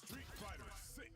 Street Fighter 6.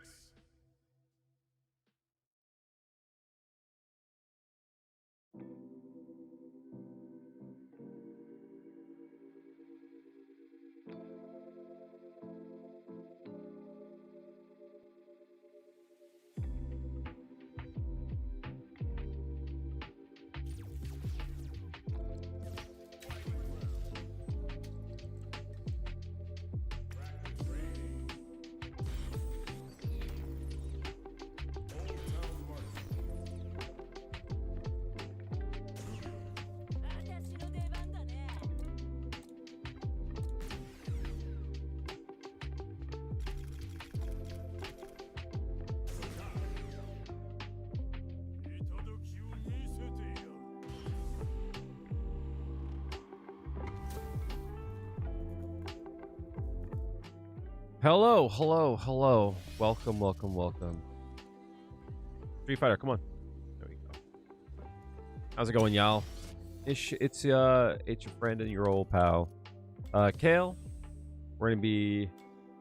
Hello, hello, hello. Welcome, welcome, welcome. Street Fighter, come on. There we go. How's it going, y'all? It's your friend and your old pal, Kale. We're gonna be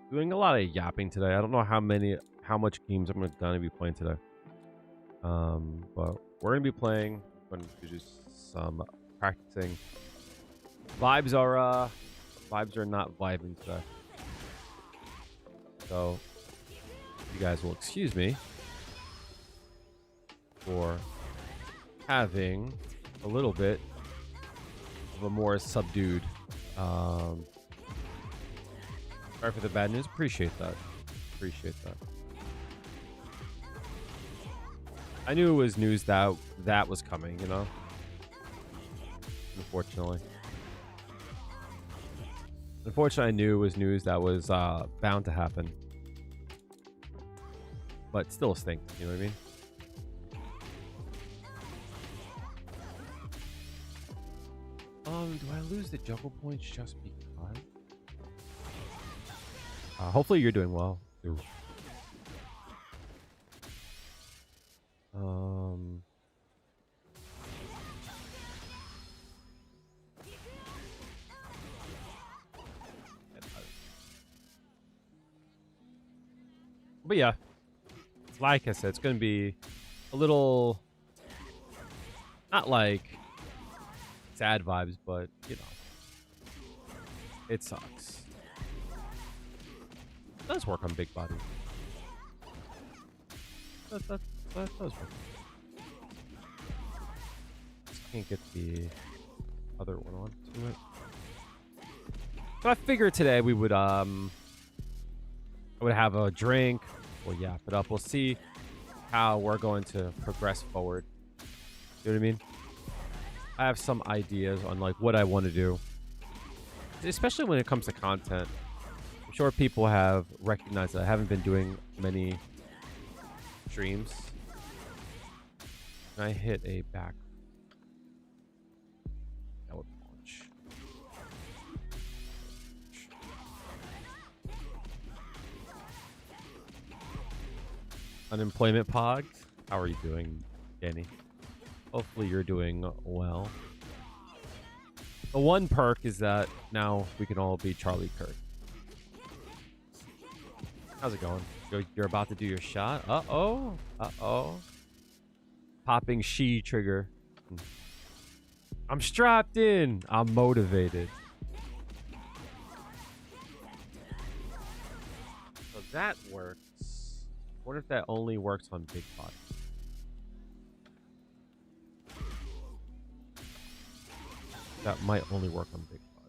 doing a lot of yapping today. I don't know how much games I'm gonna be playing today. But we're gonna be playing. I'm gonna do just some practicing. Vibes are not vibing today. So, you guys will excuse me for having a little bit of a more subdued. Sorry for the bad news. Appreciate that. I knew it was news that was coming, you know. Unfortunately, I knew it was news that was bound to happen. But still stinks, you know what I mean? Do I lose the juggle points just because? Hopefully you're doing well. But yeah, like I said, it's going to be a little, not like sad vibes, but you know, it sucks. It does work on big body. That does work. Just can't get the other one onto it. So I figured today we would I would have a drink. We'll yap it up. We'll see how we're going to progress forward. You know what I mean? I have some ideas on like what I want to do, especially when it comes to content. I'm sure people have recognized that I haven't been doing many streams. And I hit a back. That would launch. Unemployment Pog. How are you doing, Danny? Hopefully you're doing well. The one perk is that now we can all be Charlie Kirk. How's it going? You're about to do your shot? Uh-oh. Uh-oh. Popping she trigger. I'm strapped in. I'm motivated. So that works. I wonder if that only works on big pots. That might only work on big pots.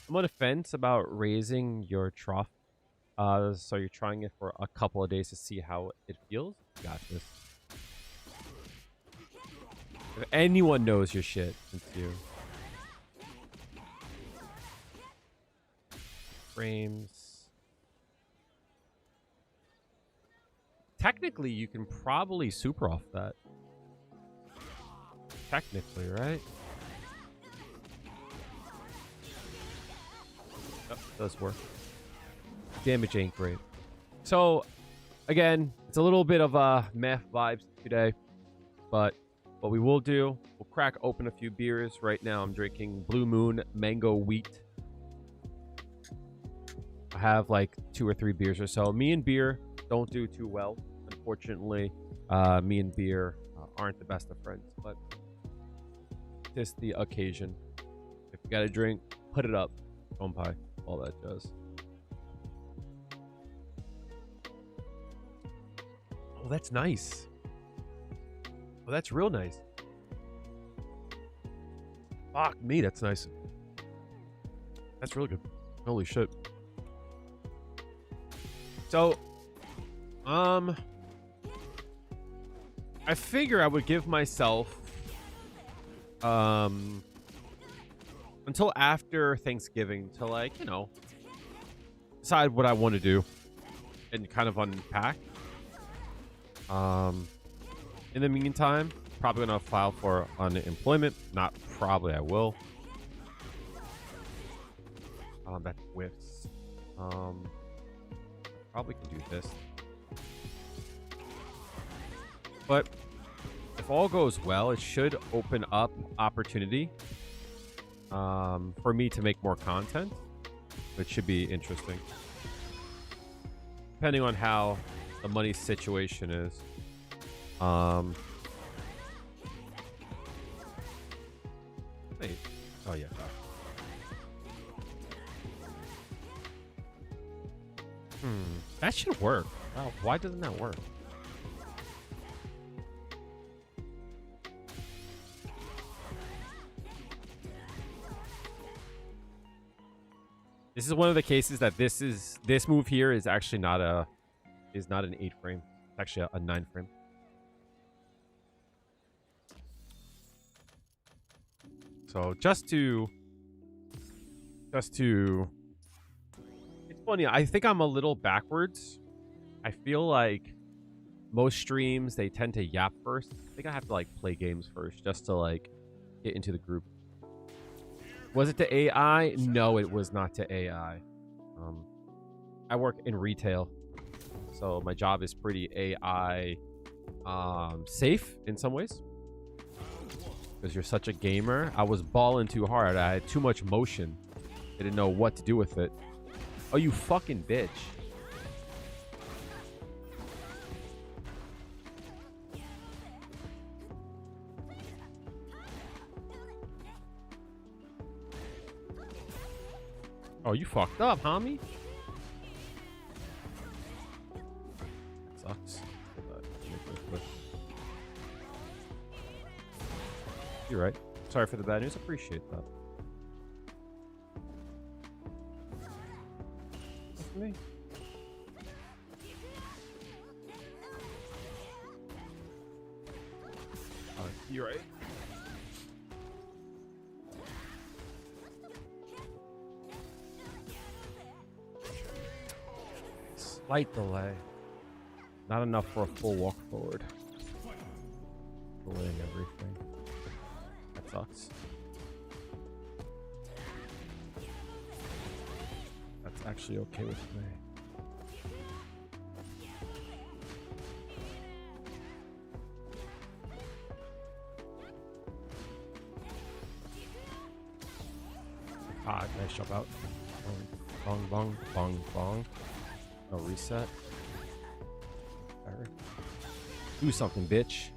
I'm on the fence about raising your trough. So you're trying it for a couple of days to see how it feels. Got this. If anyone knows your shit, it's you. Frames. Technically, you can probably super off that. Technically, right? Oh, does work. Damage ain't great. So, again, it's a little bit of meh vibes today. But what we will do, we'll crack open a few beers. Right now, I'm drinking Blue Moon Mango Wheat. I have like 2 or 3 beers or so. Me and beer don't do too well. Unfortunately, me and beer aren't the best of friends. But just the occasion. If you got a drink, put it up. Pie, all that does. Oh, that's nice. Oh, that's real nice. Fuck me, that's nice. That's really good. Holy shit. So, I figure I would give myself until after Thanksgiving to, like, you know, decide what I want to do and kind of unpack. In the meantime, probably gonna file for unemployment. Not probably, I will. That whiffs. Probably can do this. But if all goes well, it should open up opportunity for me to make more content, which should be interesting. Depending on how the money situation is. Wait. Oh, yeah. That should work. Wow, why doesn't that work? This is one of the cases that this move here is actually not an 8 frame. It's actually a 9 frame. So just to it's funny, I think I'm a little backwards. I feel like most streams they tend to yap first. I think I have to like play games first just to like get into the group. Was it to AI? No, it was not to AI. I work in retail, so my job is pretty AI safe in some ways. Because you're such a gamer. I was balling too hard. I had too much motion. I didn't know what to do with it. Oh, you fucking bitch. Oh, you fucked up, homie. That sucks. You're right. Sorry for the bad news. Appreciate that. That's for me. You're right. Slight delay. Not enough for a full walk forward. Delaying everything. That sucks. That Actually okay with me. Ah, nice jump out. Bong, bong, bong, bong. No reset. Fire. Do something, bitch.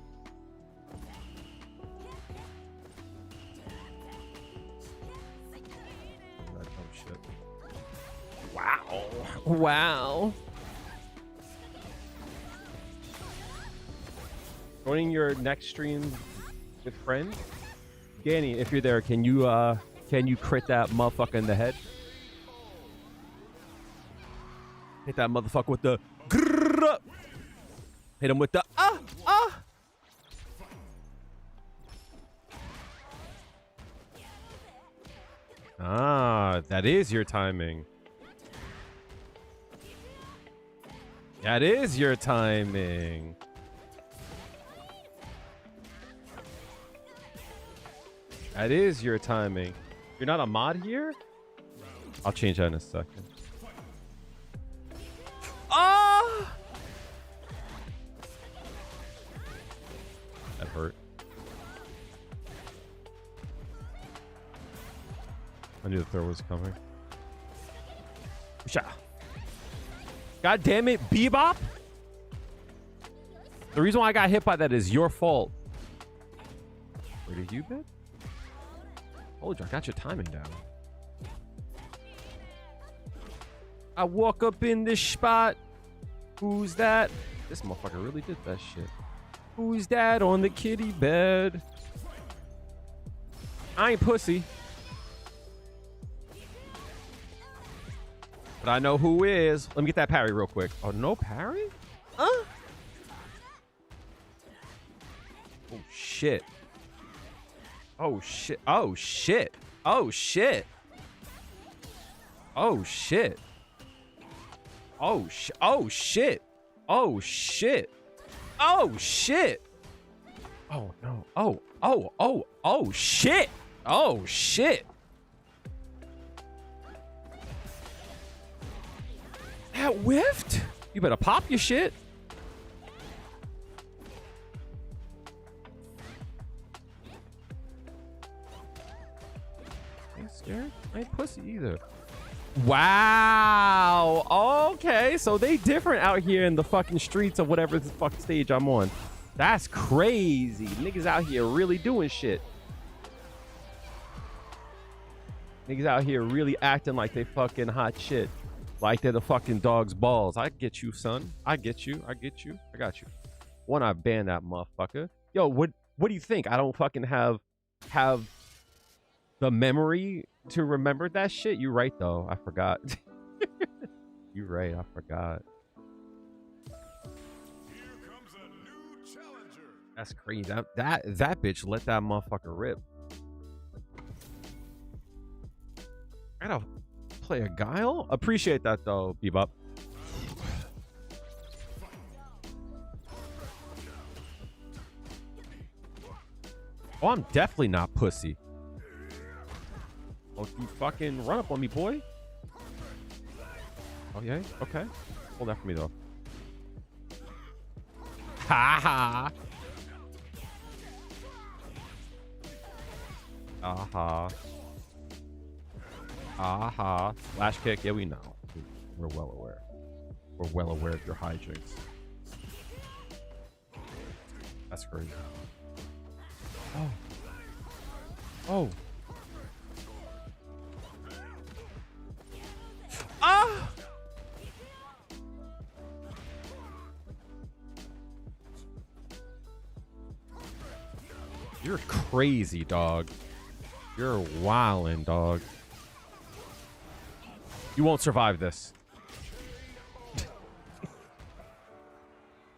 Oh shit. Wow. Wow. Joining your next stream with friends? Danny, if you're there, can you crit that motherfucker in the head? Hit that motherfucker with the grrr. Hit him with the Ah, that is your timing. That is your timing. That is your timing. You're not a mod here? I'll change that in a second. Ah! That hurt. I knew the throw was coming. God damn it, Bebop! The reason why I got hit by that is your fault. Where did you bet? Hold you, I got your timing down. I walk up in this spot. Who's that? This motherfucker really did that shit. Who's that on the kitty bed? I ain't pussy. But I know who is. Let me get that parry real quick. Oh, no parry? Huh? Oh, shit. Oh, shit. Oh, shit. Oh, shit. Oh, shit. Oh, oh, shit. Oh, shit. Oh, shit. Oh, no. Oh, shit. Oh, shit. That whiffed? You better pop your shit. I ain't scared. I ain't pussy either. Wow. Okay, so they different out here in the fucking streets of whatever the fucking stage I'm on. That's crazy. Niggas out here really doing shit. Niggas out here really acting like they fucking hot shit. Like they're the fucking dog's balls. I get you, son. I get you. I get you. I got you. When I ban that motherfucker. Yo, what do you think? I don't fucking have the memory to remember that shit? You right though. I forgot. You right. I forgot. Here comes a new challenger. That's crazy. That bitch let that motherfucker rip. I gotta play a guile. Appreciate that though, Bebop. Oh, I'm definitely not pussy. Don't you fucking run up on me, boy. Oh yeah, okay. Hold that for me though. Ha ha. Aha. Aha. Flash kick. Yeah, we know. We're well aware. We're well aware of your hijinks. That's crazy. Oh. Oh. Ah! You're crazy, dog. You're wildin', dog. You won't survive this. Get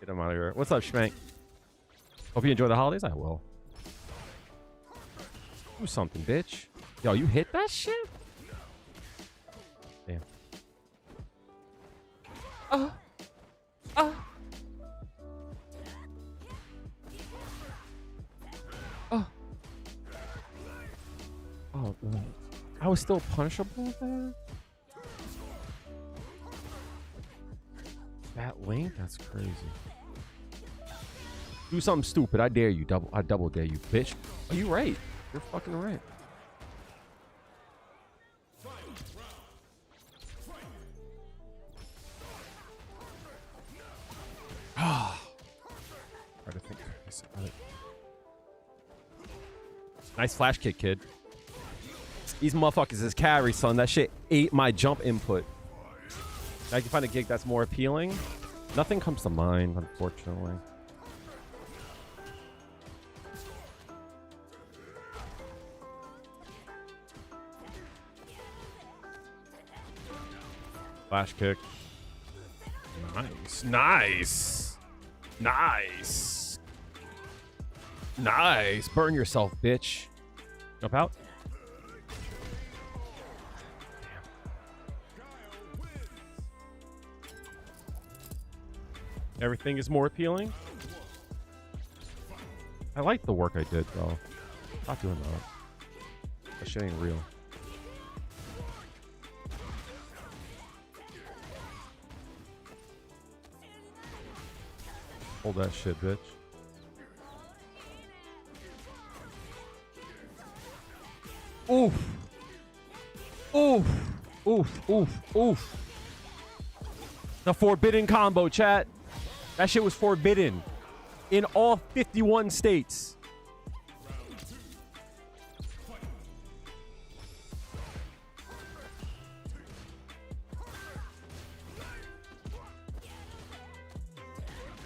him out of here. What's up, Schmank? Hope you enjoy the holidays. I will. Do something, bitch. Yo, you hit that shit? Damn. Oh. Oh. Oh, I was still punishable there? That link? That's crazy. Do something stupid. I dare you. I double dare you, bitch. Are you right? You're fucking right. Try to think about it. Nice flash kick, kid. These motherfuckers is carry, son. That shit ate my jump input. I can find a gig that's more appealing. Nothing comes to mind, unfortunately. Flash kick. Nice. Nice. Nice. Nice. Burn yourself, bitch. Jump out. Everything is more appealing. I like the work I did, though. Not doing that. That shit ain't real. Hold that shit, bitch. Oof. Oof. Oof. Oof. Oof. The forbidden combo, chat. That shit was forbidden in all 51 states.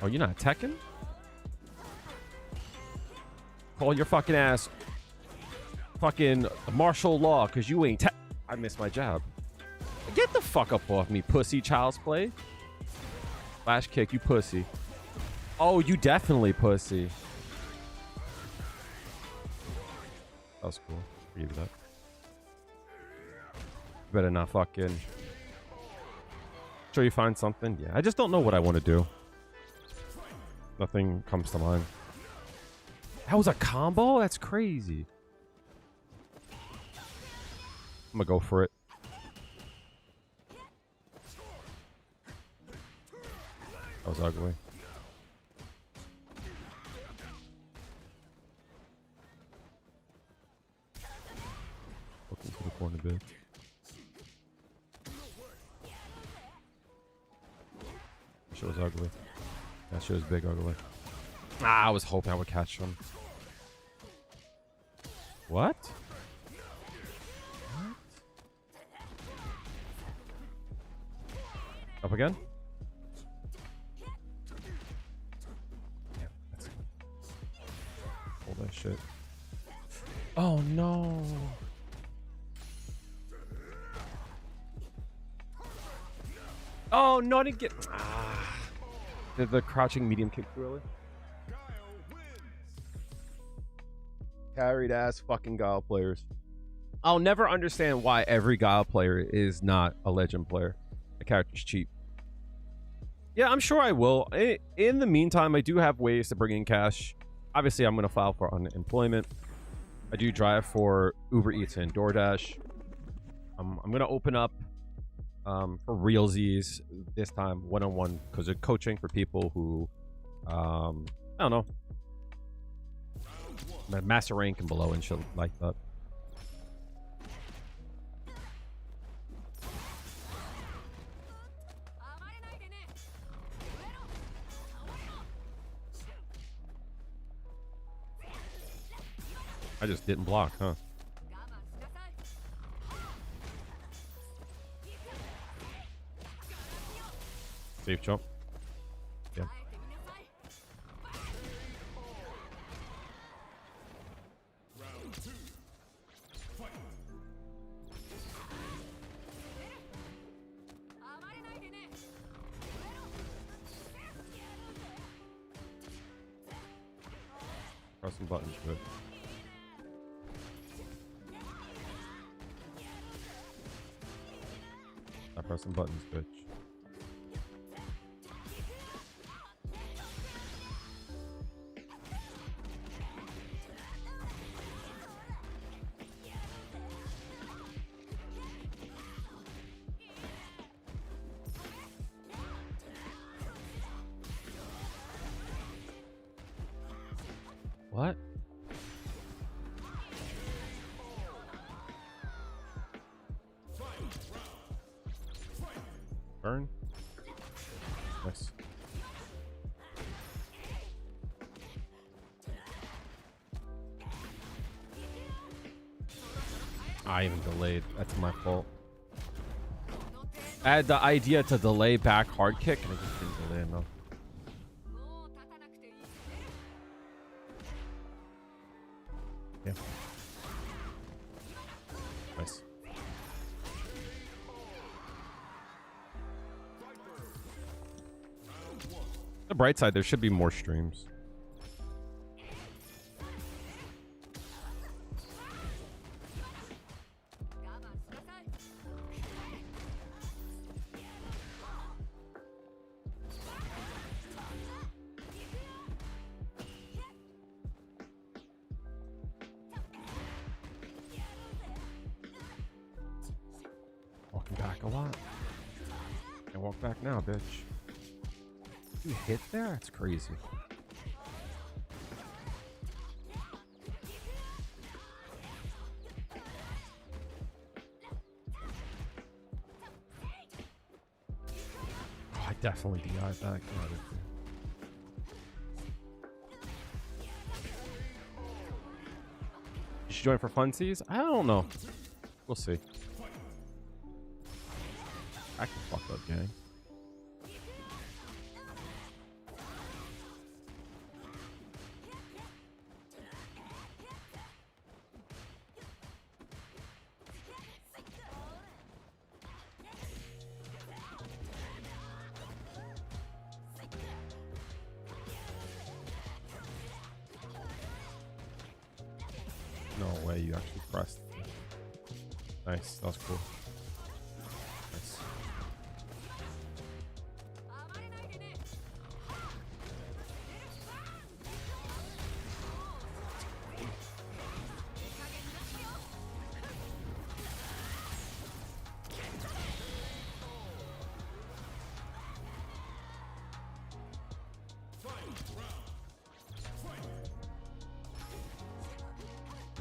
Oh, you're not Tekken? Call your fucking ass fucking martial law because you ain't I missed my jab. Get the fuck up off me, pussy. Child's play. Flash kick, you pussy. Oh, you definitely pussy. That was cool. Give you that. You better not fucking... Sure you find something? Yeah, I just don't know what I want to do. Nothing comes to mind. That was a combo? That's crazy. I'm gonna go for it. That was ugly. Looking for the corner bit. That shit was ugly. That shit was big ugly. Ah, I was hoping I would catch him. What? Up again? Hold that shit. Oh no. Oh no, I didn't get. Ah. Did the crouching medium kick too early? Carried ass fucking Guile players. I'll never understand why every Guile player is not a legend player. The character's cheap. Yeah, I'm sure I will. In the meantime, I do have ways to bring in cash. Obviously, I'm going to file for unemployment. I do drive for Uber Eats and DoorDash. I'm going to open up for realsies this time, one-on-one, because of coaching for people who, I don't know, master rank and below and shit like that. I just didn't block, huh? Safe jump. Yeah. Press some buttons, good. I press some buttons, bitch. What? Burn. Nice. I even delayed. That's my fault. I had the idea to delay back hard kick, and I just didn't delay enough. Yeah. Nice. The bright side, there should be more streams. Walking back a lot. Can't walk back now, bitch. You hit there? That's crazy. Oh, I definitely DI'd that. You should join for funsies? I don't know. We'll see. I can fuck up, gang. No way you actually pressed. Nice, that was cool. Nice.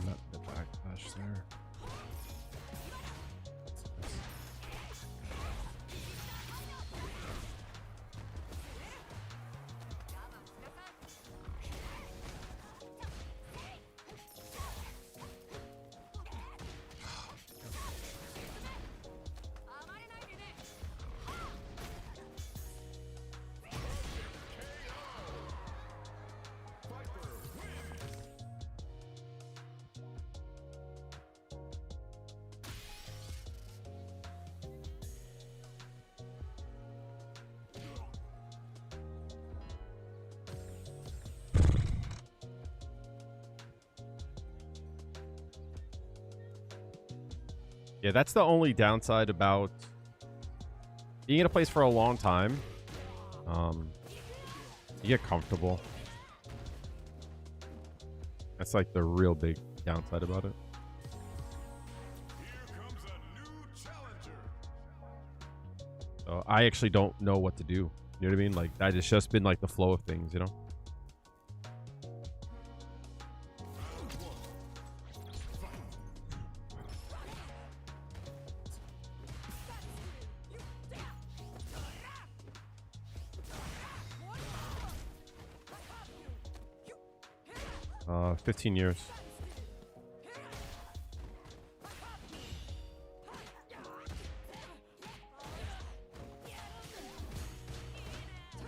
Not the backdash there. Yeah, that's the only downside about being in a place for a long time. You get comfortable. That's like the real big downside about it. Here comes a new challenger. So I actually don't know what to do. You know what I mean? Like that has just been like the flow of things, you know? 15 years.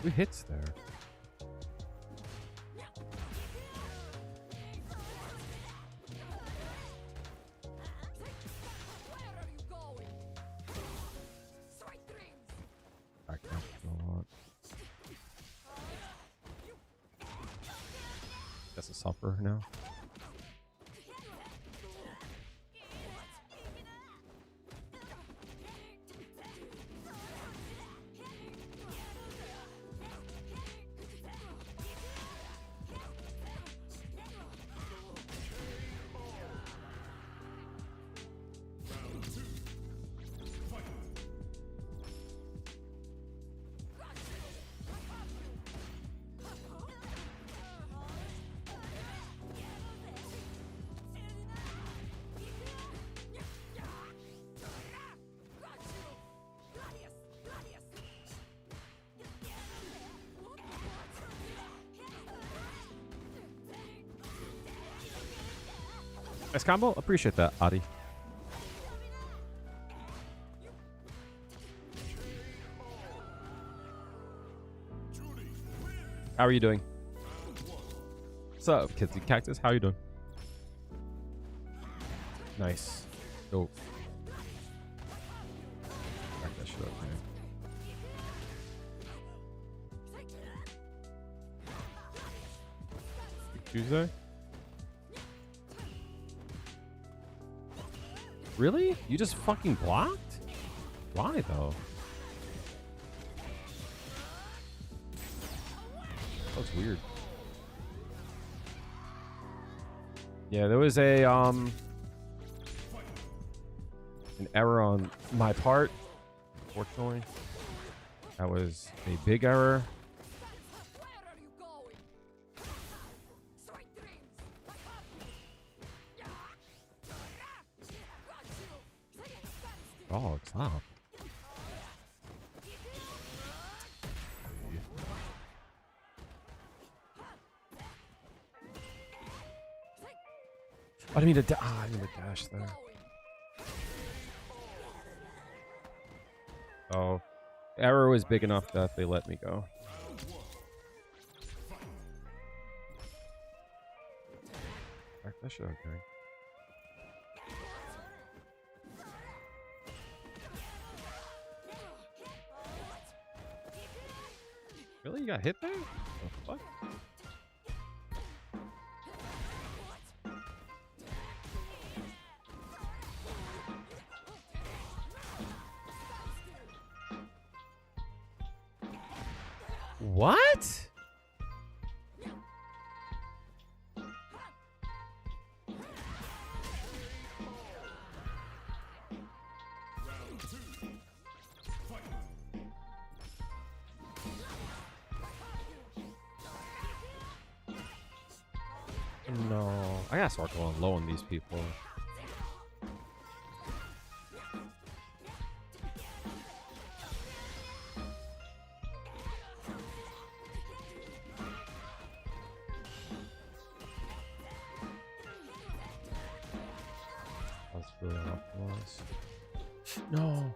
Who hits there? Back down a lot. That's a suffer now. Nice combo. Appreciate that, Adi. How are you doing? What's up, Kitsy Cactus? How are you doing? Nice. Go. Back that shit up, man. Tuesday? Really? You just fucking blocked? Why though? That's weird. Yeah, there was a an error on my part. Unfortunately, that was a big error. Oh, stop. I didn't mean to I didn't mean to dash there. Oh, error was big enough that they let me go. That should okay. Really? You got hit there? What the fuck? What? No, I gotta start going low on these people. That's really optimized. No.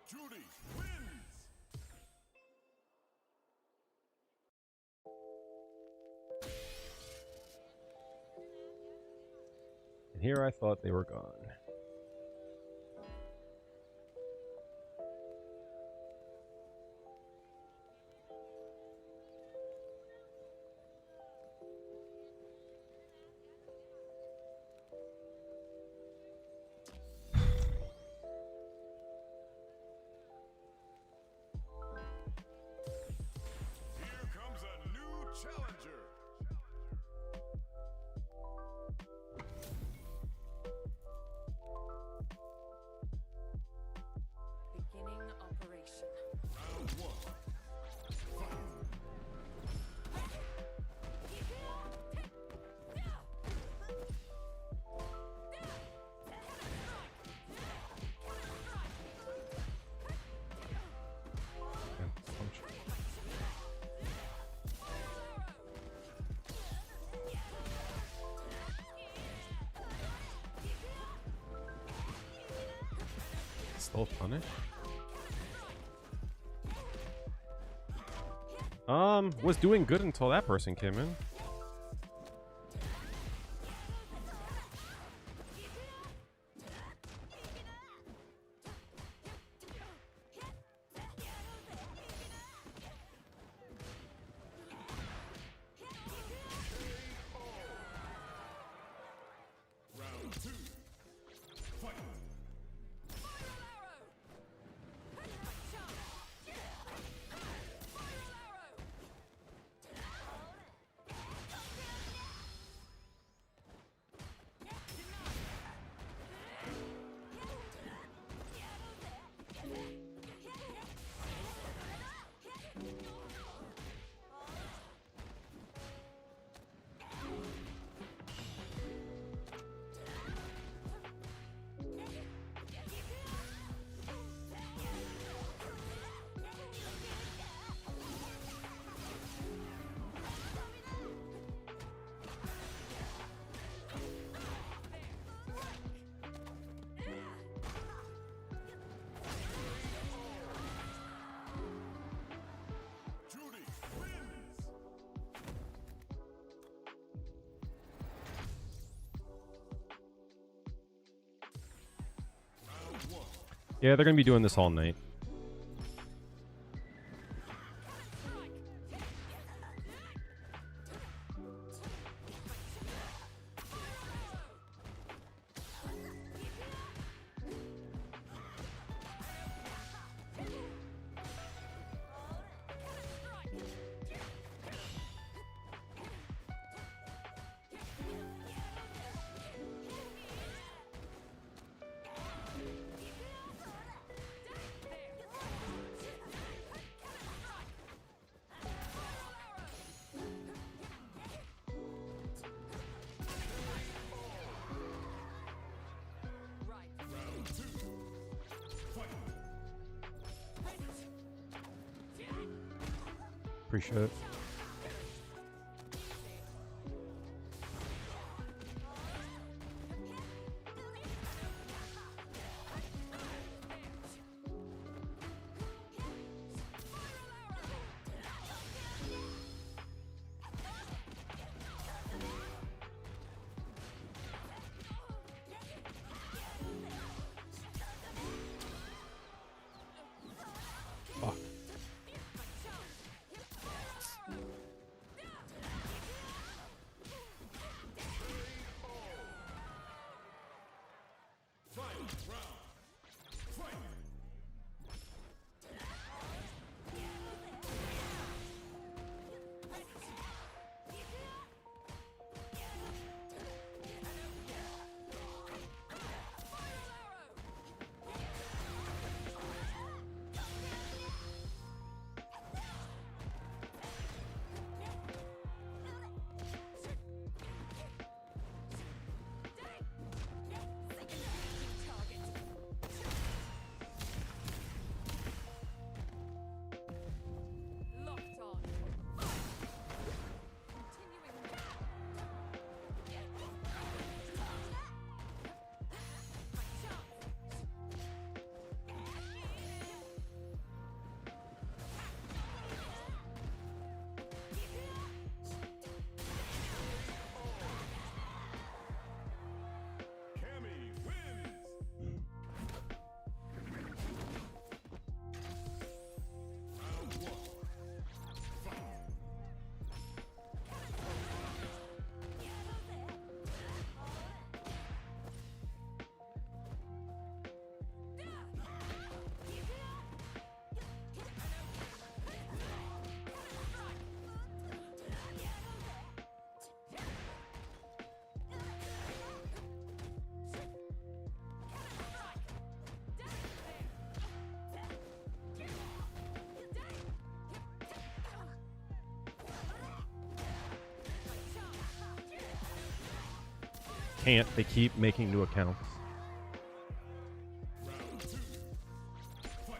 Juri wins. And here I thought they were gone. Here comes a new challenger. Beginning operation. Round one. Still punish? Was doing good until that person came in. Round two. Fight. Yeah, they're gonna be doing this all night. Appreciate it. Fuck. Locked on. Cammy wins. Round one. Fight. Can't. They keep making new accounts. Round two. Fight.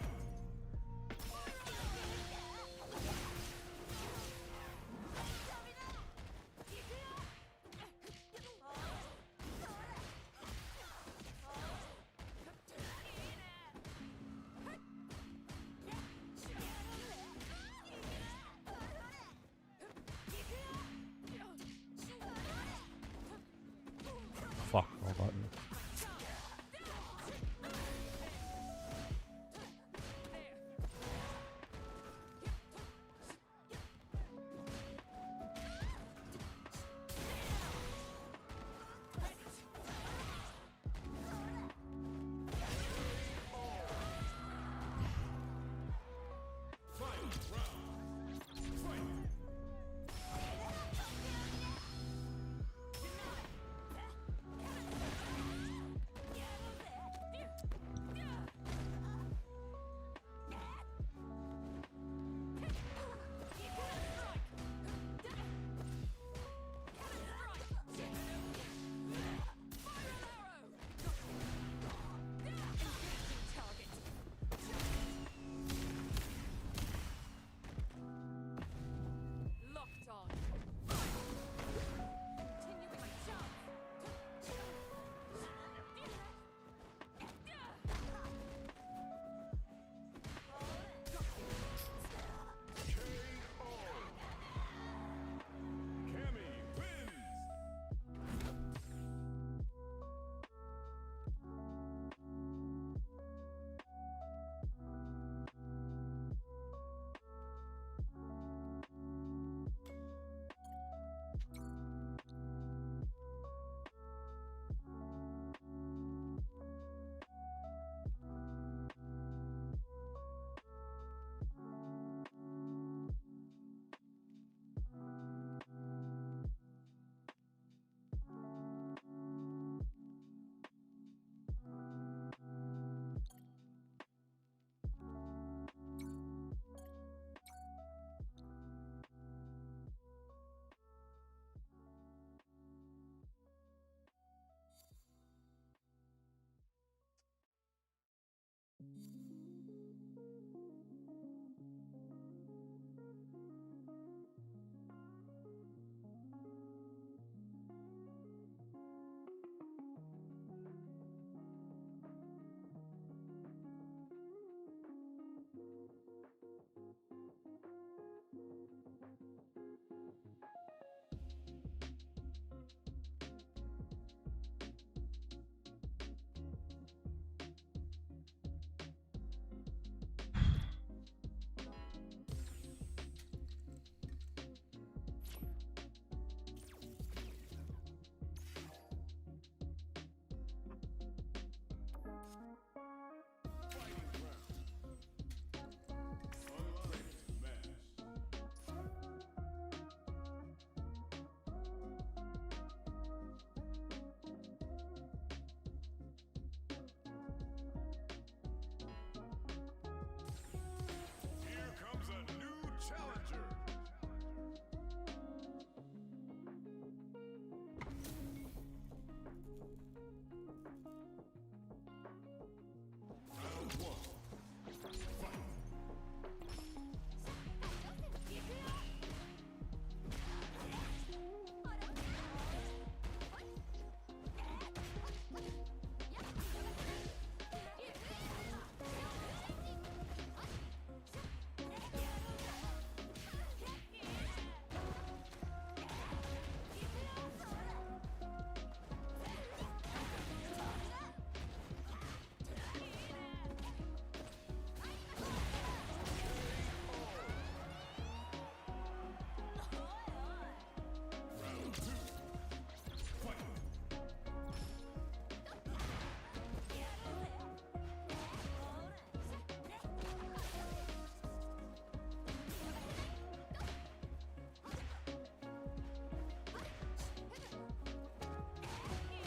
Fuck. Wrong button. Final round. Fight.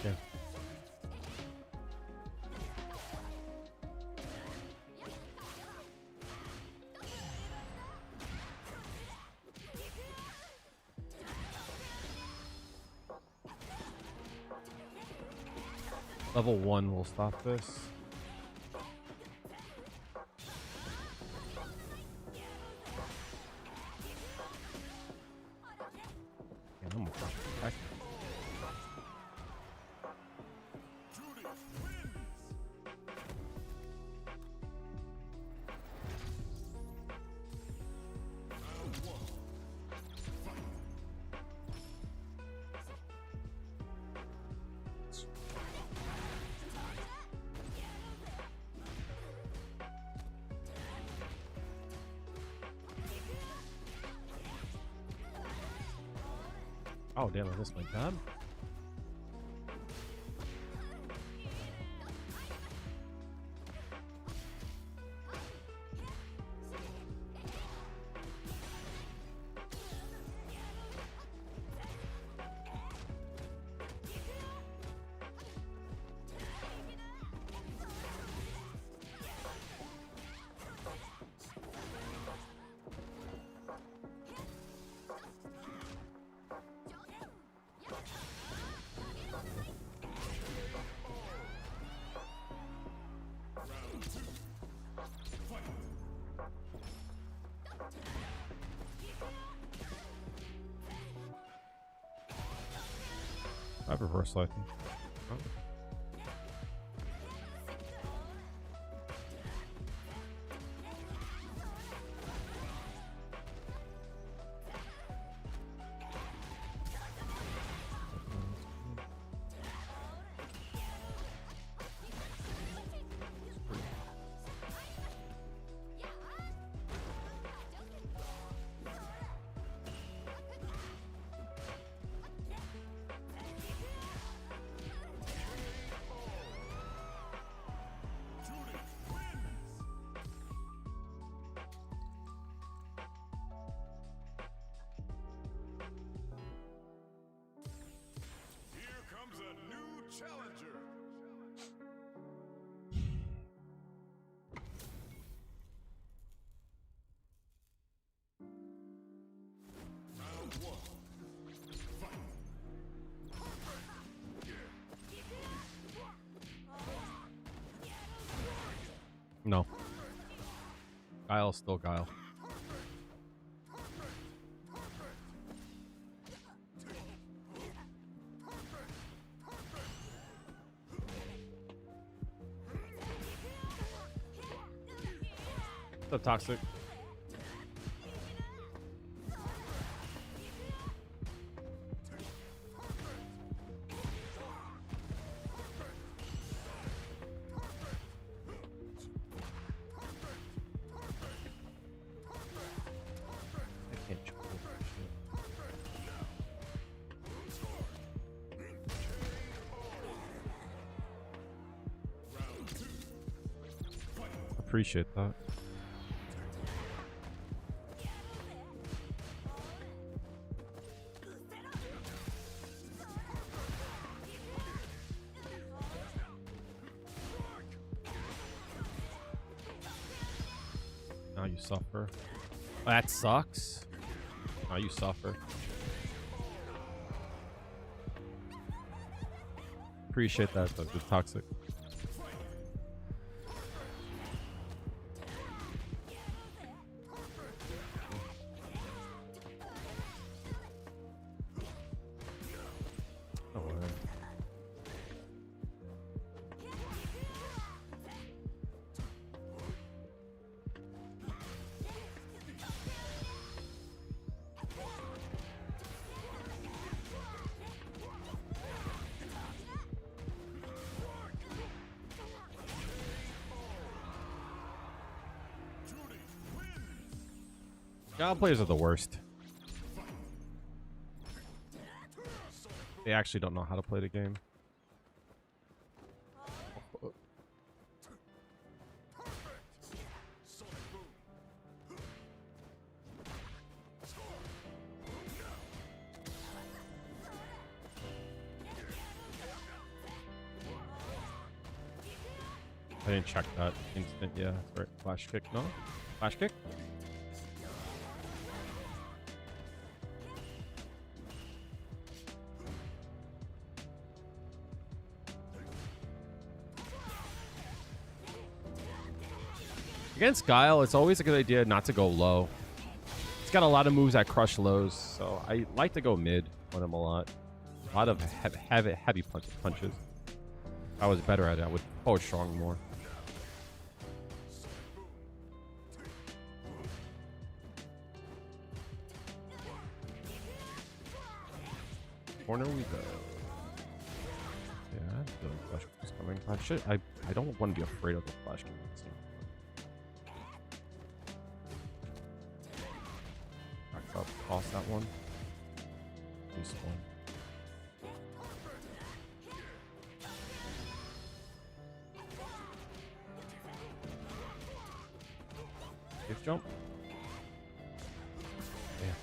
Yeah. Level 1 will stop this. Yeah, I'm gonna attack. Juri wins. Round one. Fight. Oh damn, I missed my tab. Round two. Fight. I have reversal, I think. Oh. Juri wins. Here comes a new challenger. Round one. Fight. No. Guile's still Guile. What's up, Toxic? I can't control that shit. Round two. Fight. Appreciate that. Now you suffer. That sucks. Now you suffer. Appreciate that, though. Good Toxic. God players are the worst. They actually don't know how to play the game. I didn't check that instant. Yeah, sorry. Flash kick. No? Flash kick? Against Guile, it's always a good idea not to go low. He's got a lot of moves that crush lows, so I like to go mid on him a lot. A lot of heavy punches. If I was better at it, I would forward strong more. Corner we go. Yeah, the flash kick is coming. I don't want to be afraid of the flash kick. Back up, toss that one. This one. Safe jump. Yeah.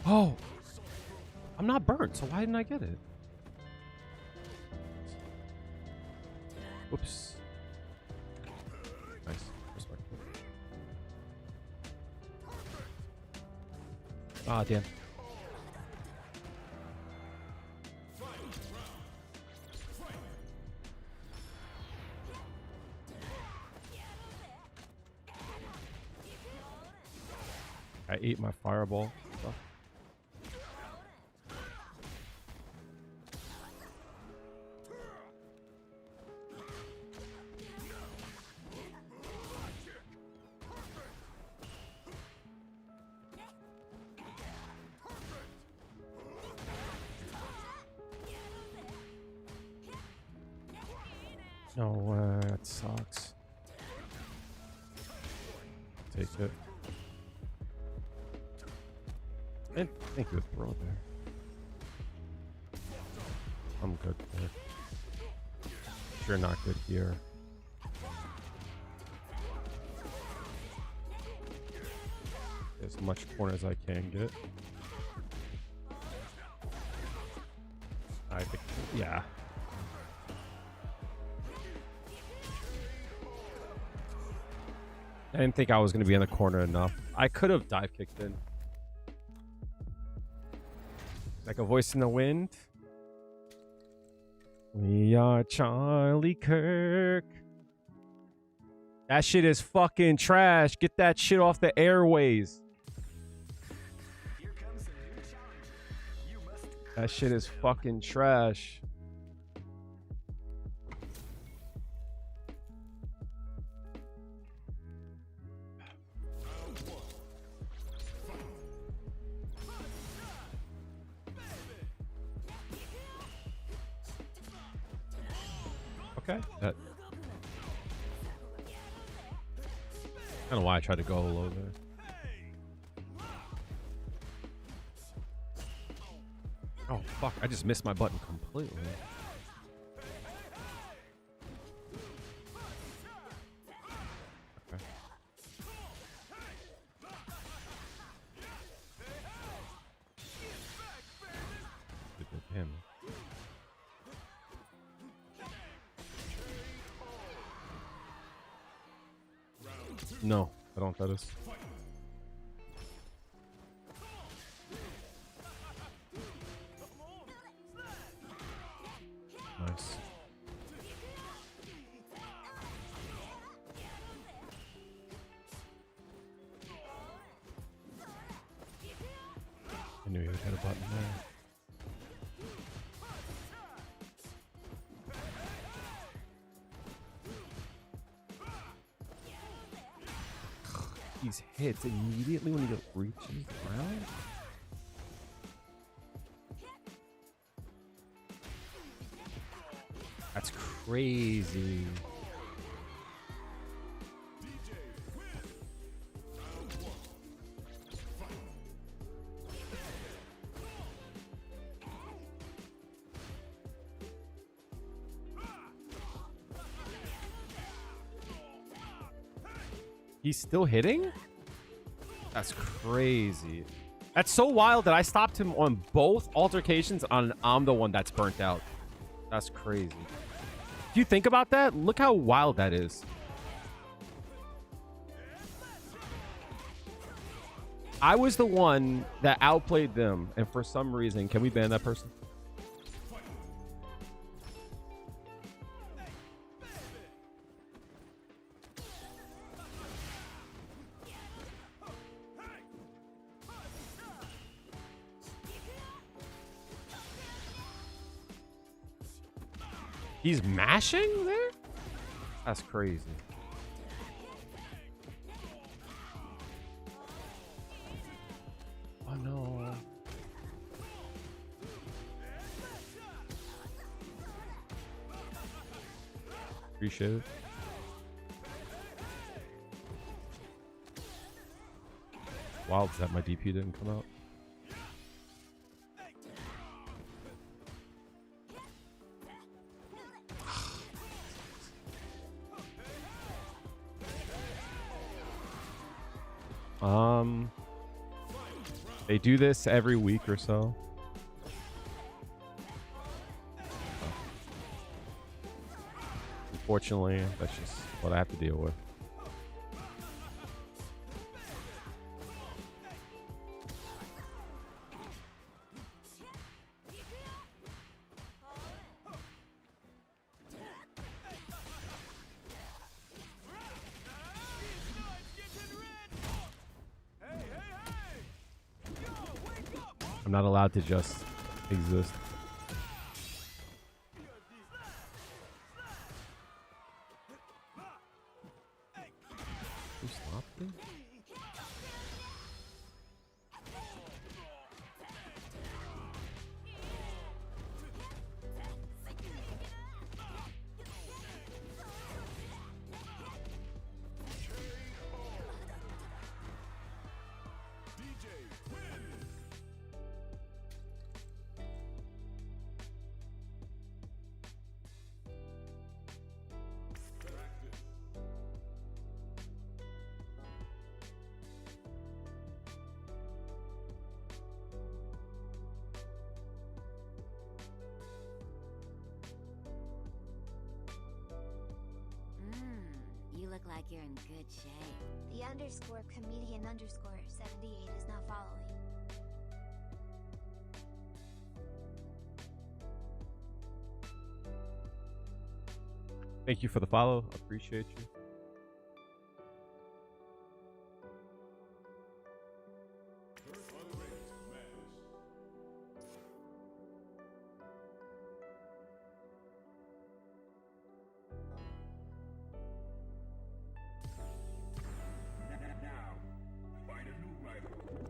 Oh! I'm not burnt, so why didn't I get it? Whoops. Nice. Respectful. Ah, damn. I ate my fireball. Stuff. No, that sucks. Take it. And thank you, throw there. I'm good there. You're not good here. As much corner as I can get. I think, yeah. I didn't think I was going to be in the corner enough. I could have dive kicked in. Like a voice in the wind. We are Charlie Kirk. That shit is fucking trash. Get that shit off the airways. That shit is fucking trash. Okay. I don't know why I tried to go low there. Oh, fuck. I just missed my button completely. Okay. Good with him. No, I don't think that is. Nice. I knew he would hit a button there. These hits immediately when he reaches the ground. That's crazy. He's still hitting? That's crazy. That's so wild that I stopped him on both altercations and I'm the one that's burnt out. That's crazy. Do you think about that? Look how wild that is. I was the one that outplayed them, and for some reason, can we ban that person? He's mashing there? That's crazy. Oh no. Appreciate it. Wild that my DP didn't come out. They do this every week or so. Unfortunately, that's just what I have to deal with. I'm not allowed to just exist. Who stopped me? You look like you're in good shape. The underscore comedian underscore 78 is now following. Thank you for the follow. Appreciate you.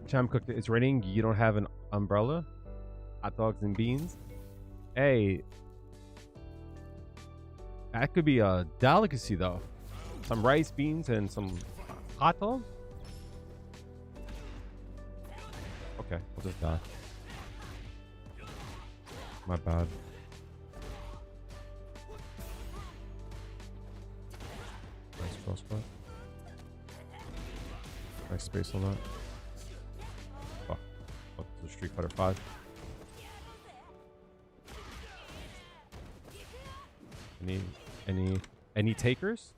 Cham cooked it. It's raining. You don't have an umbrella? Hot dogs and beans? Hey. That could be a delicacy, though. Some rice, beans, and some hot dog? Okay, I'll just die. My bad. Nice crossbar. Nice space on that. Fuck. Fuck the Street Fighter 5. Any takers?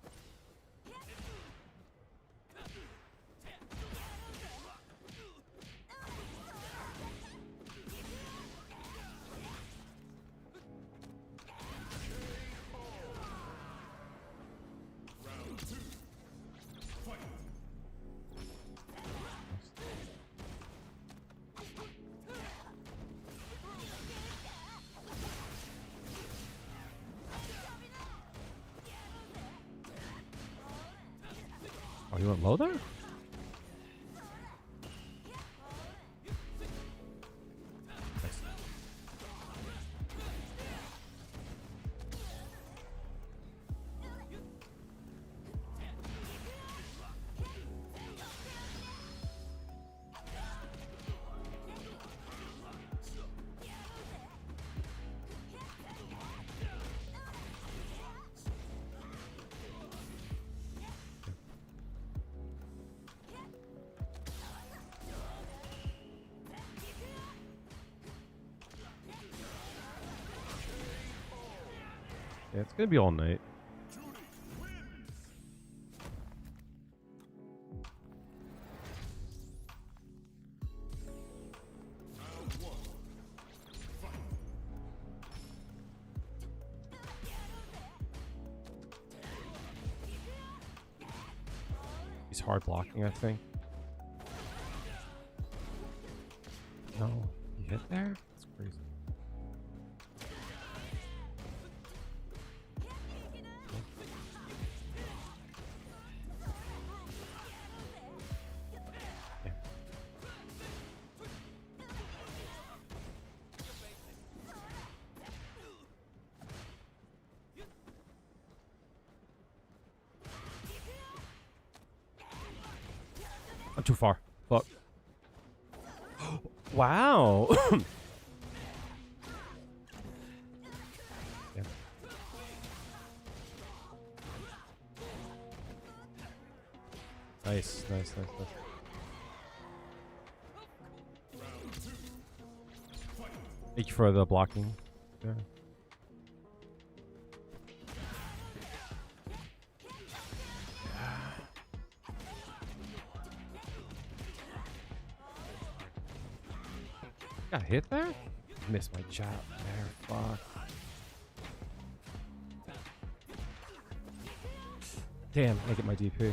Oh, you went low there? Nice. Yeah, it's gonna be all night. Juri wins. Round one. Fight. He's hard blocking, I think. No, he hit there? That's crazy. Yeah. I'm too far. Fuck. Wow. Yeah. Nice, nice, nice, nice. Thank you for the blocking. Yeah. Got hit there? Missed my jab there. Fuck. Damn, I get my DP.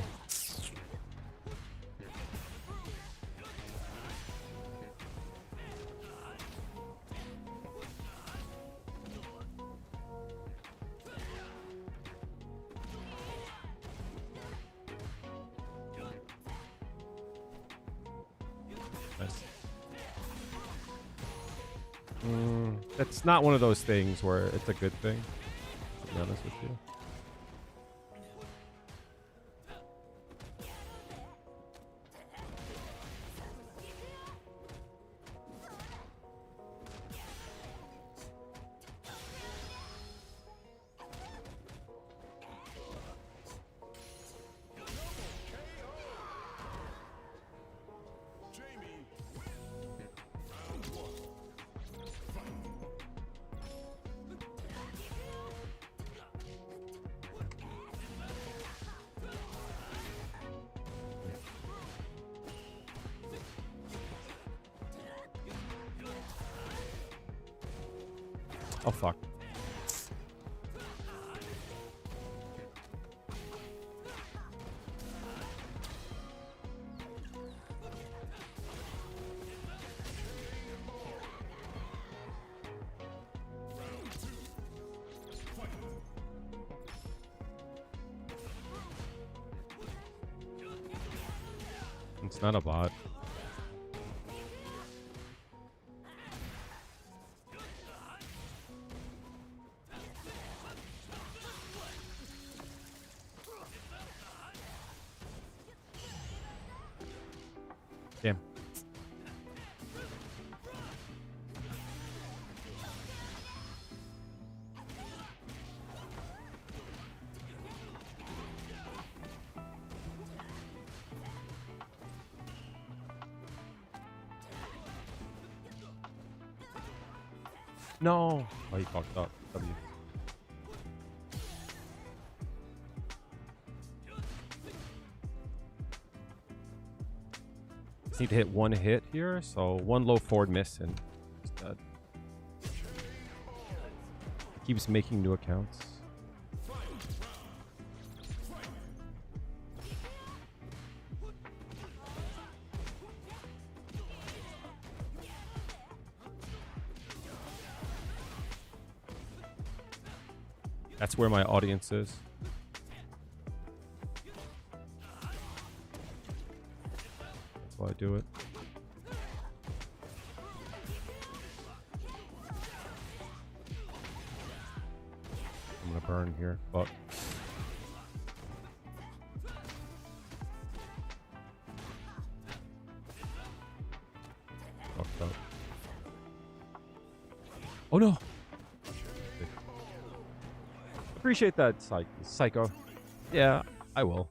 Nice. That's not one of those things where it's a good thing, to be honest with you. Jamie. Round one. Fight. Oh fuck. It's not a bot. Damn. No. Oh, he fucked up. W. Just need to hit one hit here, so one low forward miss and he's dead. Keeps making new accounts. That's where my audience is. That's why I do it. I'm gonna burn here, but fucked up. Oh no! Appreciate that, Psycho. Yeah, I will.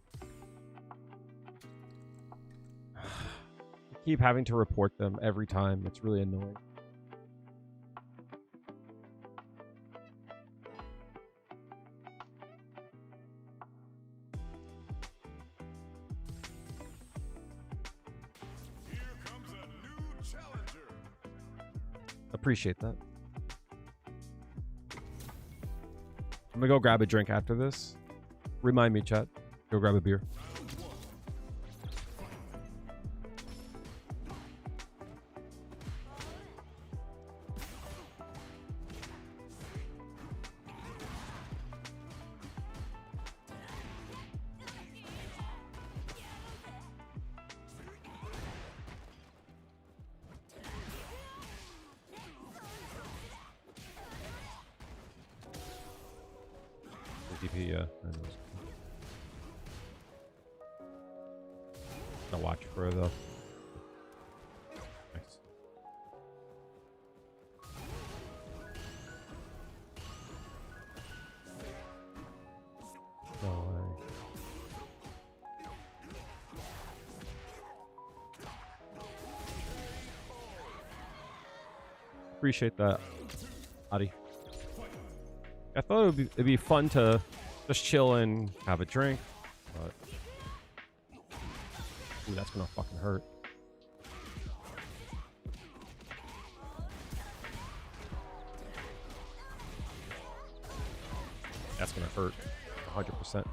Keep having to report them every time. It's really annoying. Appreciate that. I'm gonna go grab a drink after this. Remind me, chat. Go grab a beer. DP, yeah. I'll watch for her though. Nice. No way. Appreciate that, Adi. I thought it'd be fun to just chill and have a drink, but ooh, that's gonna fucking hurt. That's gonna hurt 100%.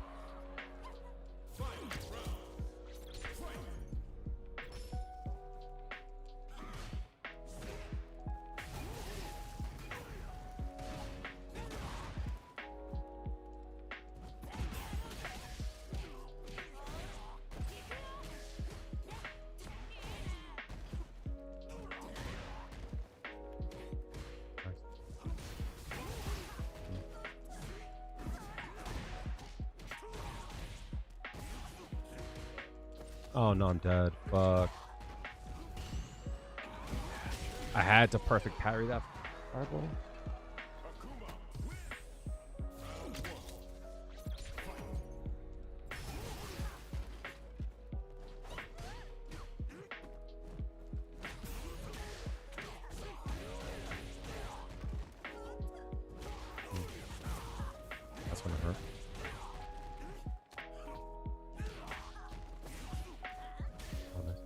Oh no, I'm dead. Fuck. I had to perfect parry that fireball. That's gonna hurt. Oh, nice.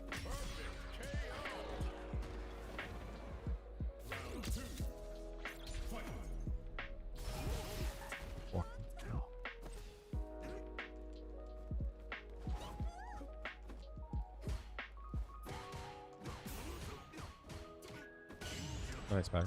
Walk. Nice parry.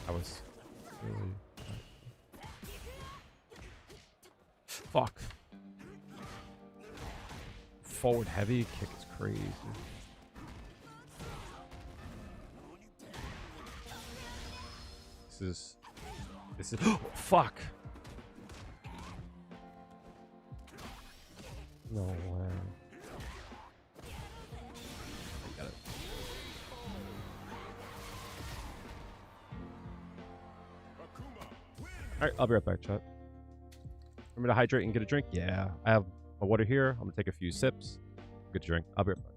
That was really fuck. Forward heavy kick is crazy. This is fuck. No way. I got it. Alright, I'll be right back, chat. Remember to hydrate and get a drink? Yeah. I have my water here. I'm gonna take a few sips. Good drink. I'll be right back.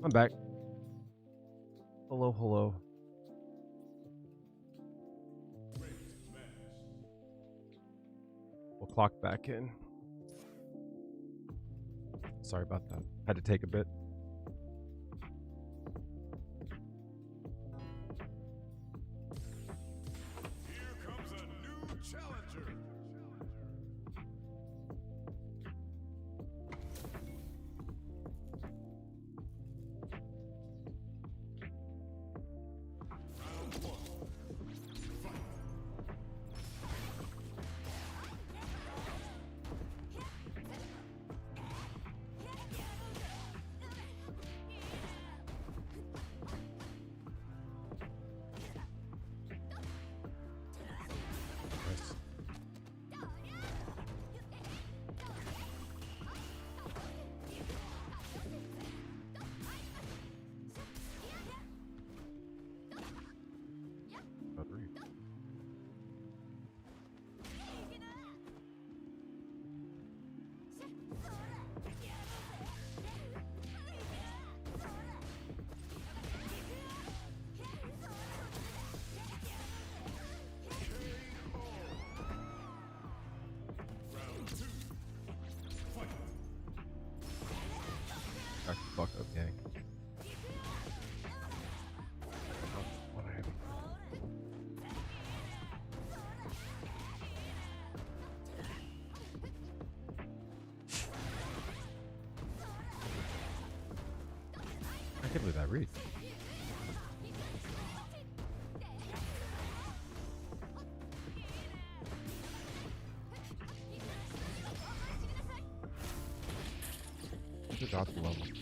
I'm back. Hello, hello. We'll clock back in. Sorry about that. Had to take a bit. Here comes a new challenger. Nice. About three. Back the fuck up, gang. I can't believe that read. Just got to level 3.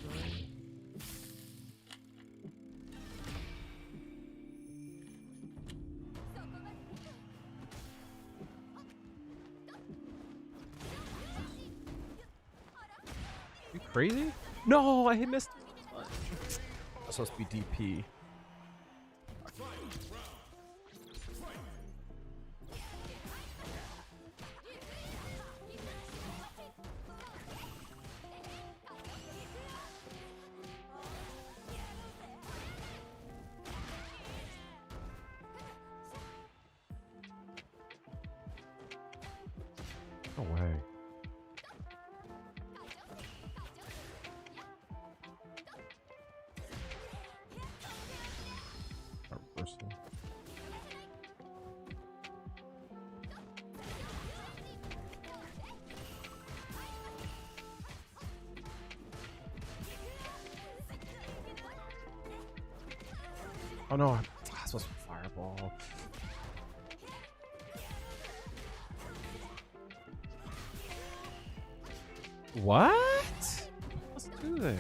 You crazy? No, I missed. That's supposed to be DP. No way. A reversal. Oh no, that's supposed to be fireball. What? Let's do there.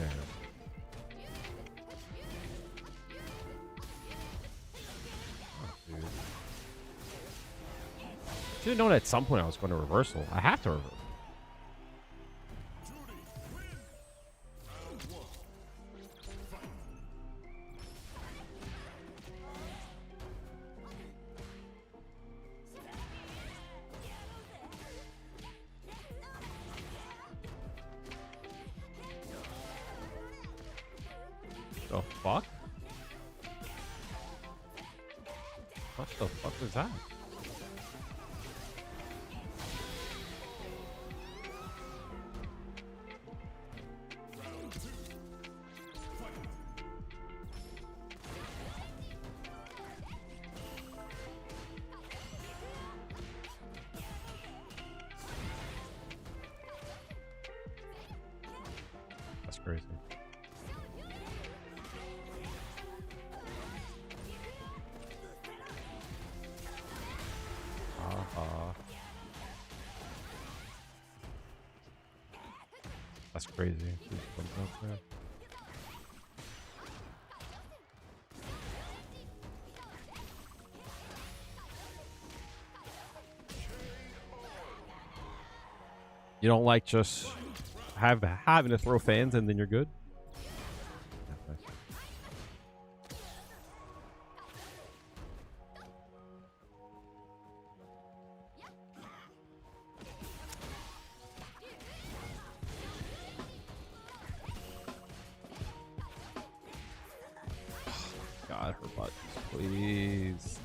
Oh, dude. Should have known at some point I was going to reversal. I have to reverse. Juri, win. Round 1. Fight. The fuck? What the fuck was that? Round 2. Fight. That's crazy. That's crazy. She's jumping up there. You don't like just having to throw fans and then you're good? Yeah, nice. God, her buttons, please.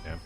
Damn.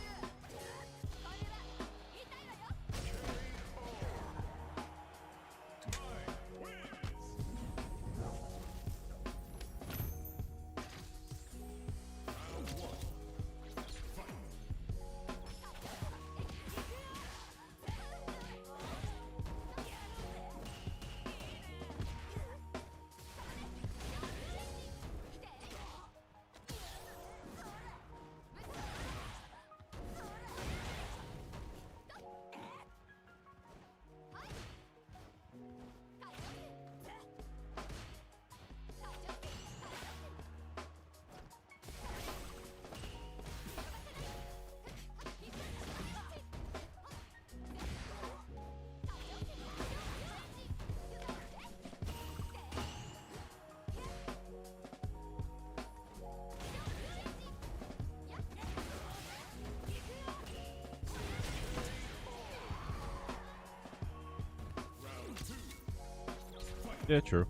Yeah, true.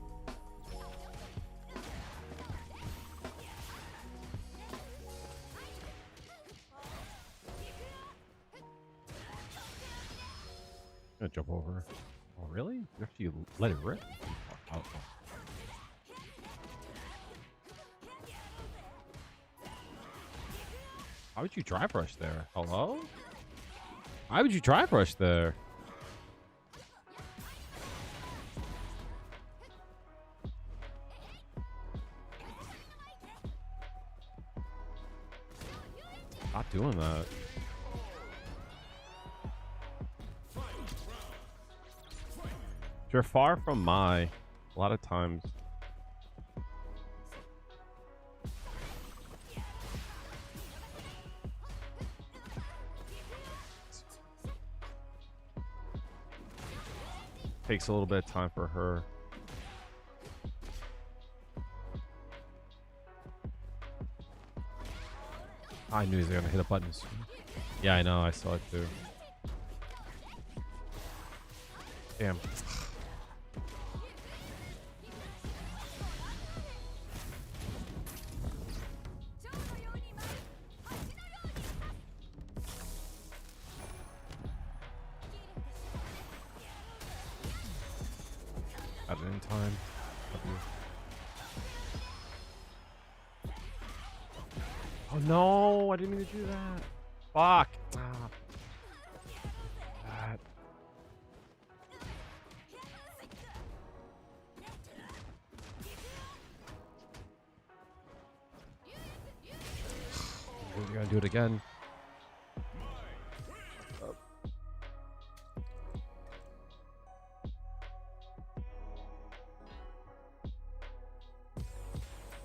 Gonna jump over. Oh, really? After you let it rip? Oh. How would you drive rush there? Hello? Why would you drive rush there? Stop doing that. You're far from my. A lot of times. Takes a little bit of time for her. I knew he was gonna hit a button. Yeah, I know. I saw it too. Damn. Got it in time. Oh no! I didn't mean to do that. Fuck. Ah. That. We're gonna do it again.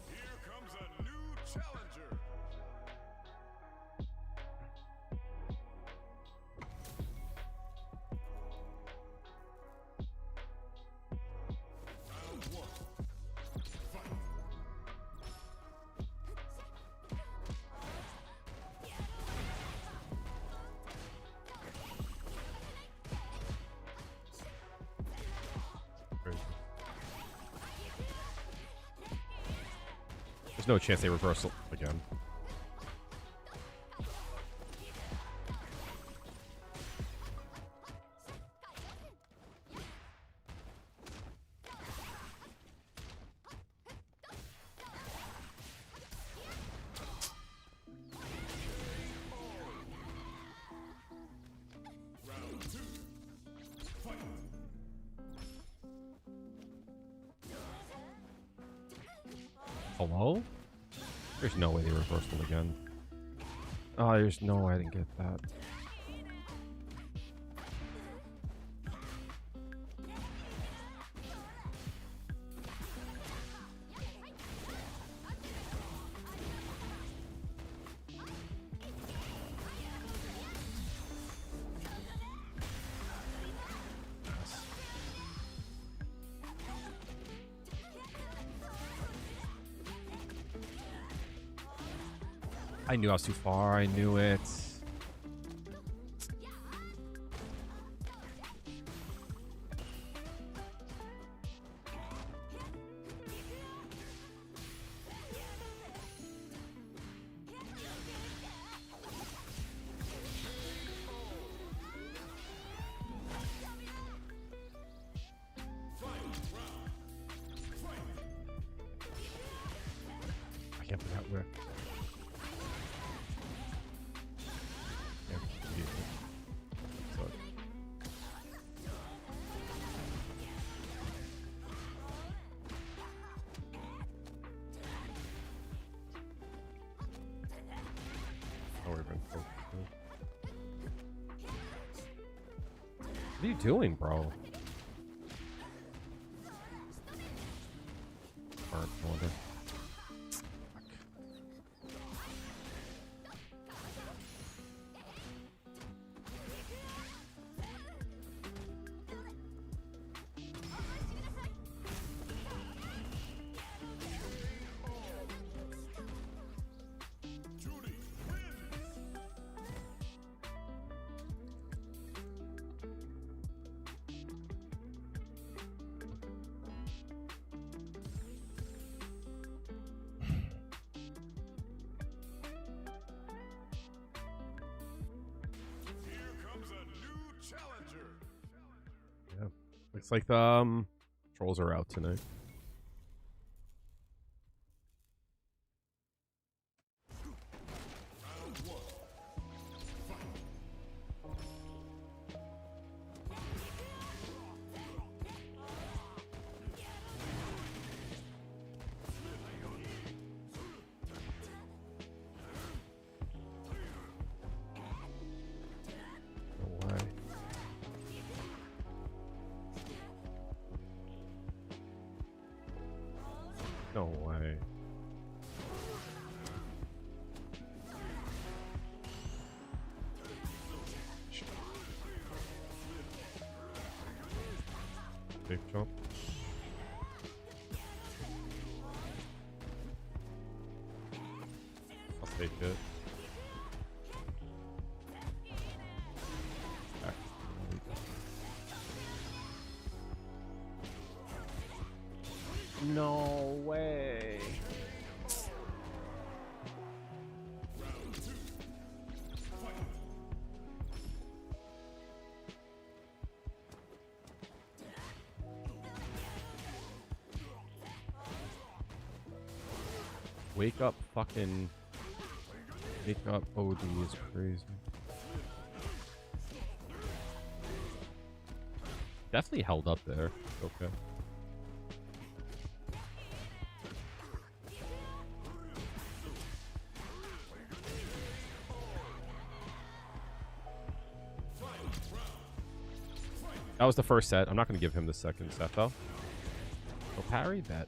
Here comes a new challenger. Round one. Fight. Crazy. There's no chance they reverse it again. Round two. Fight. Hello? There's no way they reversed it again. Oh, there's no way I didn't get that. I knew I was too far. I knew it. I can't figure out where. Yeah, so, oh, we've been focused. What are you doing, bro? Burnt order. Juri wins. Here comes a new challenger. Yeah. Looks like the trolls are out tonight. Round one. No way. No way. Big jump. I'll take it. Back. No way. Wake up, fucking. Wake up, OD is crazy. Definitely held up there. Okay. That was the first set. I'm not going to give him the second set, though. Oh, parry that.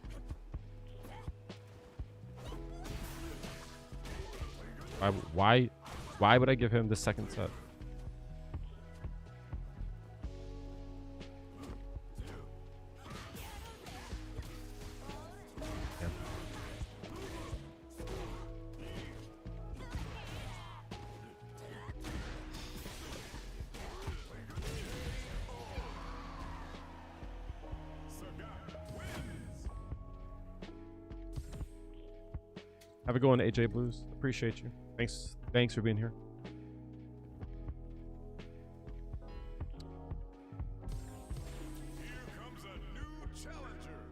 Why would I give him the second set? Yeah. Have a good one, AJ Blues. Appreciate you. Thanks for being here. Here comes a new challenger.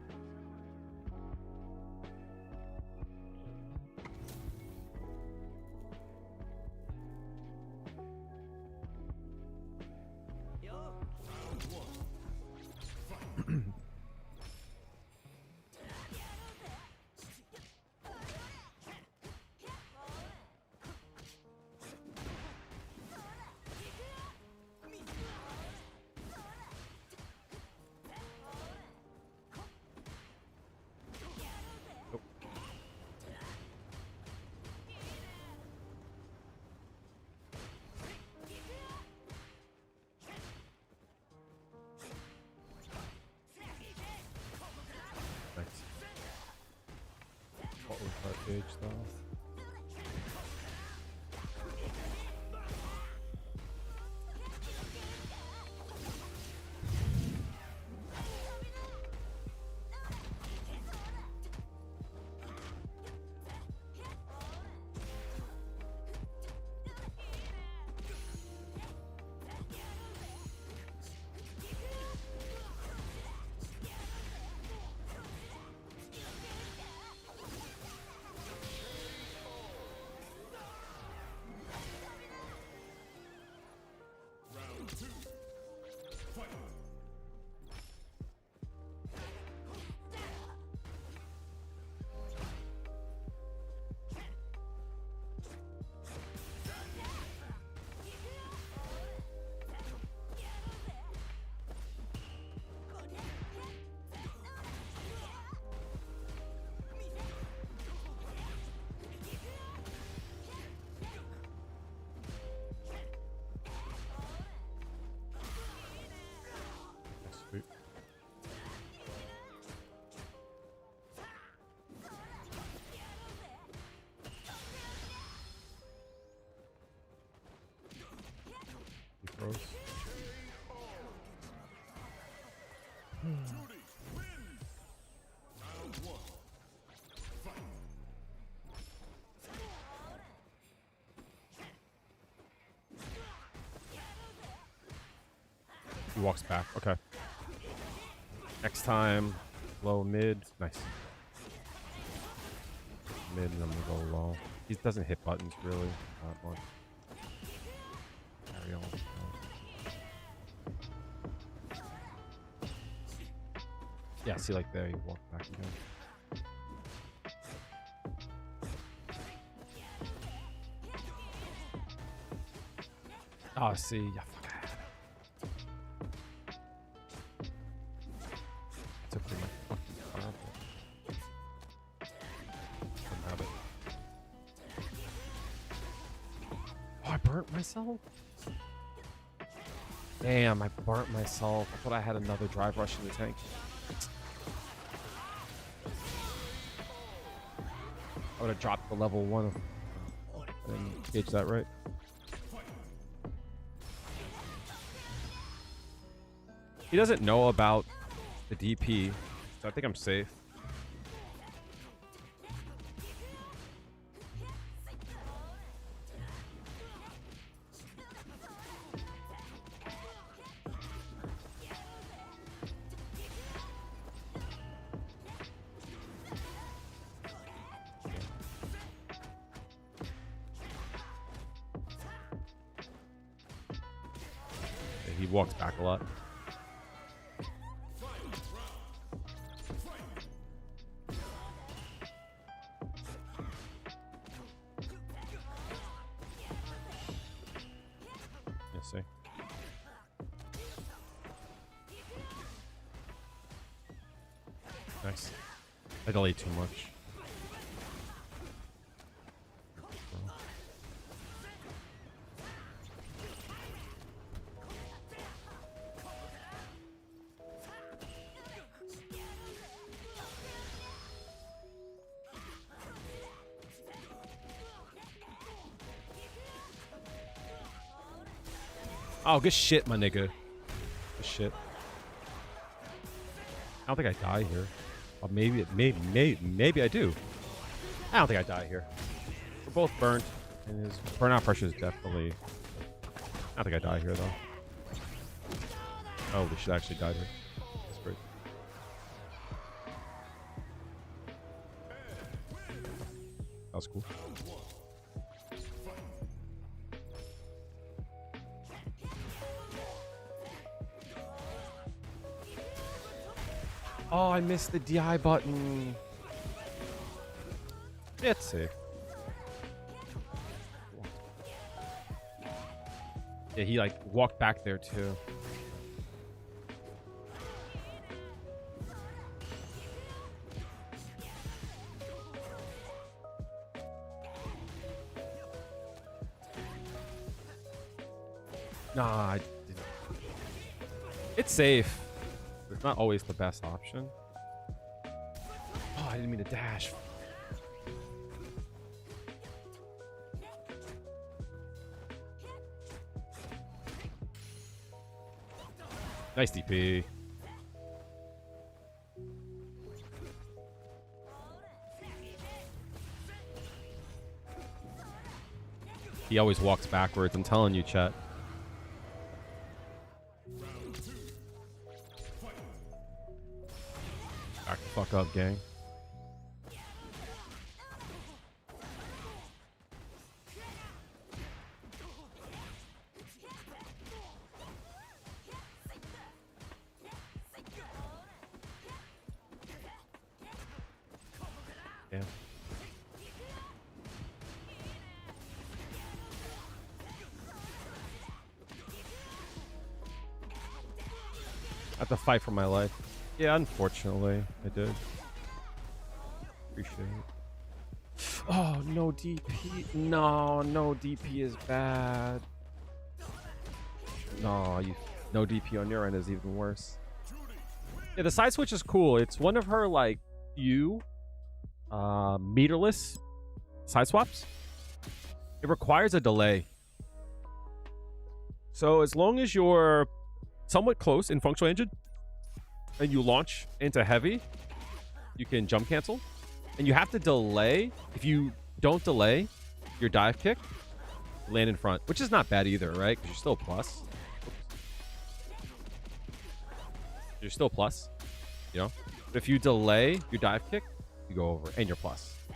Round one. Nice. What was that gauge though? He walks back. Okay. Next time, low, mid. Nice. Mid, and then we'll go low. He doesn't hit buttons, really. Not much. Carry on. Yeah, see, like there, you walk back again. Oh, see, yeah, fuck. I took my fucking fireball. Don't have it. Oh, I burnt myself? Damn, I burnt myself. I thought I had another drive rush in the tank. I would have dropped the level 1 of... I didn't gauge that right. He doesn't know about the DP, so I think I'm safe. Yeah, he walks back a lot. See. Nice. I delayed too much. Oh, good shit, my nigga. Good shit. I don't think I die here. Or maybe I do. I don't think I die here. We're both burnt, and his burnout pressure is definitely... I don't think I die here, though. Oh, this shit actually died here. That's great. That was cool. Oh, I missed the DI button. It's safe. Yeah, he like walked back there too. Nah, I didn't. It's safe. It's not always the best option. Oh, I didn't mean to dash. Nice DP. He always walks backwards. I'm telling you, chat. Back the fuck up, gang. Damn. I have to fight for my life. Yeah, unfortunately, I did. Appreciate it. Oh, no DP. No, no DP is bad. No, no DP on your end is even worse. Yeah, the side switch is cool. It's one of her, like, few meterless side swaps. It requires a delay. So as long as you're somewhat close in functional engine and you launch into heavy, you can jump cancel. And you have to delay. If you don't delay your dive kick, land in front, which is not bad either, right? Because you're still plus. You're still plus, you know? But if you delay your dive kick, you go over and you're plus. I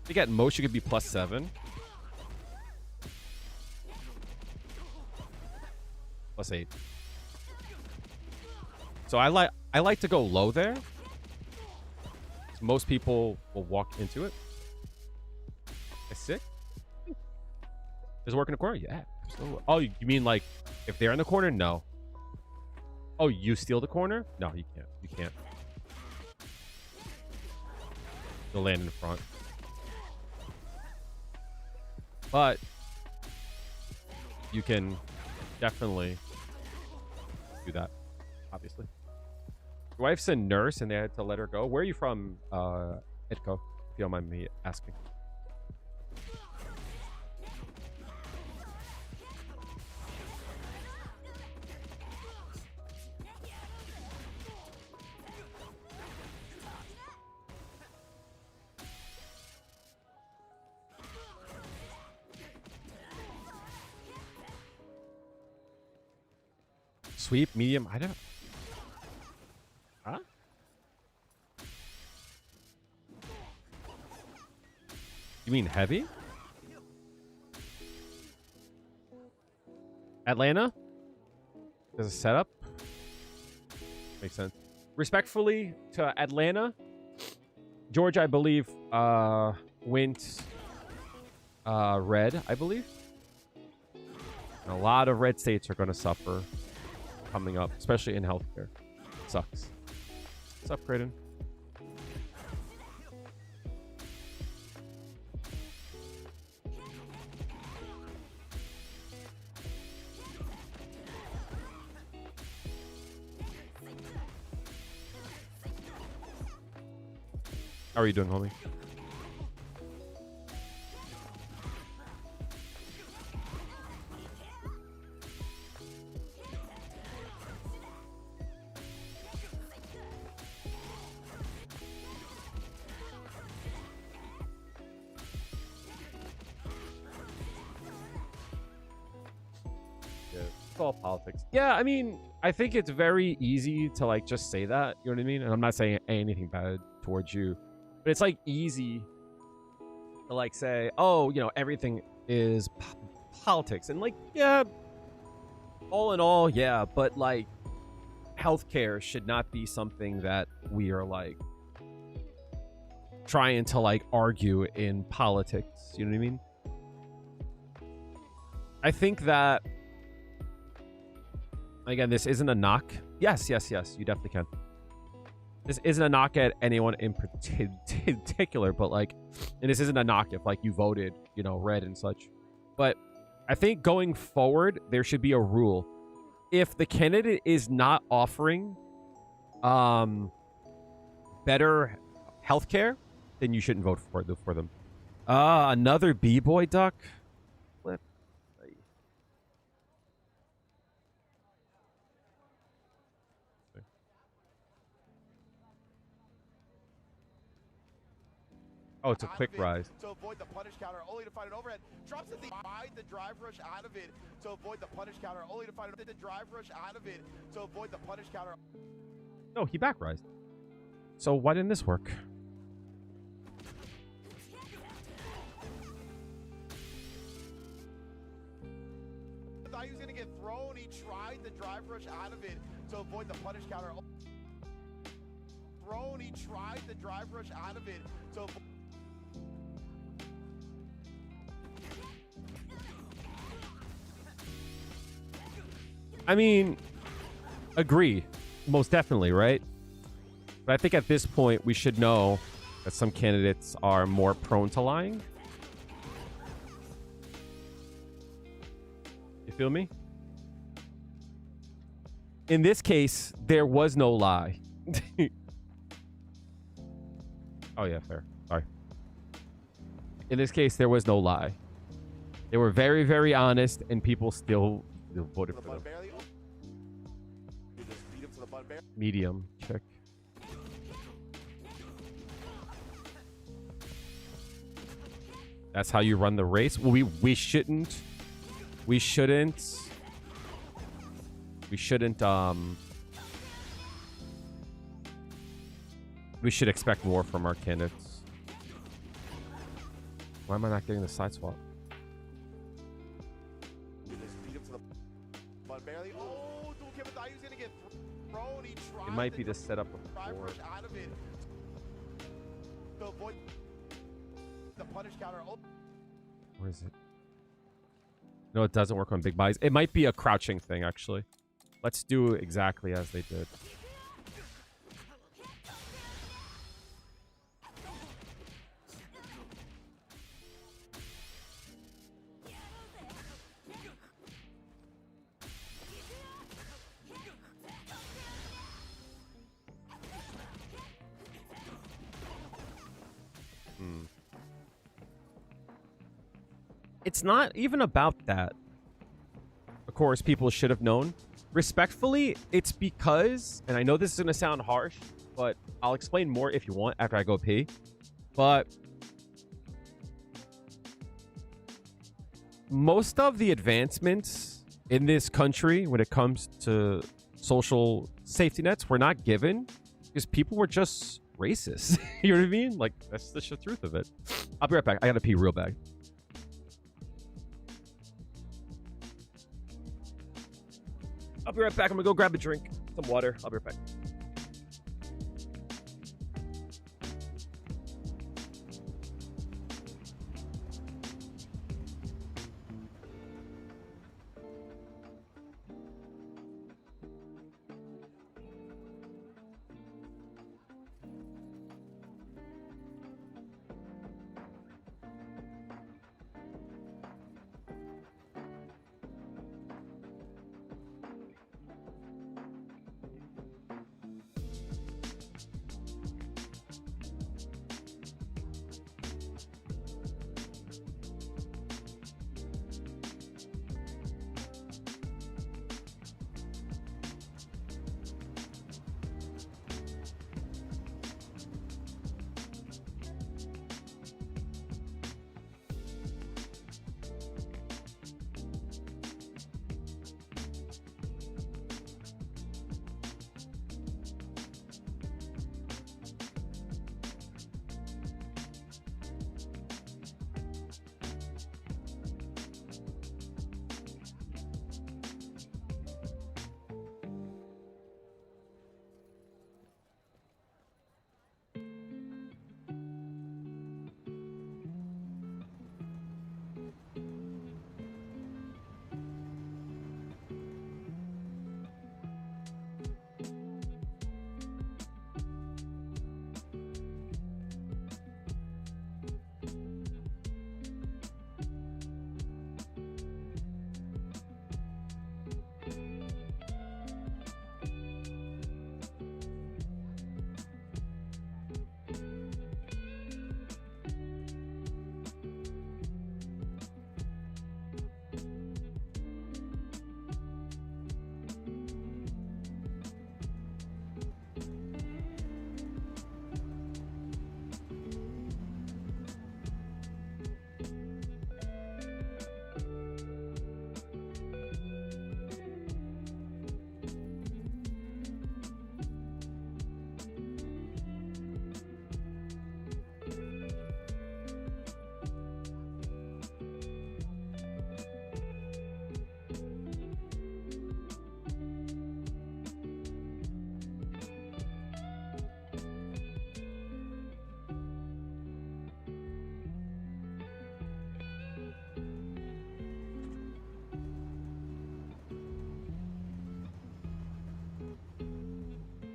think at most you could be +7. +8. So I like to go low there. Most people will walk into it. That's sick. Does it work in the corner? Yeah. Absolutely. Oh, you mean like if they're in the corner? No. Oh, you steal the corner? No, you can't. You can't. You'll land in front. But you can definitely do that, obviously. Your wife's a nurse and they had to let her go. Where are you from, Edco? If you don't mind me asking. Sweep, medium, I don't... Huh? You mean heavy? Atlanta? There's a setup? Makes sense. Respectfully to Atlanta, George, I believe, went red, I believe. And a lot of red states are going to suffer coming up, especially in healthcare. Sucks. What's up, Creighton? How are you doing, homie? All politics. Yeah, I mean, I think it's very easy to like just say that, you know what I mean? And I'm not saying anything bad towards you, but it's like easy to like say, oh, you know, everything is politics. And like, yeah, all in all, yeah, but like healthcare should not be something that we are like trying to like argue in politics, you know what I mean? I think that, again, this isn't a knock. Yes, you definitely can. This isn't a knock at anyone in particular, but like, and this isn't a knock if like you voted, you know, red and such. But I think going forward, there should be a rule. If the candidate is not offering better healthcare, then you shouldn't vote for them. Another B-boy duck? Flip. Oh, it's a quick rise. To avoid the punish counter, only to find an overhead. Drops at the drive rush out of it to avoid the punish counter, only to find the drive rush out of it to avoid the punish counter. No, he back rised. So why didn't this work? I thought he was gonna get thrown. He tried the drive rush out of it to avoid the punish counter. He tried the drive rush out of it to avoid. I mean, agree. Most definitely, right? But I think at this point, we should know that some candidates are more prone to lying. You feel me? In this case, there was no lie. Oh, yeah, fair. Sorry. In this case, there was no lie. They were very, very honest, and people still voted for them. Medium check. That's how you run the race. Well, we shouldn't. We shouldn't. We shouldn't we should expect more from our candidates. Why am I not getting the side swap? It might be the setup before. Where is it? No, it doesn't work on big buys. It might be a crouching thing, actually. Let's do exactly as they did. It's not even about that. Of course, people should have known. Respectfully, it's because, and I know this is going to sound harsh, but I'll explain more if you want after I go pee. But most of the advancements in this country when it comes to social safety nets were not given because people were just racist. You know what I mean? Like, that's the truth of it. I'll be right back. I got to pee real bad. I'll be right back. I'm gonna go grab a drink, some water. I'll be right back.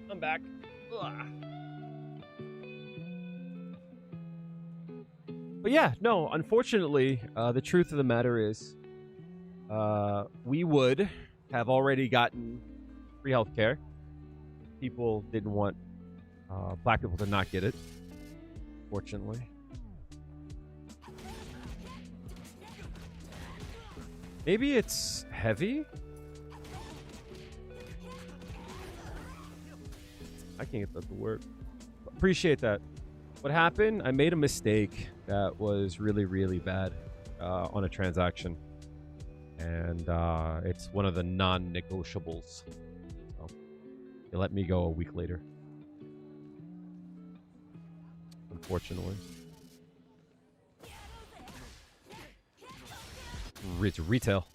I'm back. Ugh. But yeah, no, unfortunately, the truth of the matter is we would have already gotten free healthcare. People didn't want black people to not get it, fortunately. Maybe it's heavy? I can't get that to work. Appreciate that. What happened? I made a mistake that was really, really bad on a transaction. and it's one of the non-negotiables. So they let me go a week later, unfortunately. It's retail.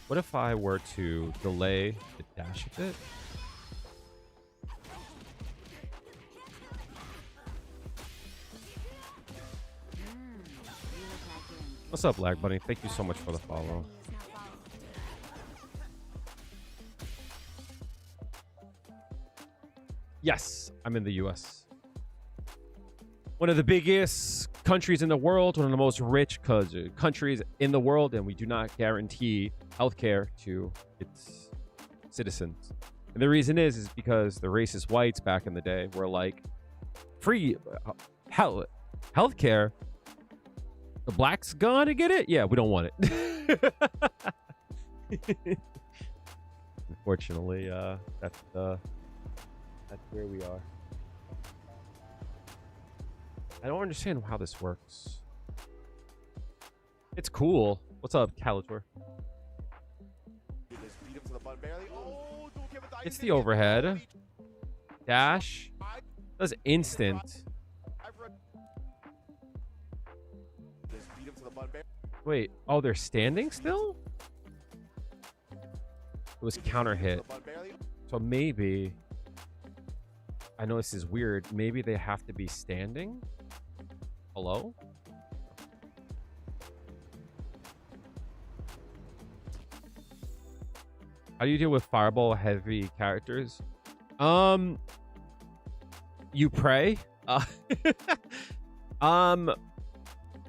What if I were to delay the dash a bit? What's up, Lag Bunny? Thank you so much for the follow. Yes, I'm in the US. One of the biggest countries in the world, one of the most rich countries in the world, and we do not guarantee healthcare to its citizens. And the reason is because the racist whites back in the day were like, free healthcare. The blacks gonna get it? Yeah, we don't want it. Unfortunately, that's where we are. I don't understand how this works. It's cool. What's up, Calitor? It's the overhead. Dash. Does instant. Wait. Oh, they're standing still? It was counter hit. So maybe... I know this is weird. Maybe they have to be standing? Hello? How do you deal with fireball heavy characters? You pray.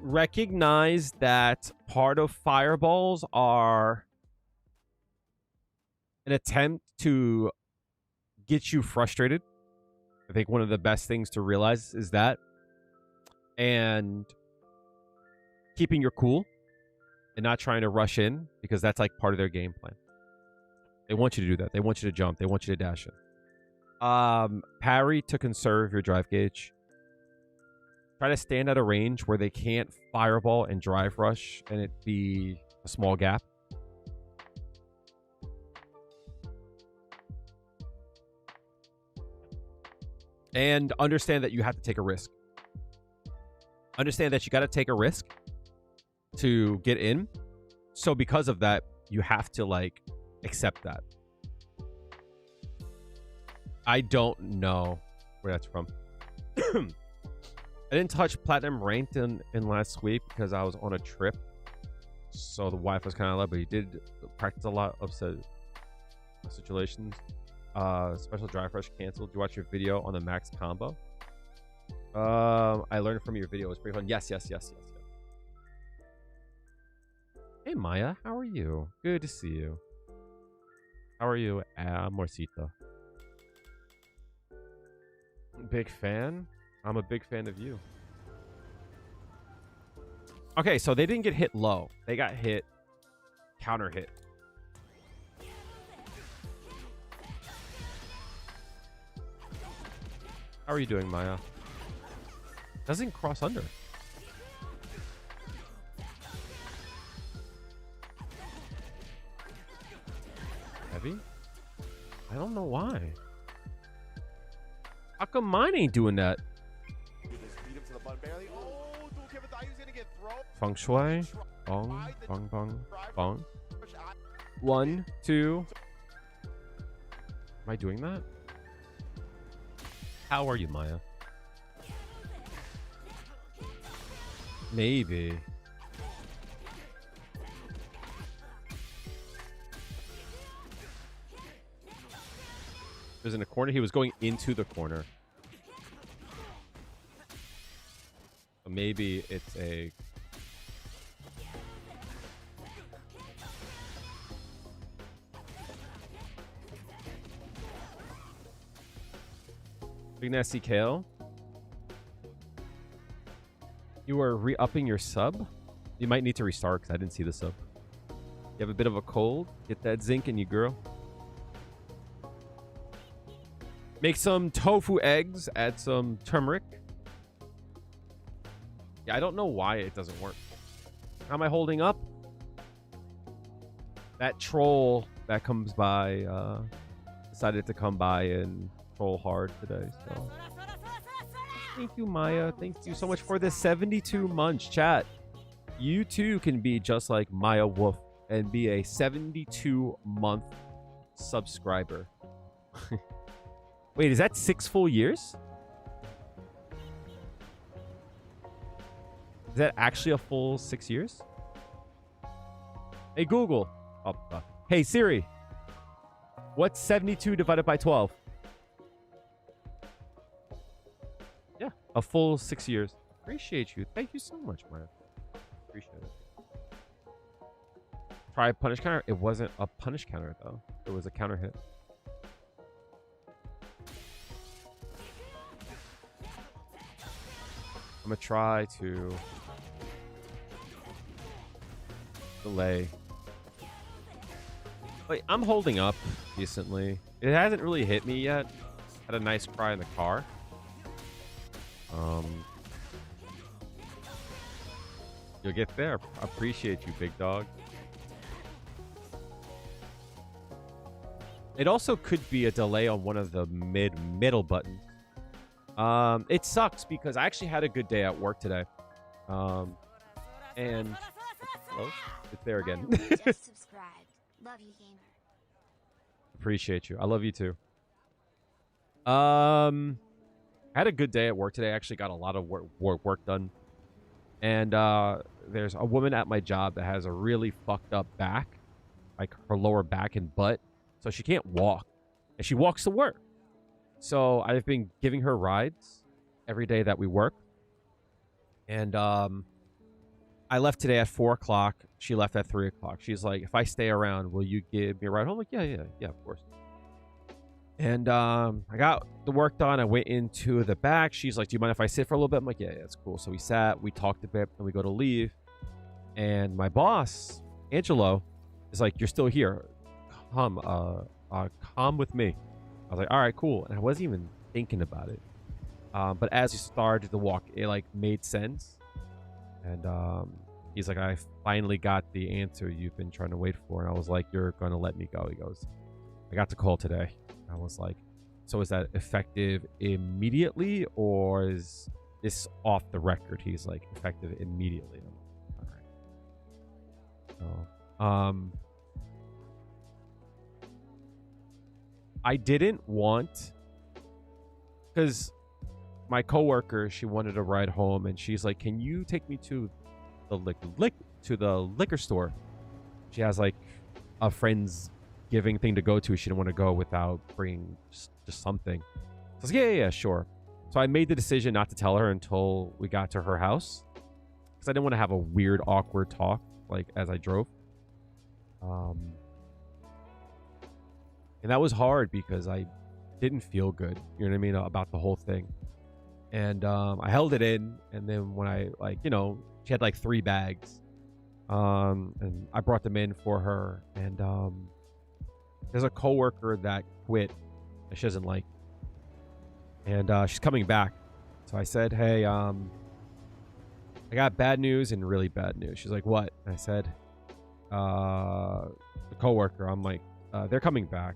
Recognize that part of fireballs are an attempt to get you frustrated. I think one of the best things to realize is that. And keeping your cool and not trying to rush in, because that's like part of their game plan. They want you to do that. They want you to jump. They want you to dash in. Parry to conserve your drive gauge. Try to stand at a range where they can't fireball and drive rush and it be a small gap. And understand that you have to take a risk. Understand that you got to take a risk to get in. So because of that, you have to like accept that. I don't know where that's from. I didn't touch platinum ranked in last week because I was on a trip. So the wife was kind of low, but he did practice a lot of situations. Special drive rush canceled. Did you watch your video on the max combo? I learned from your video. It was pretty fun. Yes. Hey, Maya. How are you? Good to see you. How are you, Amorcita? Big fan? I'm a big fan of you. Okay, so they didn't get hit low. They got hit counter hit. How are you doing, Maya? Doesn't cross under. Heavy? I don't know why. How come mine ain't doing that? Feng Shui. Bong, bong, bong, bong. 1, 2. Am I doing that? How are you, Maya? Maybe. He was in a corner. He was going into the corner. So maybe it's a... Big Nasty Kale. You are re-upping your sub? You might need to restart because I didn't see the sub. You have a bit of a cold? Get that zinc in you, girl. Make some tofu eggs, add some turmeric. Yeah, I don't know why it doesn't work. How am I holding up? That troll that comes by decided to come by and troll hard today. So thank you, Maya. Thank you so much for the 72 months, chat. You too can be just like Maya Wolf and be a 72-month subscriber. Wait, is that 6 full years? Is that actually a full 6 years? Hey, Google. Hey, Siri. What's 72 divided by 12? Yeah, a full 6 years. Appreciate you. Thank you so much, Maya. Appreciate it. Try a punish counter. It wasn't a punish counter, though. It was a counter hit. I'm going to try to delay. Wait, I'm holding up decently. It hasn't really hit me yet. Had a nice cry in the car. You'll get there. Appreciate you, big dog. It also could be a delay on one of the middle buttons. It sucks because I actually had a good day at work today. And hello? It's there again. Just subscribed. Love you, gamer. Appreciate you. I love you too. I had a good day at work today. I actually got a lot of work done. And there's a woman at my job that has a really fucked up back, like her lower back and butt, so she can't walk, and she walks to work. So I've been giving her rides every day that we work. And I left today at 4 o'clock. She left at 3 o'clock. She's like, if I stay around, will you give me a ride home? I'm like, yeah, of course. And I got the work done. I went into the back. She's like, do you mind if I sit for a little bit? I'm like, yeah, it's cool. So we sat, we talked a bit, and we go to leave. And my boss, Angelo, is like, you're still here. Come with me. I was like, all right, cool. And I wasn't even thinking about it. But as we started to walk, it like made sense. And he's like, I finally got the answer you've been trying to wait for. And I was like, you're going to let me go. He goes, I got the call today. I was like, so is that effective immediately or is this off the record? He's like, effective immediately. I'm like, all right. So, I didn't want, because my coworker, she wanted a ride home, and she's like, "Can you take me to the liquor store?" She has like a friend's giving thing to go to. She didn't want to go without bringing just something. So I was like, yeah, sure. So I made the decision not to tell her until we got to her house, because I didn't want to have a weird, awkward talk like as I drove. And that was hard because I didn't feel good, you know what I mean, about the whole thing. And I held it in, and then when I, like, you know, she had like 3 bags, and I brought them in for her. And there's a coworker that quit that she doesn't like, and she's coming back. So I said, hey, I got bad news and really bad news. She's like, what? And I said, the coworker, I'm like, they're coming back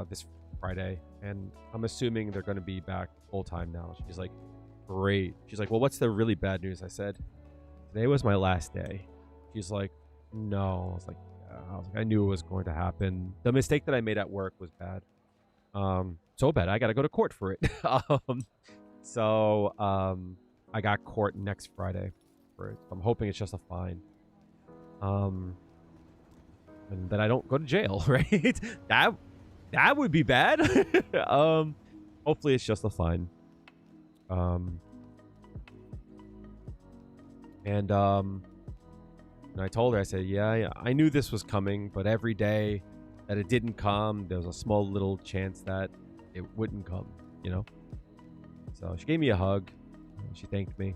this Friday, and I'm assuming they're going to be back full time now. She's like, great. She's like, well, what's the really bad news? I said, today was my last day. She's like, no. I was like, I knew it was going to happen. The mistake that I made at work was bad. So bad, I got to go to court for it. So I got court next Friday for it. I'm hoping it's just a fine. And that I don't go to jail, right? That would be bad. Hopefully it's just a fine. And I told her, I said, yeah, I knew this was coming, but every day that it didn't come, there was a small little chance that it wouldn't come, you know? So she gave me a hug. She thanked me.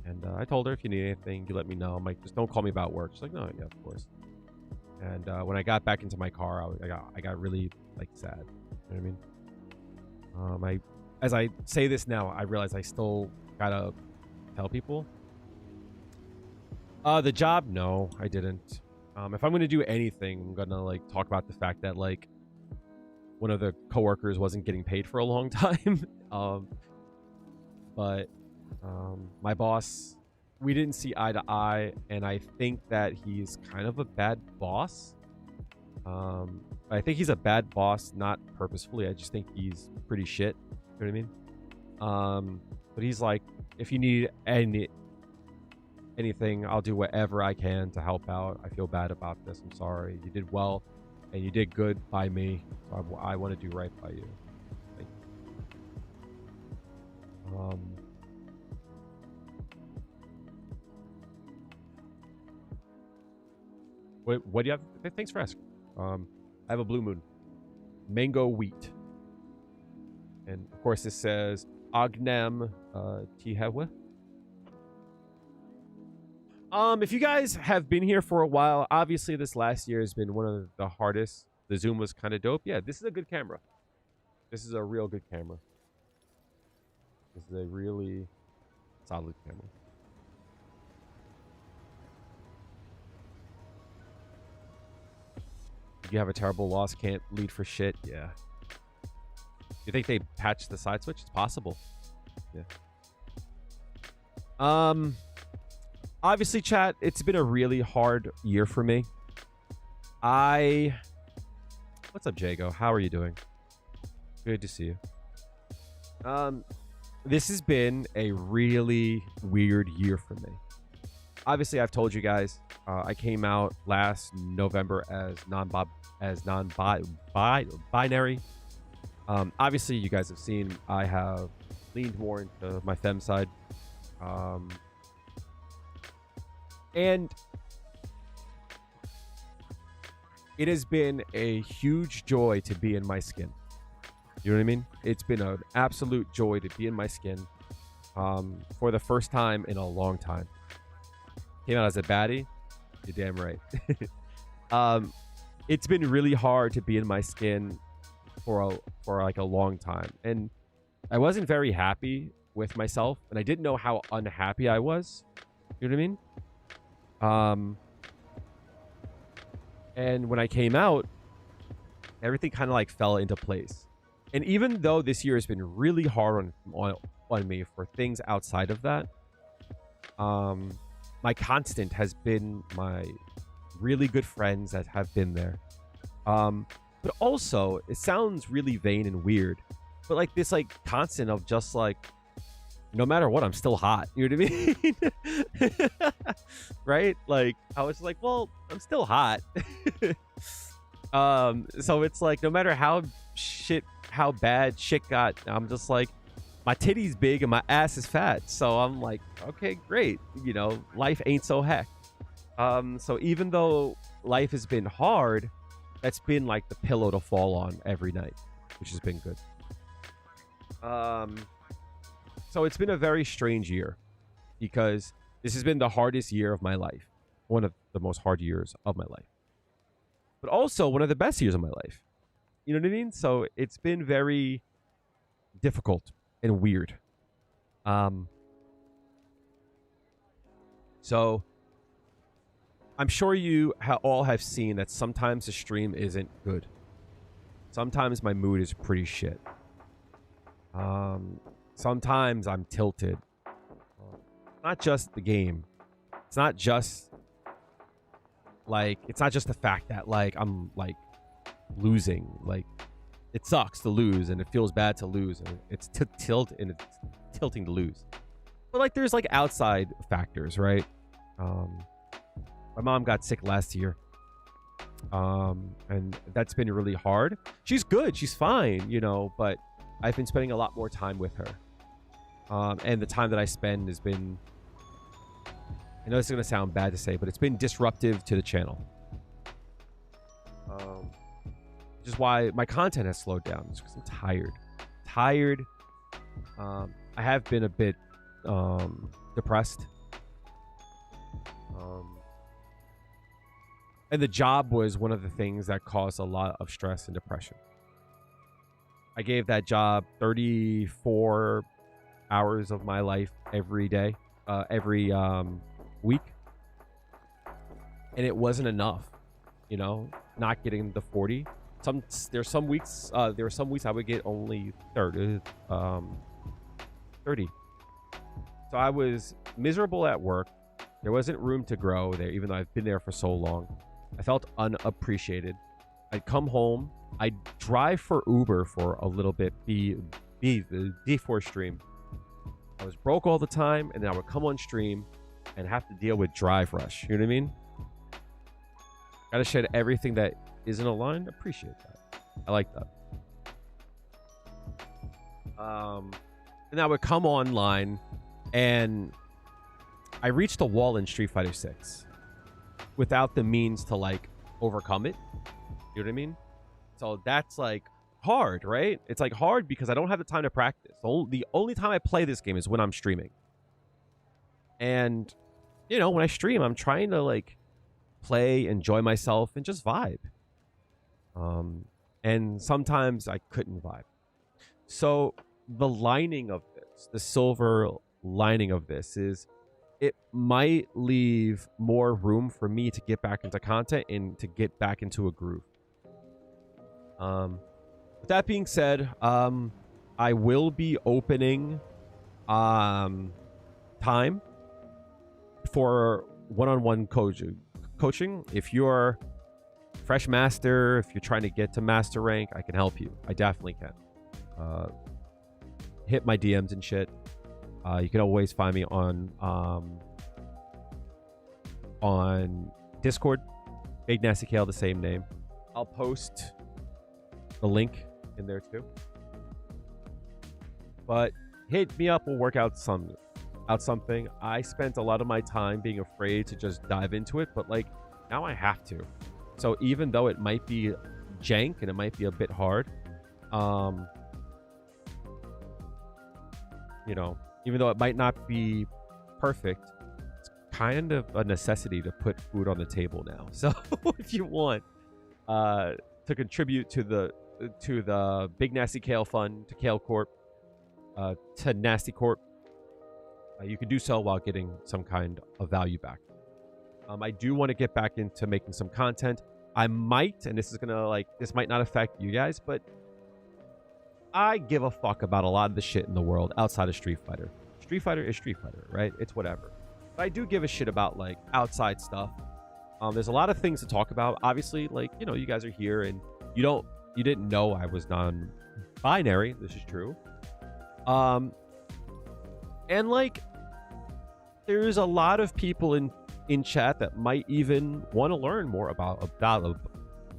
And I told her, if you need anything, you let me know. I'm like, just don't call me about work. She's like, no, yeah, of course. And when I got back into my car, I got really, like, sad. You know what As I say this now, I realize I still gotta tell people. The job, no, I didn't. If I'm gonna do anything, I'm gonna like talk about the fact that like one of the coworkers wasn't getting paid for a long time. But my boss, we didn't see eye to eye, and I think that he's kind of a bad boss. I think he's a bad boss, not purposefully. I just think he's pretty shit. You know what I mean? But he's like, if you need anything, I'll do whatever I can to help out. I feel bad about this. I'm sorry. You did well, and you did good by me. So I want to do right by you. Thank you. What do you have? Thanks for asking. I have a blue moon, mango wheat, and of course this says Agnem Tihewe. If you guys have been here for a while, obviously this last year has been one of the hardest. The zoom was kind of dope. Yeah, this is a good camera. This is a real good camera. This is a really solid camera. You have a terrible loss, can't lead for shit. Yeah. You think they patched the side switch? It's possible. Yeah. Obviously, chat, it's been a really hard year for me. What's up, Jago? How are you doing? Good to see you. This has been a really weird year for me. Obviously, I've told you guys, I came out last November as non-binary. Obviously, you guys have seen I have leaned more into my femme side. And it has been a huge joy to be in my skin. You know what I mean? It's been an absolute joy to be in my skin for the first time in a long time. Came out as a baddie. You're damn right. It's been really hard to be in my skin for like a long time, and I wasn't very happy with myself, and I didn't know how unhappy I was. You know what I mean? And when I came out, everything kind of like fell into place. And even though this year has been really hard on me for things outside of that, my constant has been my really good friends that have been there. But also, it sounds really vain and weird, but like this like constant of just like, no matter what, I'm still hot. You know what I mean? Right? Like, I was like, well, I'm still hot. So it's like, no matter how bad shit got, I'm just like, my titty's big and my ass is fat. So I'm like, okay, great. You know, life ain't so heck. So even though life has been hard, that's been like the pillow to fall on every night, which has been good. So it's been a very strange year because this has been the hardest year of my life. One of the most hard years of my life. But also one of the best years of my life. You know what I mean? So it's been very difficult and weird. So I'm sure you all have seen that sometimes the stream isn't good. Sometimes my mood is pretty shit. Sometimes I'm tilted. Not just the game. It's not just the fact that like I'm like losing. Like it sucks to lose and it feels bad to lose and it's tilting to lose. But like there's like outside factors, right? My mom got sick last year. And that's been really hard. She's good, she's fine, you know, but I've been spending a lot more time with her. And the time that I spend has been, I know this is going to sound bad to say, but it's been disruptive to the channel. Which is why my content has slowed down. It's because I'm tired. I have been a bit depressed. And the job was one of the things that caused a lot of stress and depression. I gave that job 34 hours of my life every day, every week. And it wasn't enough, you know, not getting the 40. There were some weeks I would get only 30. So I was miserable at work. There wasn't room to grow there, even though I've been there for so long. I felt unappreciated. I'd come home. I'd drive for Uber for a little bit before stream. I was broke all the time, and then I would come on stream and have to deal with drive rush. You know what I mean? Gotta shed everything that isn't aligned. Appreciate that. I like that. And I would come online, and I reached a wall in Street Fighter 6 without the means to like overcome it. You know what I mean? So that's like hard, right? It's like hard because I don't have the time to practice. The only time I play this game is when I'm streaming. And, you know, when I stream, I'm trying to like play, enjoy myself, and just vibe. And sometimes I couldn't vibe. So the lining of this, the silver lining of this is it might leave more room for me to get back into content and to get back into a groove. With that being said, I will be opening time for one-on-one coaching. If you're fresh master, if you're trying to get to master rank, I can help you. I definitely can. Hit my DMs and shit. You can always find me on Discord. Big Nasty Kale, the same name. I'll post the link in there too. But hit me up. We'll work out something. I spent a lot of my time being afraid to just dive into it, but like now I have to. So even though it might be jank and it might be a bit hard, you know, even though it might not be perfect, it's kind of a necessity to put food on the table now. So if you want to contribute to the Big Nasty Kale Fund, to Kale Corp, to Nasty Corp, you can do so while getting some kind of value back. I do want to get back into making some content. I might, and this might not affect you guys, but I give a fuck about a lot of the shit in the world outside of Street Fighter. Street Fighter is Street Fighter, right? It's whatever. But I do give a shit about like outside stuff. There's a lot of things to talk about. Obviously, like, you know, you guys are here and you didn't know I was non-binary. This is true. And like, there's a lot of people in chat that might even want to learn more about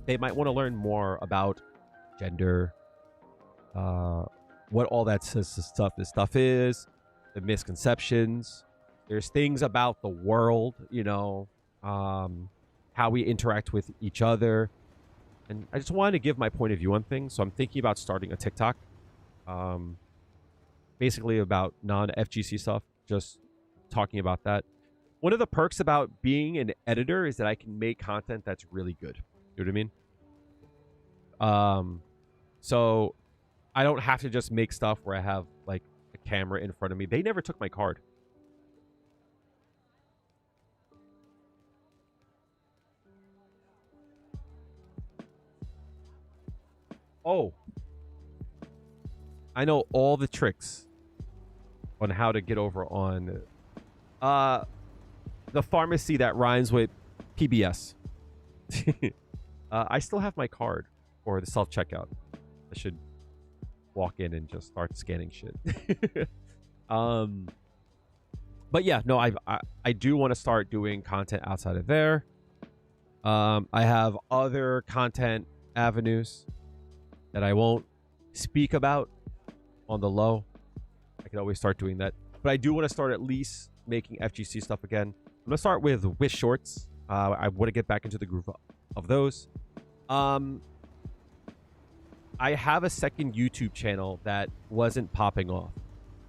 they might want to learn more about gender, what all that stuff is, the misconceptions. There's things about the world, you know, how we interact with each other. And I just wanted to give my point of view on things. So I'm thinking about starting a TikTok, basically about non-FGC stuff, just talking about that. One of the perks about being an editor is that I can make content that's really good. You know what I mean? So I don't have to just make stuff where I have like a camera in front of me. They never took my card. Oh, I know all the tricks on how to get over on the pharmacy that rhymes with PBS. I still have my card for the self-checkout. I should walk in and just start scanning shit. But yeah, no, I do want to start doing content outside of there. I have other content avenues that I won't speak about on the low. I can always start doing that. But I do want to start at least making FGC stuff again. I'm going to start with Wish Shorts. I want to get back into the groove of those. I have a second YouTube channel that wasn't popping off.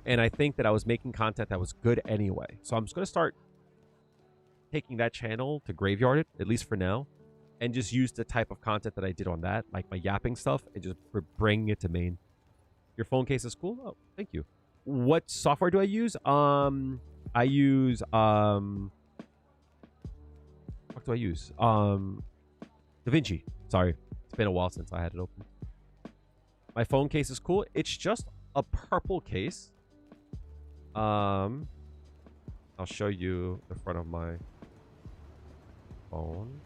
And I think that I was making content that was good anyway. So I'm just going to start taking that channel to graveyard it, at least for now. And just use the type of content that I did on that, like my yapping stuff, and just bring it to main. Your phone case is cool. Oh, thank you. What software do I use? I use what do I use? DaVinci. Sorry, it's been a while since I had it open. My phone case is cool. It's just a purple case. I'll show you the front of my phone.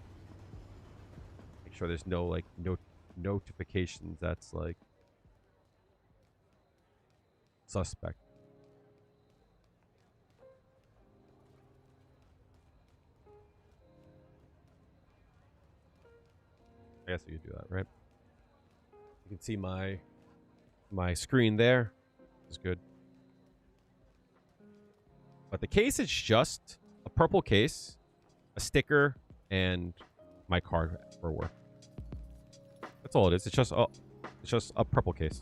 Make sure there's no like notifications that's like suspect. I guess we could do that, right? You can see my screen there. It's good. But the case is just a purple case, a sticker, and my card for work. That's all it is. It's just a purple case.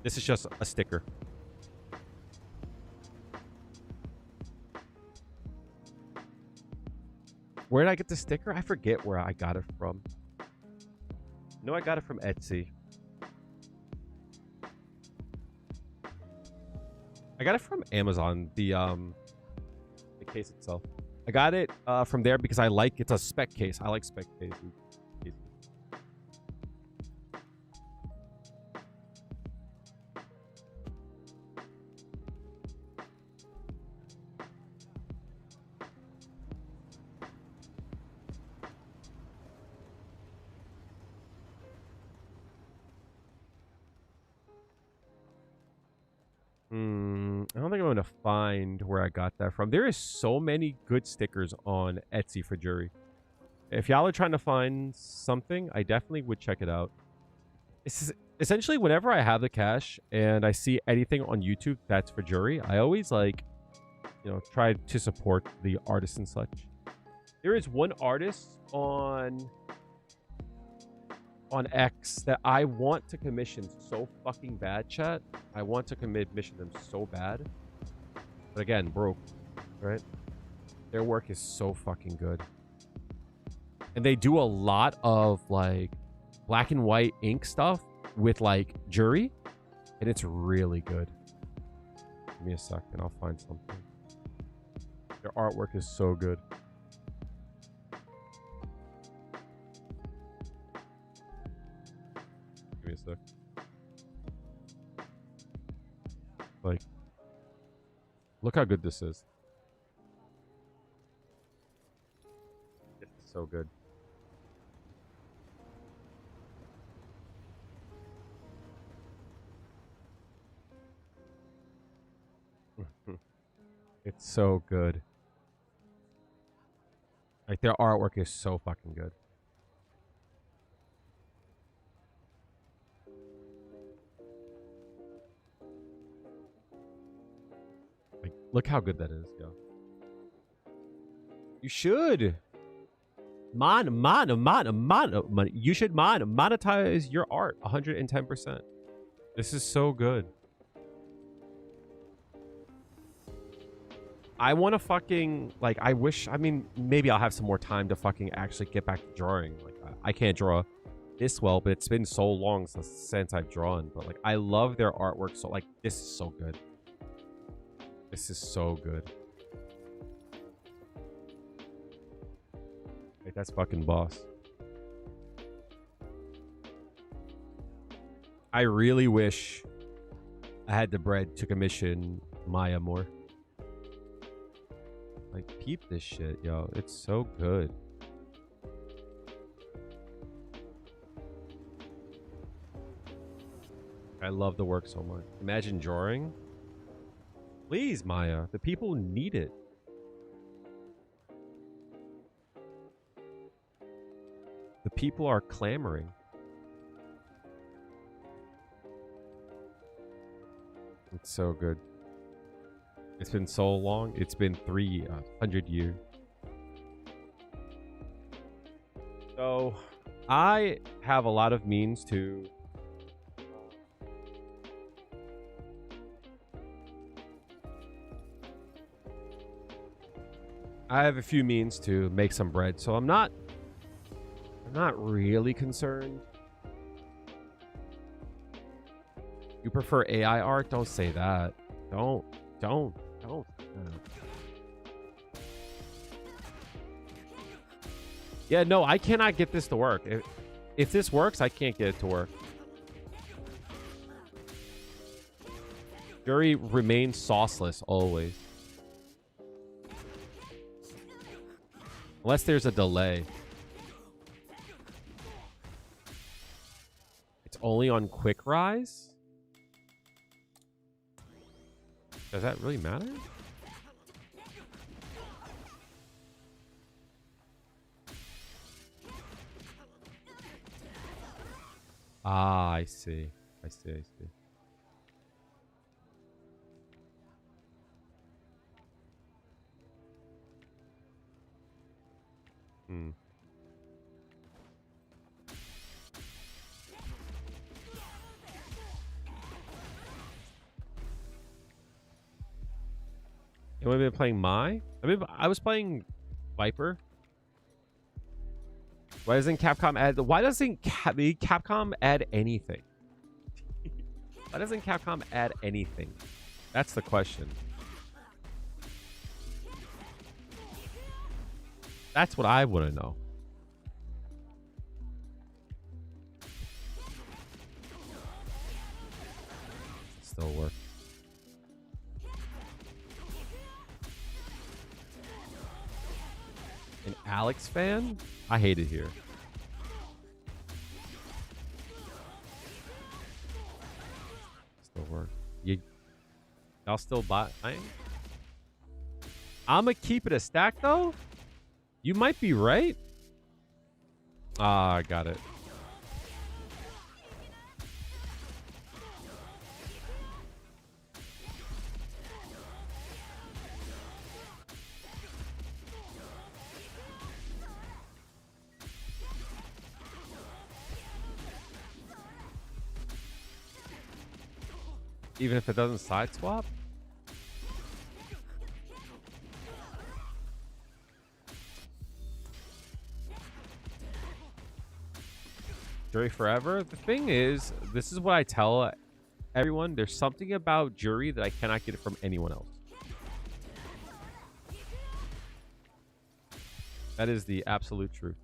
This is just a sticker. Where did I get the sticker? I forget where I got it from. No, I got it from Etsy. I got it from Amazon, the case itself. I got it from there because it's a spec case. I like spec cases. I don't think I'm going to find where I got that from. There is so many good stickers on Etsy for Juri. If y'all are trying to find something, I definitely would check it out. It's essentially whenever I have the cash and I see anything on YouTube that's for Juri, I always try to support the artists and such. There is one artist on X that I want to commission so fucking bad, chat. I want to commission them so bad. But again, broke, right? Their work is so fucking good. And they do a lot of like black and white ink stuff with like Juri. And it's really good. Give me a second, I'll find something. Their artwork is so good. Give me a sec. Like, look how good this is. This is so good. It's so good. Like, their artwork is so fucking good. Like, look how good that is, yo. You should. You should monetize your art 110%. This is so good. I want to fucking, like, maybe I'll have some more time to fucking actually get back to drawing. Like, I can't draw this well, but it's been so long since I've drawn. But, like, I love their artwork. So, like, this is so good. This is so good. Like, that's fucking boss. I really wish I had the bread to commission Maya more. Like, peep this shit, yo. It's so good. I love the work so much. Imagine drawing. Please, Maya. The people need it. The people are clamoring. It's so good. It's been so long. It's been 300 years. So, I have a lot of means to... I have a few means to make some bread, so I'm not really concerned. You prefer AI art. Don't say that. Don't. Yeah, no, I cannot get this to work. If this works, I can't get it to work. Juri remains sauceless always. Unless there's a delay. It's only on quick rise? Does that really matter? Ah, I see. I see. Hmm. You want me to be playing Mai? I was playing Viper. Why doesn't Capcom add... Why doesn't Capcom add anything? Why doesn't Capcom add anything? That's the question. That's what I want to know. Still work. An Alex fan? I hate it here. Still work. Y'all still buying? I'ma keep it a stack though? You might be right. Ah, I got it. Even if it doesn't side swap? Juri forever? The thing is, this is what I tell everyone. There's something about Juri that I cannot get it from anyone else. That is the absolute truth.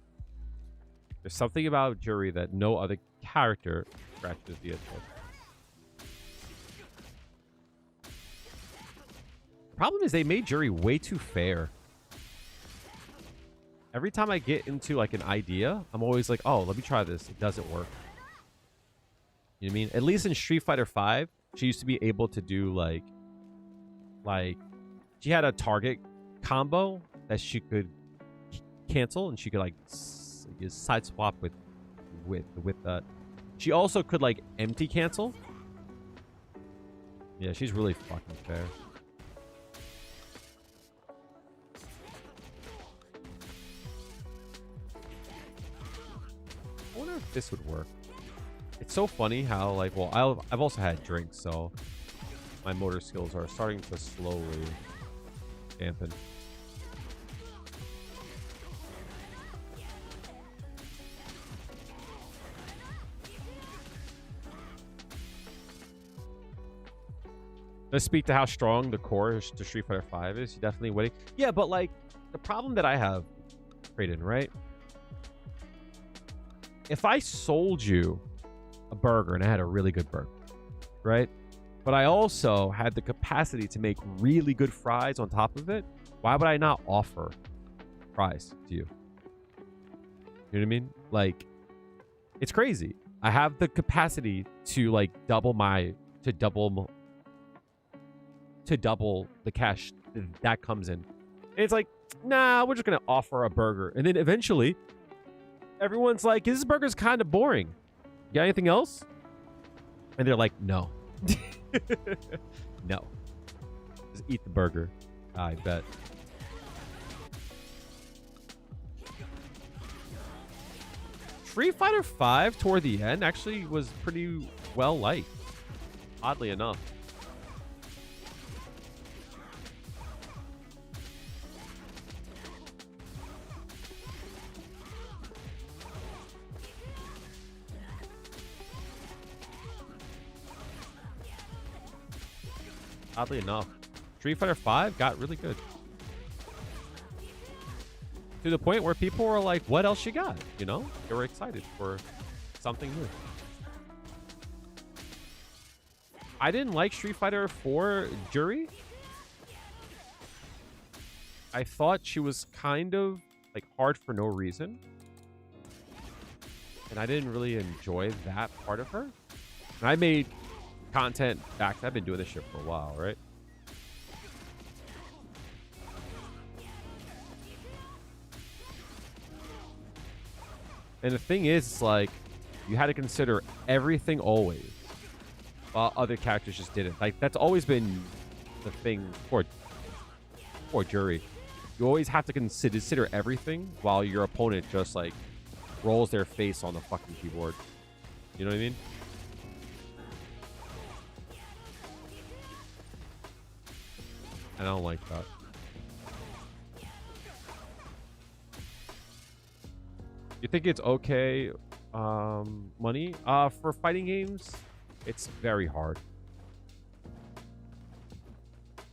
There's something about Juri that no other character scratches the itch of. Problem is they made Juri way too fair. Every time I get into like an idea, I'm always like, oh, let me try this. It doesn't work. You know what I mean? At least in Street Fighter 5, she used to be able to do like she had a target combo that she could cancel, and she could like side swap with that. She also could like empty cancel. Yeah, she's really fucking fair. I wonder if this would work. It's so funny how like, well, I've also had drinks, so my motor skills are starting to slowly dampen. Let's speak to how strong the core to Street Fighter 5 is. You're definitely waiting. Yeah, but like the problem that I have, Raiden, right? If I sold you a burger and I had a really good burger, right? But I also had the capacity to make really good fries on top of it, why would I not offer fries to you? You know what I mean? Like, it's crazy. I have the capacity to like double the cash that comes in. And it's like, nah, we're just gonna offer a burger. And then eventually everyone's like, this burger's kind of boring. You got anything else? And they're like, no. No. Just eat the burger. I bet. Street Fighter 5 toward the end actually was pretty well liked. Oddly enough. Oddly enough, Street Fighter 5 got really good. To the point where people were like, what else you got? You know? They were excited for something new. I didn't like Street Fighter 4 Juri. I thought she was kind of like hard for no reason. And I didn't really enjoy that part of her. And I made content back. I've been doing this shit for a while, right? And the thing is, it's like, you had to consider everything always, while other characters just didn't. Like, that's always been the thing for Juri. You always have to consider everything, while your opponent just, like, rolls their face on the fucking keyboard. You know what I mean? And I don't like that. You think it's okay, money? For fighting games, it's very hard.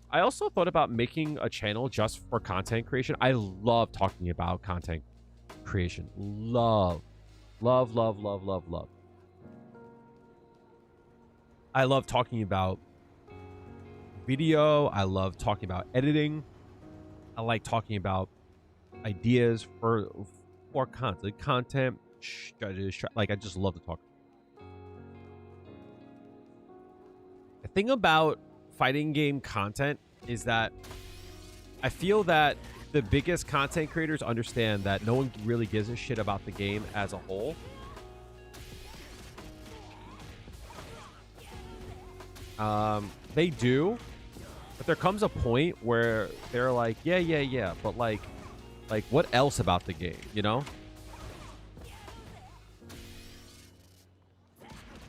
I also thought about making a channel just for content creation. I love talking about content creation. Love. Love, love, love, love, love. I love talking about video. I love talking about editing. I like talking about ideas for content, strategies. Like, I just love to talk. The thing about fighting game content is that I feel that the biggest content creators understand that no one really gives a shit about the game as a whole. They do, but there comes a point where they're like, yeah, but like what else about the game, you know?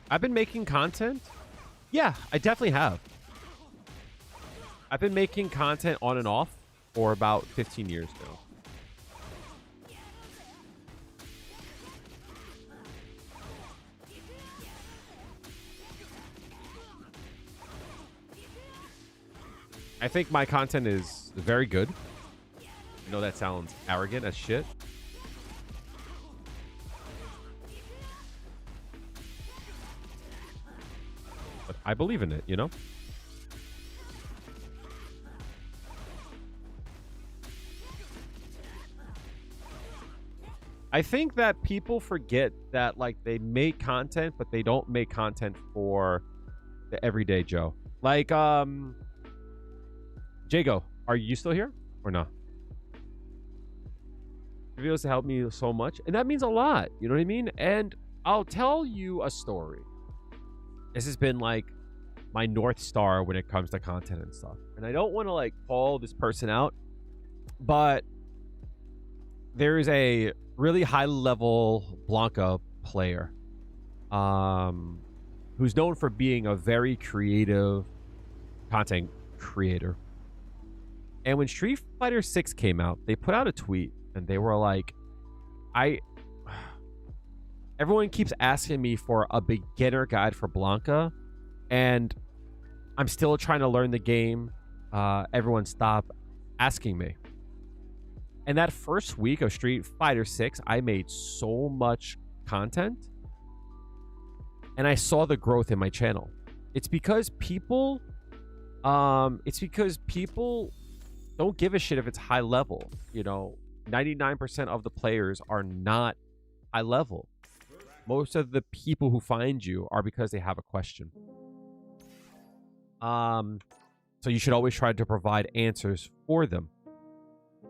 I've been making content. Yeah, I definitely have. I've been making content on and off for about 15 years now. I think my content is very good. I know that sounds arrogant as shit. But I believe in it, you know? I think that people forget that, like, they make content, but they don't make content for the everyday Joe. Like, Jago, are you still here or not? Videos to help me so much, and that means a lot. You know what I mean? And I'll tell you a story. This has been like my North Star when it comes to content and stuff. And I don't want to like call this person out, but there is a really high level Blanca player who's known for being a very creative content creator. And when Street Fighter 6 came out, they put out a tweet and they were like, everyone keeps asking me for a beginner guide for Blanca, and I'm still trying to learn the game. Everyone stop asking me. And that first week of Street Fighter 6, I made so much content, and I saw the growth in my channel. It's because people don't give a shit if it's high level. You know, 99% of the players are not high level. Most of the people who find you are because they have a question. So you should always try to provide answers for them.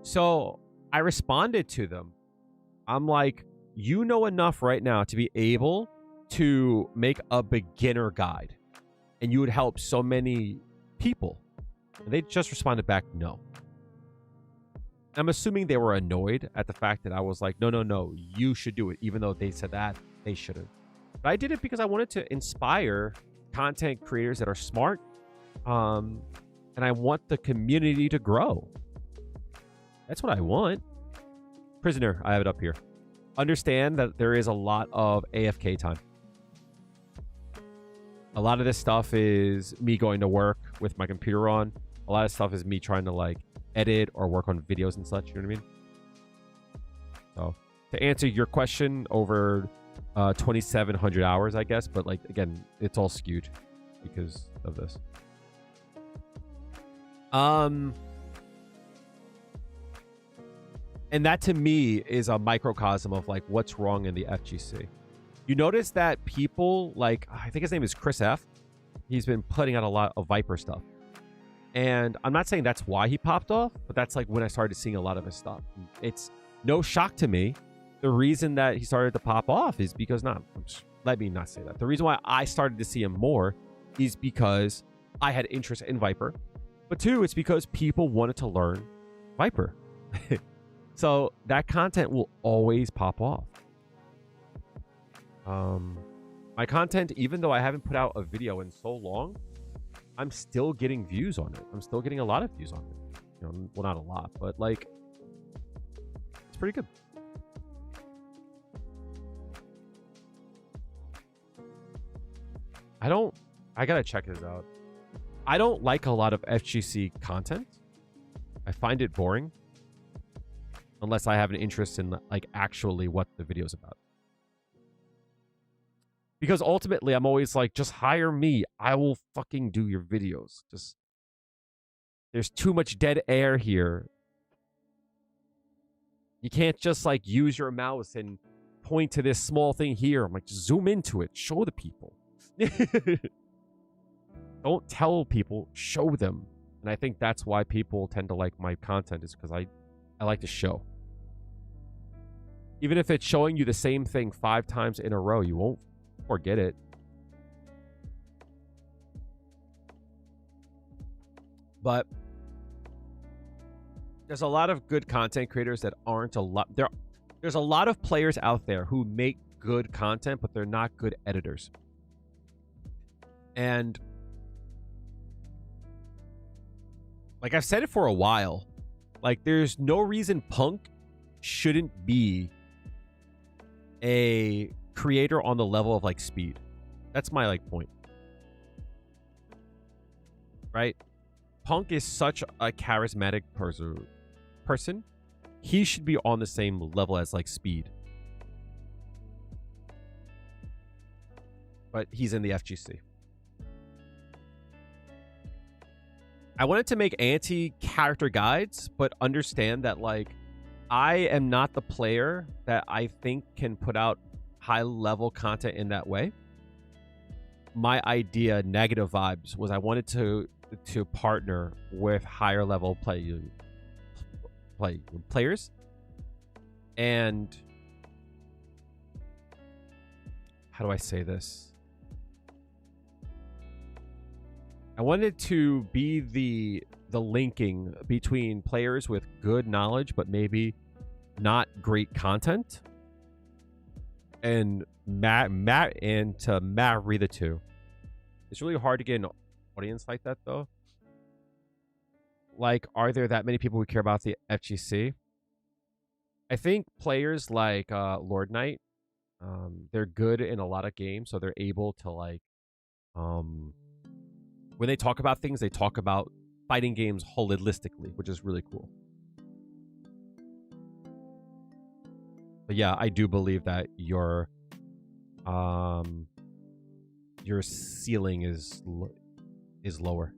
So I responded to them. I'm like, you know enough right now to be able to make a beginner guide, and you would help so many people. And they just responded back, no. I'm assuming they were annoyed at the fact that I was like, no, you should do it. Even though they said that, they shouldn't. But I did it because I wanted to inspire content creators that are smart. And I want the community to grow. That's what I want. Prisoner, I have it up here. Understand that there is a lot of AFK time. A lot of this stuff is me going to work with my computer on. A lot of stuff is me trying to like edit or work on videos and such. You know what I mean? So to answer your question, over 2,700 hours, I guess. But like, again, it's all skewed because of this. And that to me is a microcosm of like what's wrong in the FGC. You notice that people like, I think his name is Chris F. He's been putting out a lot of Viper stuff. And I'm not saying that's why he popped off, but that's like when I started seeing a lot of his stuff. It's no shock to me. The reason that he started to pop off is because, let me not say that. The reason why I started to see him more is because I had interest in Viper. But two, it's because people wanted to learn Viper. So that content will always pop off. My content, even though I haven't put out a video in so long, I'm still getting views on it. I'm still getting a lot of views on it. You know, well, not a lot, but like, it's pretty good. I gotta check this out. I don't like a lot of FGC content. I find it boring. Unless I have an interest in like actually what the video's about. Because ultimately I'm always like, just hire me. I will fucking do your videos. Just, there's too much dead air here. You can't just like use your mouse and point to this small thing here. I'm like, just zoom into it. Show the people. Don't tell people, show them. And I think that's why people tend to like my content, is because I like to show. Even if it's showing you the same thing 5 times in a row, you won't forget it. But there's a lot of good content creators that aren't a lot. There's a lot of players out there who make good content, but they're not good editors. And like I've said it for a while, like there's no reason Punk shouldn't be a creator on the level of like Speed. That's my like point. Right? Punk is such a charismatic person. He should be on the same level as like Speed. But he's in the FGC. I wanted to make anti-character guides, but understand that like I am not the player that I think can put out high-level content in that way. My idea, Negative Vibes, was I wanted to partner with higher-level players. And how do I say this? I wanted to be the linking between players with good knowledge but maybe not great content, and to marry the two. It's really hard to get an audience like that though. Like, are there that many people who care about the FGC? I think players like Lord Knight, they're good in a lot of games, so they're able to like when they talk about things, they talk about fighting games holistically, which is really cool. But yeah, I do believe that your ceiling is lower.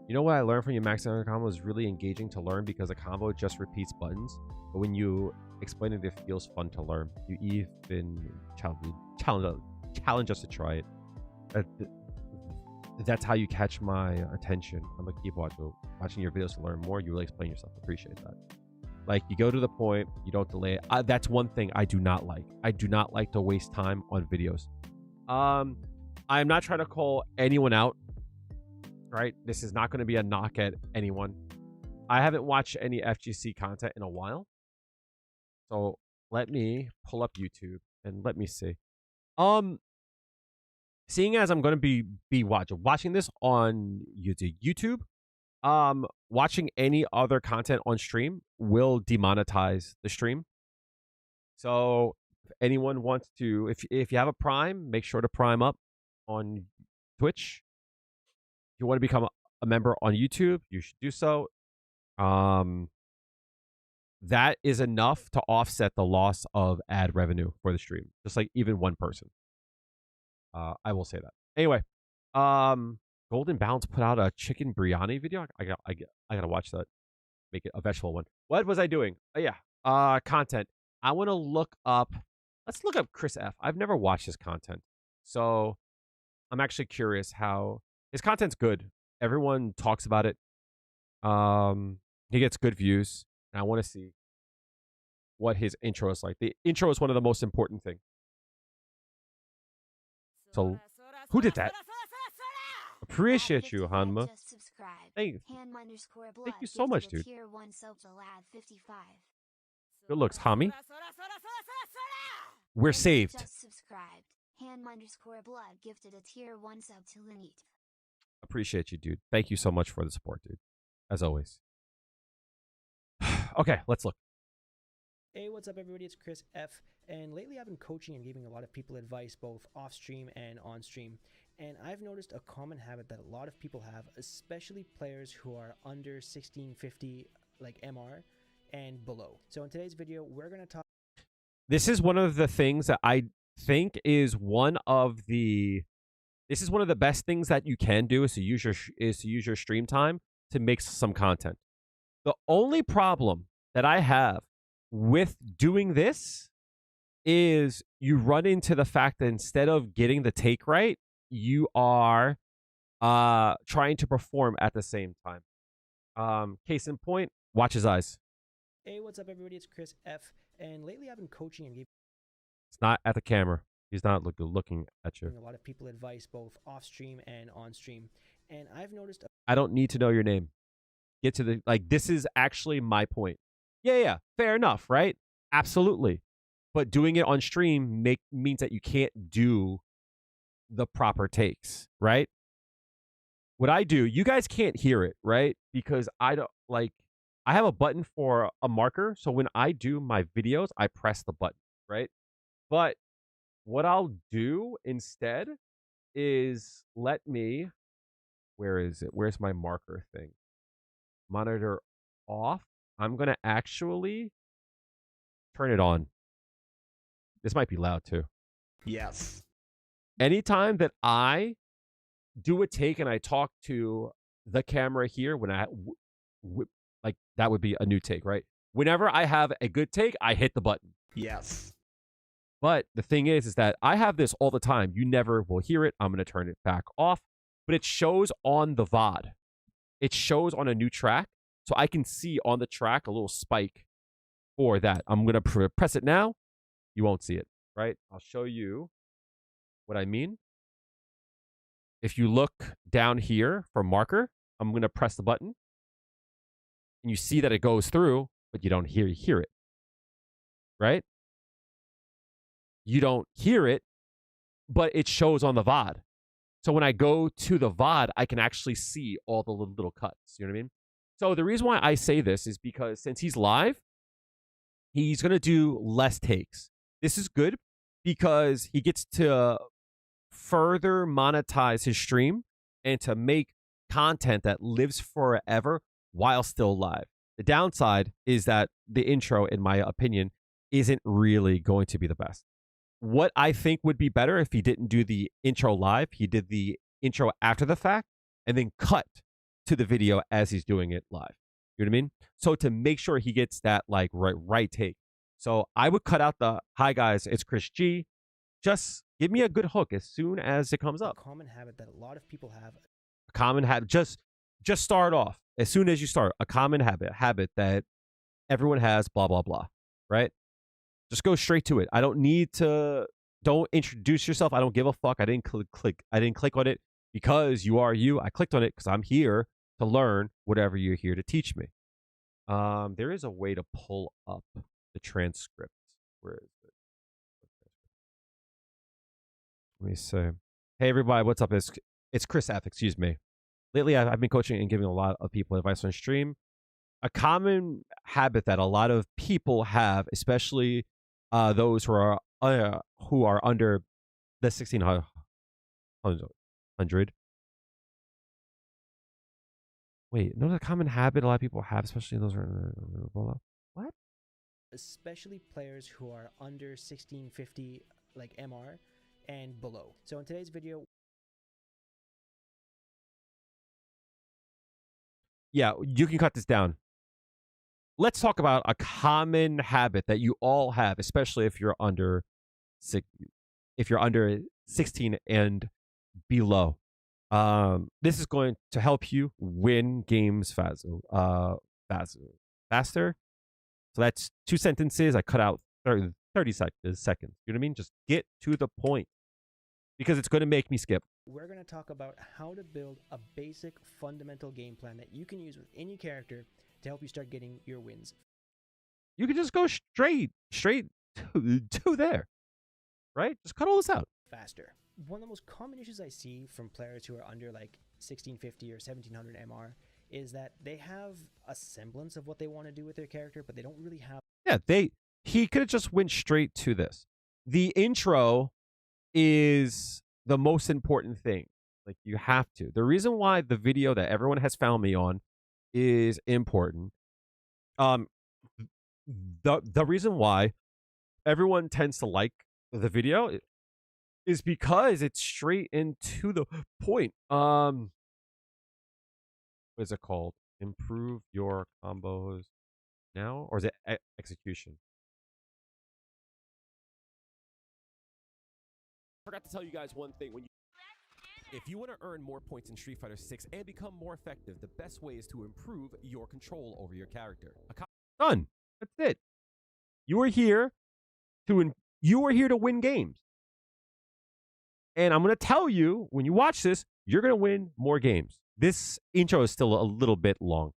You know what I learned from your max out combo is really engaging to learn, because a combo just repeats buttons, but when you explain it, it feels fun to learn. You even challenge us to try it. That's how you catch my attention. I'm gonna keep watching your videos to learn more. You really explain yourself. Appreciate that. Like, you go to the point, you don't delay it. That's one thing I do not like. I do not like to waste time on videos. I'm not trying to call anyone out, right? This is not going to be a knock at anyone. I haven't watched any FGC content in a while. So let me pull up YouTube and let me see. Seeing as I'm going to be watching this on YouTube, watching any other content on stream will demonetize the stream. So if anyone wants to, if you have a Prime, make sure to Prime up. on Twitch. If you want to become a member on YouTube, you should do so. That is enough to offset the loss of ad revenue for the stream. Just like even one person. I will say that. Anyway, Golden Bounce put out a chicken biryani video. I gotta watch that. Make it a vegetable one. What was I doing? Oh yeah. Content. I want to look up. Let's look up Chris F. I've never watched his content, so I'm actually curious how his content's good. Everyone talks about it. He gets good views, and I want to see what his intro is like. The intro is one of the most important things. So, who did that? Appreciate you, Hanma. Thank you so much, dude. Good looks, Hami. We're saved. Just subscribed. Han_blood gifted a tier 1 sub to Linit. Appreciate you, dude. Thank you so much for the support, dude. As always. Okay, let's look. Hey, what's up, everybody? It's Chris F. And lately I've been coaching and giving a lot of people advice, both off stream and on stream. And I've noticed a common habit that a lot of people have, especially players who are under 1650, like MR, and below. So in today's video, we're going to talk. This is one of the things that I think is one of the best things that you can do is to use your stream time to make some content. The only problem that I have with doing this is you run into the fact that instead of getting the take right, you are trying to perform at the same time. Case in point, watch his eyes. Hey, what's up, everybody? It's Chris F. And lately I've been coaching and giving. It's not at the camera. He's not looking at you. A lot of people advice, both off stream and on stream. And I've noticed. I don't need to know your name. Get to the, like, this is actually my point. Yeah, fair enough, right? Absolutely. But doing it on stream means that you can't do the proper takes, right? What I do, you guys can't hear it, right? Because I have a button for a marker. So when I do my videos, I press the button, right? But what I'll do instead is where is it? Where's my marker thing? Monitor off. I'm going to actually turn it on. This might be loud too. Yes. Anytime that I do a take and I talk to the camera here, when like that would be a new take, right? Whenever I have a good take, I hit the button. Yes. But the thing is that I have this all the time. You never will hear it. I'm going to turn it back off. But it shows on the VOD. It shows on a new track. So I can see on the track a little spike for that. I'm going to press it now. You won't see it, right? I'll show you what I mean. If you look down here for marker, I'm going to press the button. And you see that it goes through, but you don't hear it, right? You don't hear it, but it shows on the VOD. So when I go to the VOD, I can actually see all the little cuts. You know what I mean? So the reason why I say this is because since he's live, he's going to do less takes. This is good because he gets to further monetize his stream and to make content that lives forever while still live. The downside is that the intro, in my opinion, isn't really going to be the best. What I think would be better if he didn't do the intro live, he did the intro after the fact and then cut to the video as he's doing it live. You know what I mean? So to make sure he gets that like right take. So I would cut out the, hi guys, it's Chris G. Just give me a good hook as soon as it comes up. A common habit that a lot of people have. A common habit, just start off. As soon as you start, a common habit that everyone has, blah, blah, blah, right? Just go straight to it. I don't need to, don't introduce yourself. I don't give a fuck. I didn't click on it because you are you. I clicked on it because I'm here to learn whatever you're here to teach me. There is a way to pull up the transcript. Where is it? Let me see. Hey everybody, what's up? It's Chris F. Excuse me. Lately, I've been coaching and giving a lot of people advice on stream. A common habit that a lot of people have, especially those who are under the 1600 100. Wait, another common habit a lot of people have, especially those who are below. What? Especially players who are under 1650 like MR and below. So in today's video, Yeah, you can cut this down. Let's talk about a common habit that you all have, especially if you're under 16 and below. This is going to help you win games faster. So that's 2 sentences. I cut out 30 seconds. You know what I mean? Just get to the point because it's going to make me skip. we're going to talk about how to build a basic fundamental game plan that you can use with any character to help you start getting your wins. You can just go straight to there, right? Just cut all this out. Faster. One of the most common issues I see from players who are under like 1650 or 1700 MR is that they have a semblance of what they want to do with their character, but they don't really have. Yeah, he could have just went straight to this. The intro is the most important thing. Like, you have to. The reason why the video that everyone has found me on is important. The reason why everyone tends to like the video is because it's straight into the point. What is it called? Improve your combos now, or is it execution? Forgot to tell you guys one thing. If you want to earn more points in Street Fighter 6 and become more effective, the best way is to improve your control over your character. Done. That's it. You are here to win games. And I'm going to tell you, when you watch this, you're going to win more games. This intro is still a little bit long.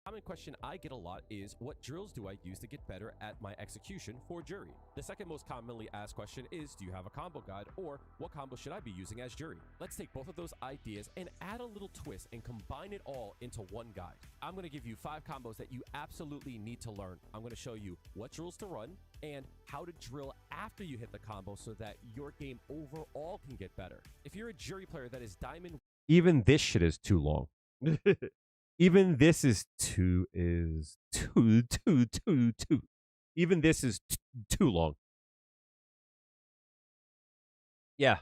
Common question I get a lot is, what drills do I use to get better at my execution for Juri? The second most commonly asked question is, do you have a combo guide, or what combo should I be using as Juri? Let's take both of those ideas and add a little twist and combine it all into one guide. I'm going to give you 5 combos that you absolutely need to learn. I'm going to show you what drills to run and how to drill after you hit the combo so that your game overall can get better. If you're a Juri player that is diamond... Even this shit is too long. Even this is too. Even this is too long. Yeah.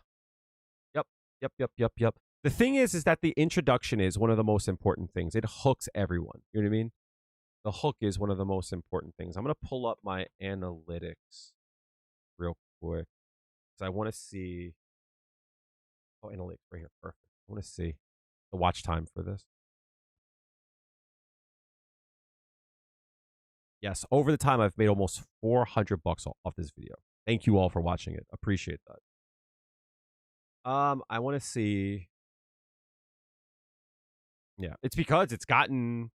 Yep. The thing is that the introduction is one of the most important things. It hooks everyone. You know what I mean? The hook is one of the most important things. I'm going to pull up my analytics real quick because I want to see. Oh, analytics right here. Perfect. I want to see the watch time for this. Yes, over the time, I've made almost $400 off this video. Thank you all for watching it. Appreciate that. I want to see. Yeah, it's because it's gotten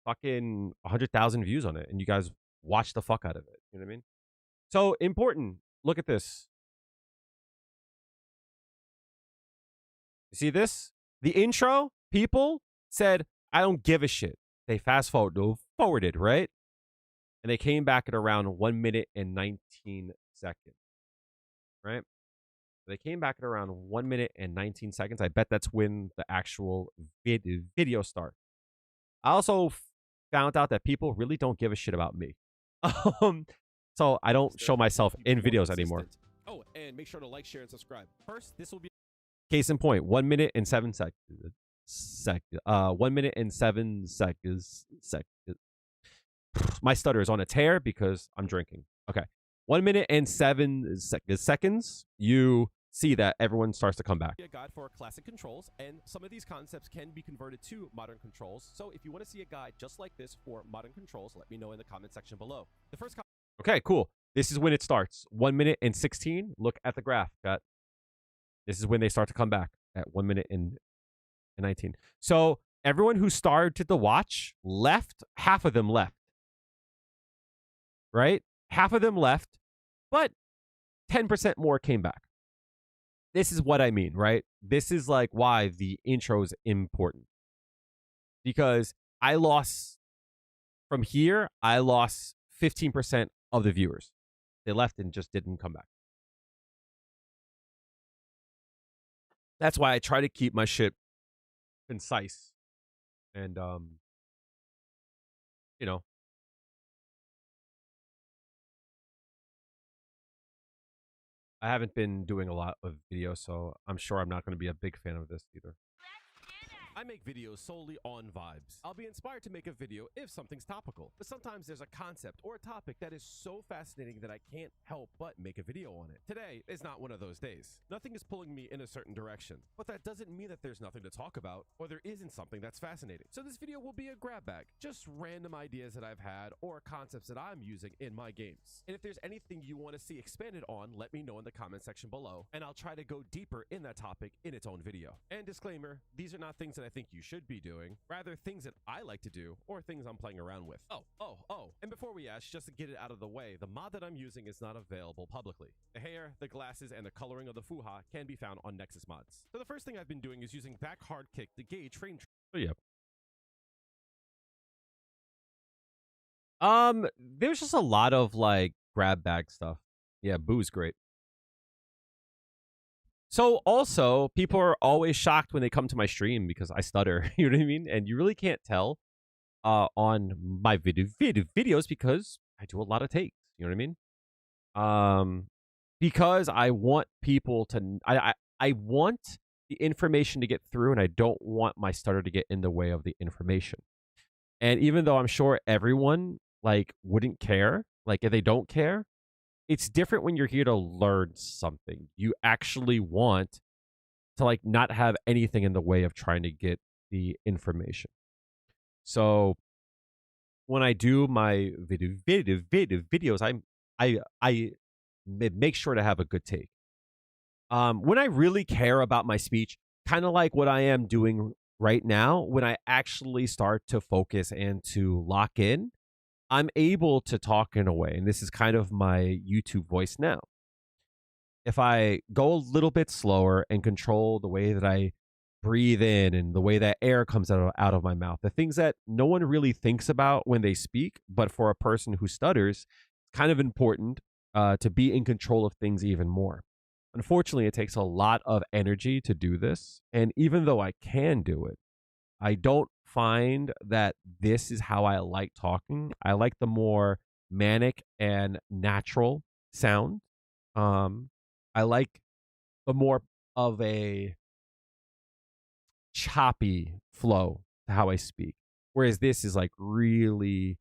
fucking 100,000 views on it, and you guys watch the fuck out of it. You know what I mean? So important. Look at this. You see this? The intro, people said, I don't give a shit. They fast forwarded, right? And they came back at around 1 minute and 19 seconds, right? They came back at around 1 minute and 19 seconds. I bet that's when the actual video starts. I also found out that people really don't give a shit about me. So I don't show myself in videos anymore. Oh, and make sure to like, share, and subscribe. First, this will be... Case in point, 1 minute and 7 seconds. 1 minute and 7 seconds. My stutter is on a tear because I'm drinking. Okay. 1 minute and 7 seconds. You see that everyone starts to come back. A guide for classic controls, and some of these concepts can be converted to modern controls. So if you want to see a guide just like this for modern controls, let me know in the comment section below. The first... Okay, cool. This is when it starts. 1 minute and 16. Look at the graph, chat. This is when they start to come back at 1 minute and 19. So everyone who started the watch left, half of them left. Right? Half of them left, but 10% more came back. This is what I mean, right? This is like why the intro is important. Because I lost, from here, I lost 15% of the viewers. They left and just didn't come back. That's why I try to keep my shit concise. And you know, I haven't been doing a lot of videos, so I'm sure I'm not going to be a big fan of this either. I make videos solely on vibes. I'll be inspired to make a video if something's topical, but sometimes there's a concept or a topic that is so fascinating that I can't help but make a video on it. Today is not one of those days. Nothing is pulling me in a certain direction, but that doesn't mean that there's nothing to talk about or there isn't something that's fascinating. So this video will be a grab bag, just random ideas that I've had or concepts that I'm using in my games. And if there's anything you want to see expanded on, let me know in the comment section below, and I'll try to go deeper in that topic in its own video. And disclaimer, these are not things that I think you should be doing, rather things that I like to do or things I'm playing around with. And before we ask, just to get it out of the way, the mod that I'm using is not available publicly. The hair, the glasses, and the coloring of the fuha can be found on Nexus mods. So the first thing I've been doing is using back hard kick to gauge frame. So yeah. There's just a lot of like grab bag stuff. Yeah, Boo's great. So also, people are always shocked when they come to my stream because I stutter. You know what I mean? And you really can't tell on my videos because I do a lot of takes. You know what I mean? Because I want people to, I want the information to get through, and I don't want my stutter to get in the way of the information. And even though I'm sure everyone like wouldn't care, like if they don't care, it's different when you're here to learn something. You actually want to like not have anything in the way of trying to get the information. So when I do my videos, I make sure to have a good take. When I really care about my speech, kind of like what I am doing right now, when I actually start to focus and to lock in, I'm able to talk in a way, and this is kind of my YouTube voice now. If I go a little bit slower and control the way that I breathe in and the way that air comes out of my mouth, the things that no one really thinks about when they speak, but for a person who stutters, it's kind of important to be in control of things even more. Unfortunately, it takes a lot of energy to do this, and even though I can do it, I don't find that this is how I like talking. I like the more manic and natural sound. I like the more of a choppy flow to how I speak. Whereas this is like really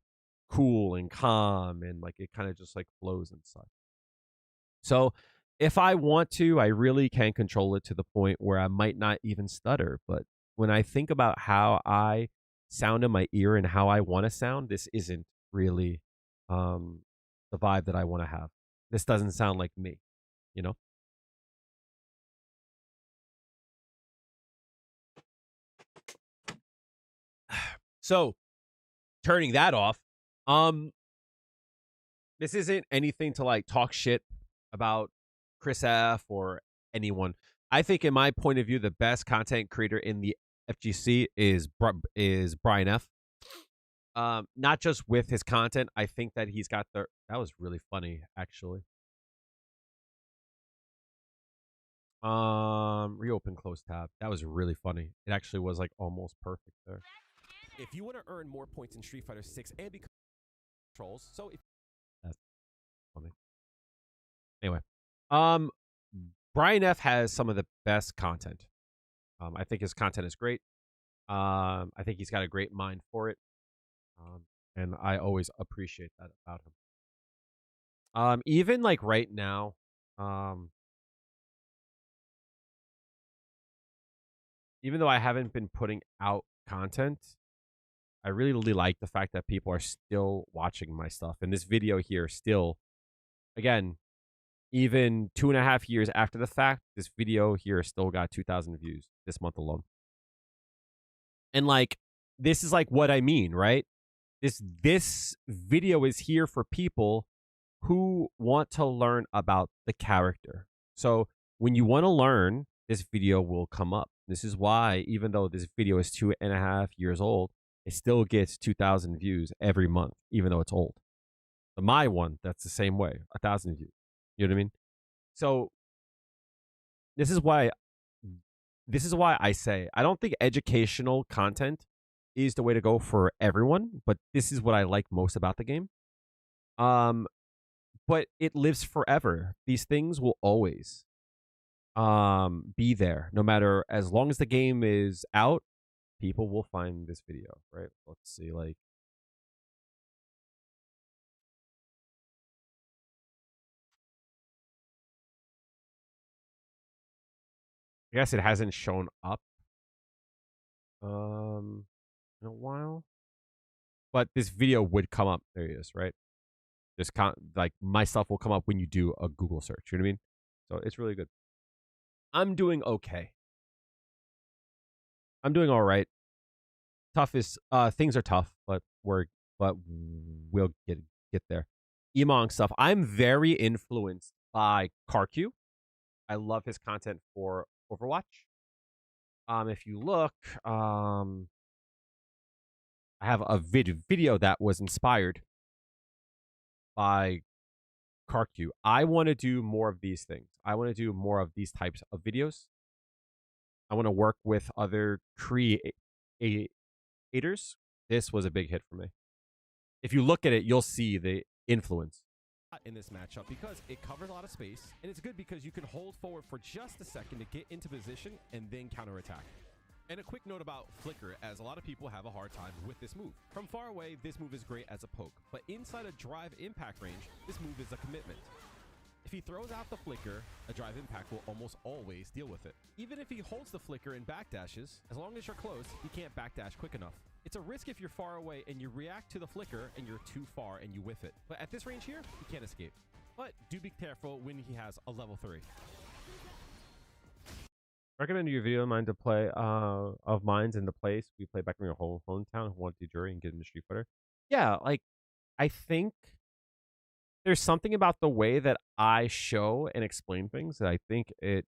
cool and calm and like it kind of just like flows and stuff. So if I want to, I really can control it to the point where I might not even stutter. But when I think about how I sound in my ear and how I want to sound, this isn't really the vibe that I want to have. This doesn't sound like me, you know? So turning that off, this isn't anything to like talk shit about Chris F or anyone. I think in my point of view, the best content creator in the FGC is Brian F. Not just with his content. I think that he's got that was really funny, actually. Reopen close tab. That was really funny. It actually was like almost perfect there. If you want to earn more points in Street Fighter 6 and become trolls, so if that's funny. Anyway, Brian F has some of the best content. I think his content is great. I think he's got a great mind for it. And I always appreciate that about him. Even like right now, even though I haven't been putting out content, I really like the fact that people are still watching my stuff. And this video here still, again, even 2.5 years after the fact, this video here still got 2,000 views this month alone. And like, this is like what I mean, right? This video is here for people who want to learn about the character. So when you want to learn, this video will come up. This is why, even though this video is 2.5 years old, it still gets 2,000 views every month, even though it's old. The my one, that's the same way, 1,000 views. You know what I mean? So this is why this is why I say I don't think educational content is the way to go for everyone, but this is what I like most about the game. But it lives forever. These things will always be there, no matter, as long as the game is out, people will find this video, right? Let's see, like, I guess it hasn't shown up in a while, but this video would come up. There he is, right? Just like my stuff will come up when you do a Google search. You know what I mean? So it's really good. I'm doing okay. I'm doing all right. Things are tough, but we'll get there. Emong stuff. I'm very influenced by Karq. I love his content for Overwatch. If you look, I have a video that was inspired by Karq. I want to do more of these things. I want to do more of these types of videos. I want to work with other creators. This was a big hit for me. If you look at it, you'll see the influence in this matchup because it covers a lot of space, and it's good because you can hold forward for just a second to get into position and then counterattack. And a quick note about Flicker, as a lot of people have a hard time with this move. From far away, this move is great as a poke, but inside a drive impact range, this move is a commitment. If he throws out the flicker, a drive impact will almost always deal with it. Even if he holds the flicker and backdashes, as long as you're close, he can't backdash quick enough. It's a risk if you're far away and you react to the flicker and you're too far and you whiff it. But at this range here, he can't escape. But do be careful when he has a level 3. Recommend your video of mine to play of mines in the place we play back in your whole hometown who want to do Juri and get into Street Fighter. Yeah, like I think there's something about the way that I show and explain things that I think it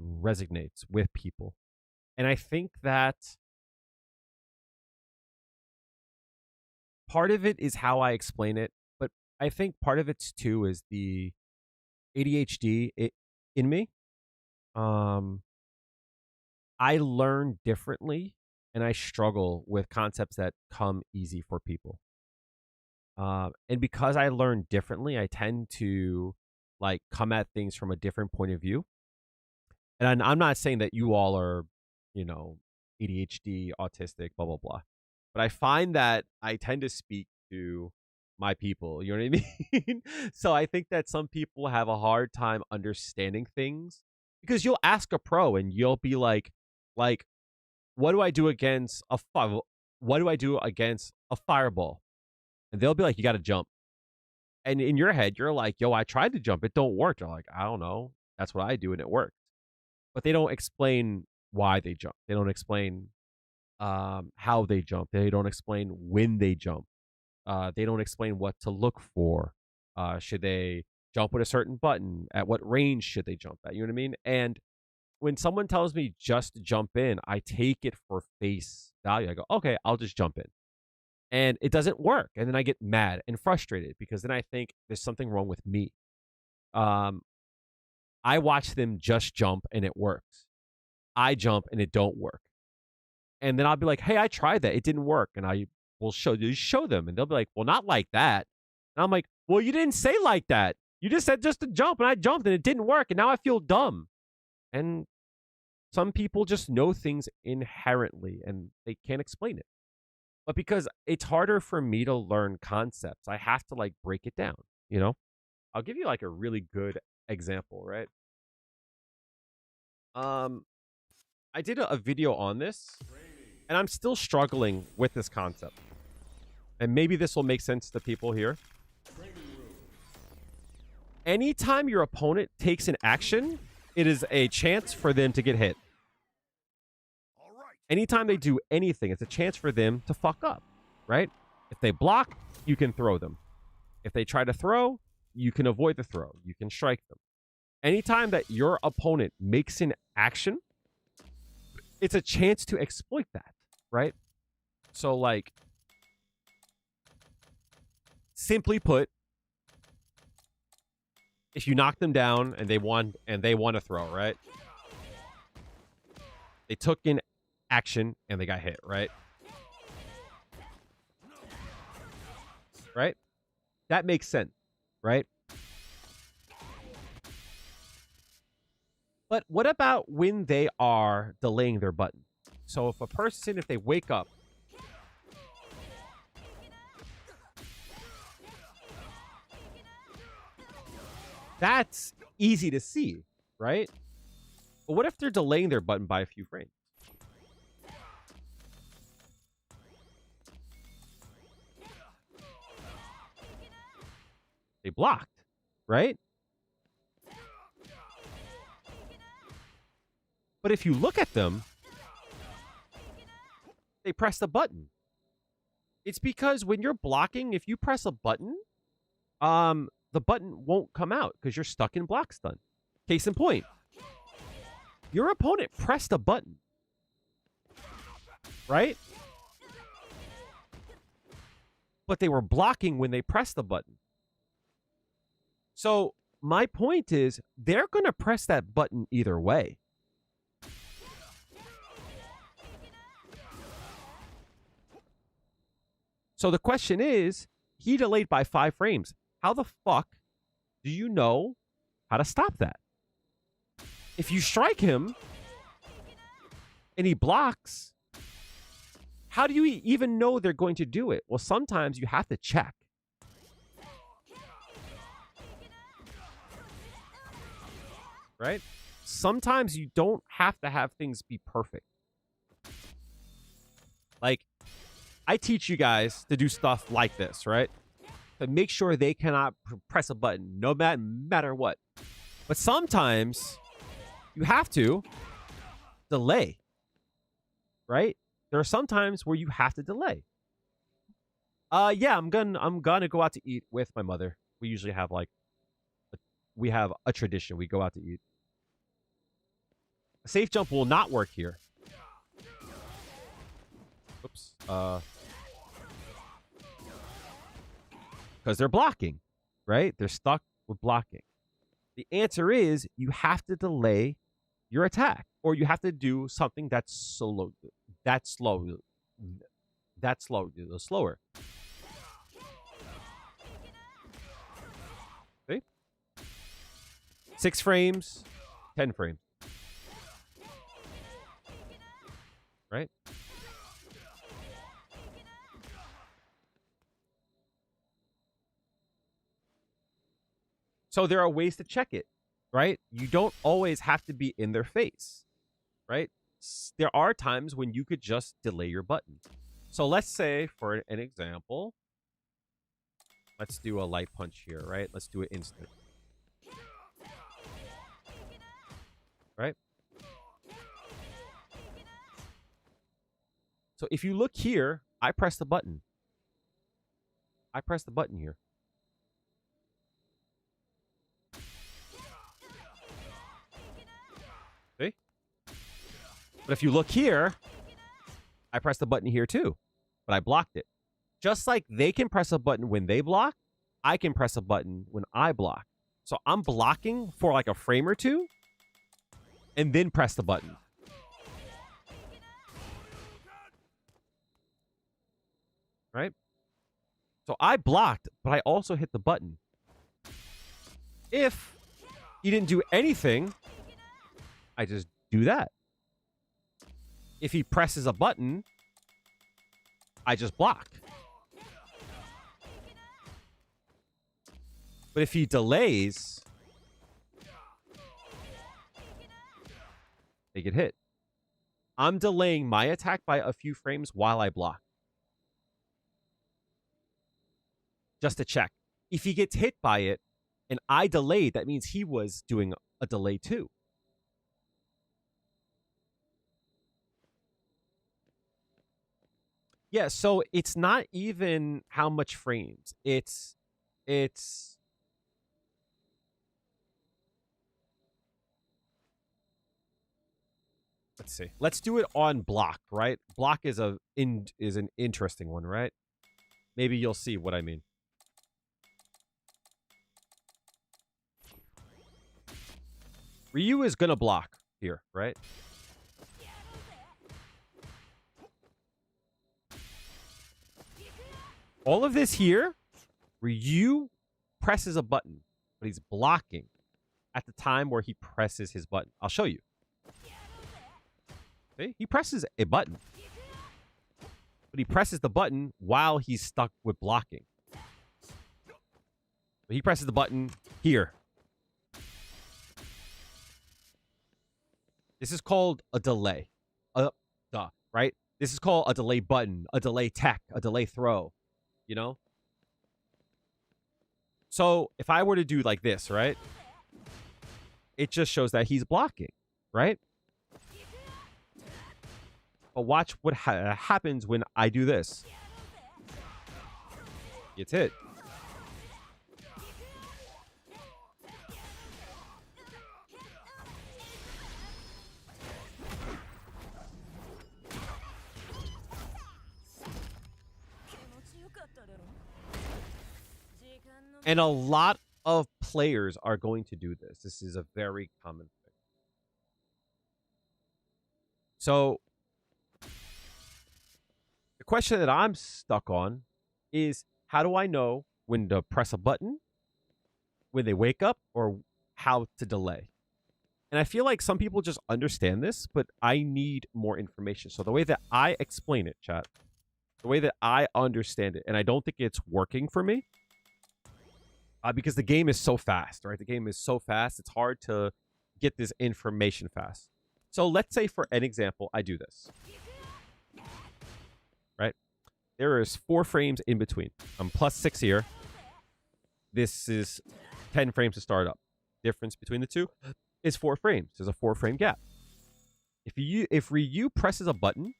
resonates with people. And I think that part of it is how I explain it, but I think part of it too is the ADHD in me. I learn differently and I struggle with concepts that come easy for people. And because I learn differently, I tend to like come at things from a different point of view. And I'm not saying that you all are, you know, ADHD, autistic, blah, blah, blah. But I find that I tend to speak to my people. You know what I mean? So I think that some people have a hard time understanding things because you'll ask a pro and you'll be like, what do I do against a fireball? And they'll be like, you got to jump. And in your head, you're like, yo, I tried to jump. It don't work. They're like, I don't know. That's what I do. And it worked. But they don't explain why they jump. They don't explain how they jump. They don't explain when they jump. They don't explain what to look for. Should they jump with a certain button? At what range should they jump at? You know what I mean? And when someone tells me just jump in, I take it for face value. I go, okay, I'll just jump in. And it doesn't work. And then I get mad and frustrated because then I think there's something wrong with me. I watch them just jump and it works. I jump and it don't work. And then I'll be like, hey, I tried that. It didn't work. And I will show them. And they'll be like, well, not like that. And I'm like, well, you didn't say like that. You just said just to jump. And I jumped and it didn't work. And now I feel dumb. And some people just know things inherently and they can't explain it. But because it's harder for me to learn concepts, I have to like break it down, you know? I'll give you like a really good example, right? I did a video on this and I'm still struggling with this concept. And maybe this will make sense to people here. Anytime your opponent takes an action, it is a chance for them to get hit. Anytime they do anything, it's a chance for them to fuck up, right? If they block, you can throw them. If they try to throw, you can avoid the throw. You can strike them. Anytime that your opponent makes an action, it's a chance to exploit that, right? So, like, simply put, if you knock them down and they want to throw, right? They took in action and they got hit, right? Right? That makes sense, right? But what about when they are delaying their button? So if a person, if they wake up, that's easy to see, right? But what if they're delaying their button by a few frames? They blocked, right? But if you look at them, they press the button. It's because when you're blocking, if you press a button, the button won't come out because you're stuck in block stun. Case in point, your opponent pressed a button, right? But they were blocking when they pressed the button. So my point is, they're going to press that button either way. So the question is, he delayed by 5 frames. How the fuck do you know how to stop that? If you strike him and he blocks, how do you even know they're going to do it? Well, sometimes you have to check. Right? Sometimes you don't have to have things be perfect. Like, I teach you guys to do stuff like this, right? To make sure they cannot press a button, no matter what. But sometimes you have to delay, right? There are some times where you have to delay. Yeah, I'm gonna go out to eat with my mother. We usually have we have a tradition. We go out to eat. A safe jump will not work here. Oops. Because they're blocking, right? They're stuck with blocking. The answer is you have to delay your attack, or you have to do something that's slower. See? 6 frames, 10 frames. Right? So there are ways to check it, right? You don't always have to be in their face, right? There are times when you could just delay your button. So let's say, for an example, let's do a light punch here, right? Let's do it instant. Right? So if you look here, I press the button. I press the button here. See? But if you look here, I press the button here too. But I blocked it. Just like they can press a button when they block, I can press a button when I block. So I'm blocking for like a frame or two and then press the button. Right? So I blocked, but I also hit the button. If he didn't do anything, I just do that. If he presses a button, I just block. But if he delays, they get hit. I'm delaying my attack by a few frames while I block. Just to check. If he gets hit by it and I delayed, that means he was doing a delay too. Yeah, so it's not even how much frames. It's let's see. Let's do it on block, right? Block is an interesting one, right? Maybe you'll see what I mean. Ryu is gonna block here, right? All of this here, Ryu presses a button, but he's blocking at the time where he presses his button. I'll show you. See? He presses a button, but he presses the button while he's stuck with blocking. But he presses the button here. This is called a delay. Right? This is called a delay button, a delay tech, a delay throw. You know? So if I were to do like this, right? It just shows that he's blocking, right? But watch what happens when I do this. Gets hit. And a lot of players are going to do this. This is a very common thing. So the question that I'm stuck on is, how do I know when to press a button, when they wake up, or how to delay? And I feel like some people just understand this, but I need more information. So the way that I explain it, chat, the way that I understand it, and I don't think it's working for me, because the game is so fast, right? The game is so fast, it's hard to get this information fast. So let's say, for an example, I do this. Right? There is 4 frames in between. I'm +6 here. This is 10 frames to start up. Difference between the two is 4 frames. There's a 4-frame gap. If Ryu presses a button,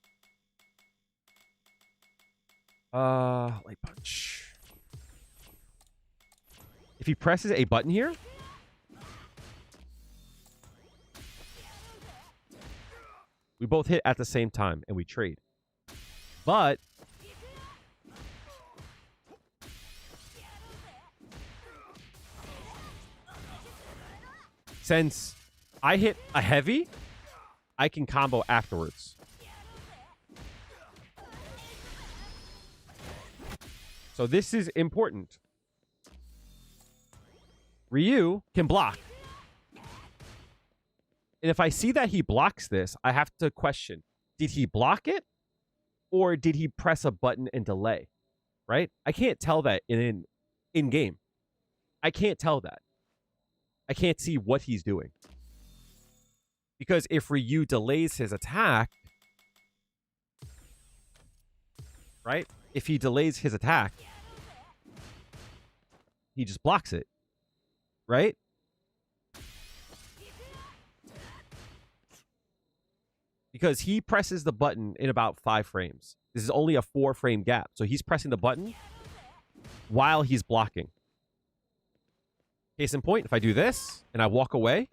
light punch. If he presses a button here, we both hit at the same time and we trade. But since I hit a heavy, I can combo afterwards. So this is important. Ryu can block. And if I see that he blocks this, I have to question, did he block it? Or did he press a button and delay? Right? I can't tell that in game. I can't tell that. I can't see what he's doing. Because if Ryu delays his attack, right? If he delays his attack, he just blocks it. Right? Because he presses the button in about 5 frames. This is only a 4-frame gap. So he's pressing the button while he's blocking. Case in point, if I do this and I walk away,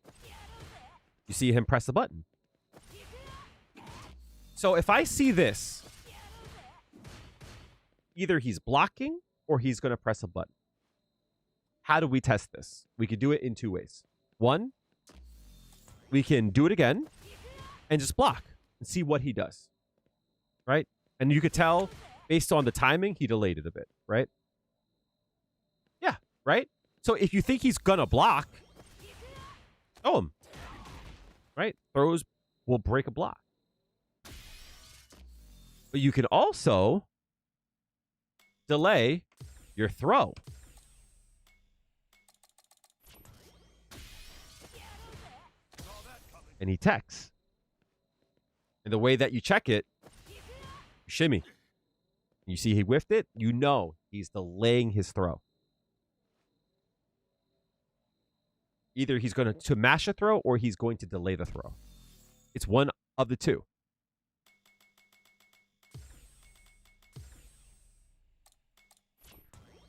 you see him press the button. So if I see this, either he's blocking or he's going to press a button. How do we test this? We could do it in 2 ways. 1, we can do it again and just block and see what he does. Right? And you could tell, based on the timing, he delayed it a bit. Right? Yeah. Right? So if you think he's going to block, throw him. Right? Throws will break a block. But you can also delay your throw. And he techs. And the way that you check it, you shimmy. You see he whiffed it, you know he's delaying his throw. Either he's going to mash a throw or he's going to delay the throw. It's one of the two.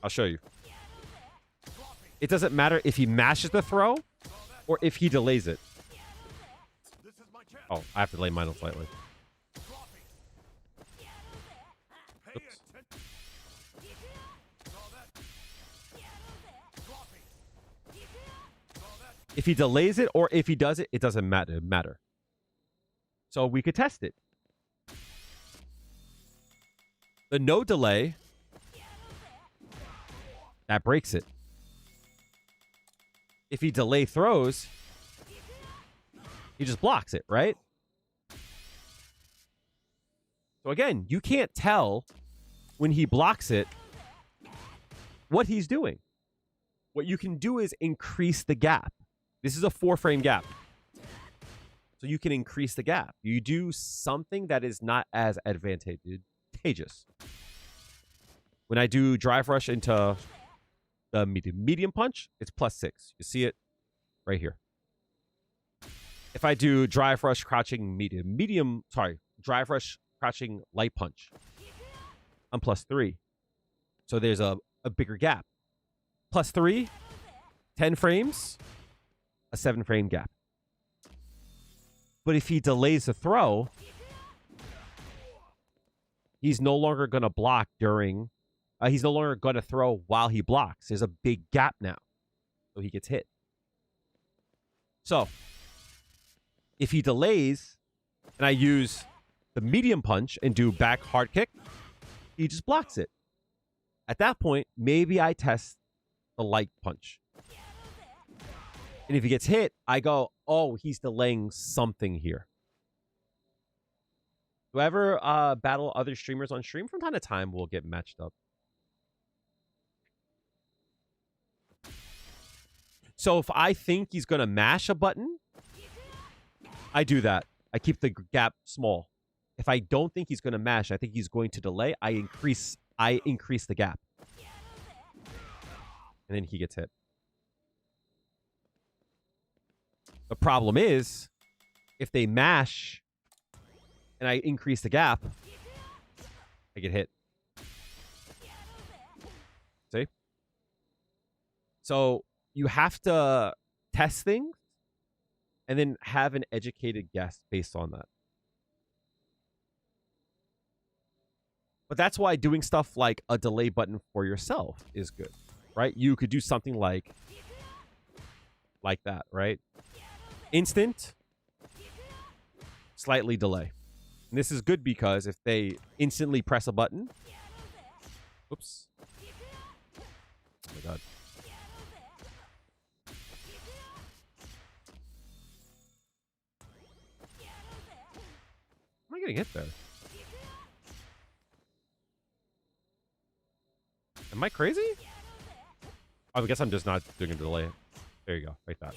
I'll show you. It doesn't matter if he mashes the throw or if he delays it. Oh, I have to delay mine slightly. Oops. If he delays it or if he does it, it doesn't matter. So we could test it. The no delay that breaks it. If he delay throws, he just blocks it, right? So again, you can't tell when he blocks it what he's doing. What you can do is increase the gap. This is a 4-frame gap. So you can increase the gap. You do something that is not as advantageous. When I do drive rush into the medium punch, it's +6. You see it right here. If I do drive rush crouching drive rush crouching light punch, I'm +3. So there's a bigger gap. +3, 10 frames, a 7-frame gap. But if he delays the throw, he's no longer going to block during... he's no longer going to throw while he blocks. There's a big gap now. So he gets hit. So, if he delays, and I use the medium punch and do back hard kick, he just blocks it. At that point, maybe I test the light punch. And if he gets hit, I go, oh, he's delaying something here. Whoever battle other streamers on stream from time to time will get matched up. So if I think he's going to mash a button, I do that. I keep the gap small. If I don't think he's going to mash, I think he's going to delay, I increase the gap. And then he gets hit. The problem is, if they mash and I increase the gap, I get hit. See? So you have to test things and then have an educated guess based on that. But that's why doing stuff like a delay button for yourself is good, right? You could do something like that, right? Instant, slightly delay. And this is good because if they instantly press a button, oops. Oh my God. Am I getting hit there? Am I crazy? Oh, I guess I'm just not doing a delay. There you go, like that.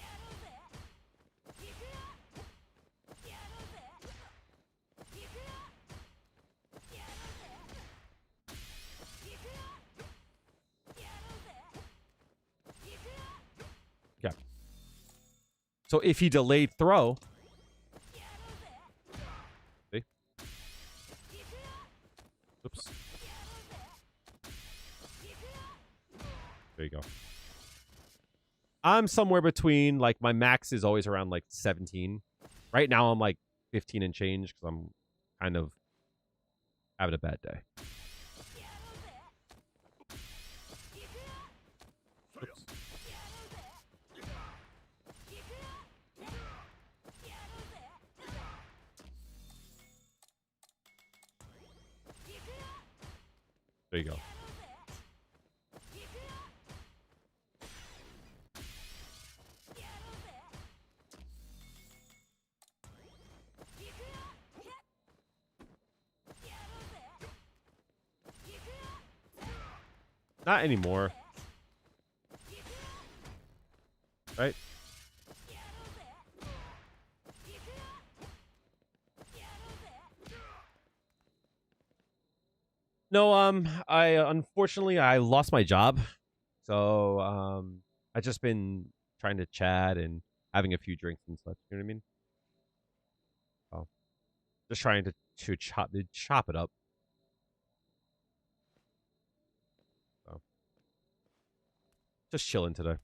Yeah. So if he delayed throw, see? Oops. There you go. I'm somewhere between, like, my max is always around, like, 17. Right now, I'm, like, 15 and change because I'm kind of having a bad day. Oops. There you go. Not anymore. Right? No, unfortunately I lost my job. So, I've just been trying to chat and having a few drinks and such, you know what I mean? Oh. Just trying to chop it up. So. Just chilling today.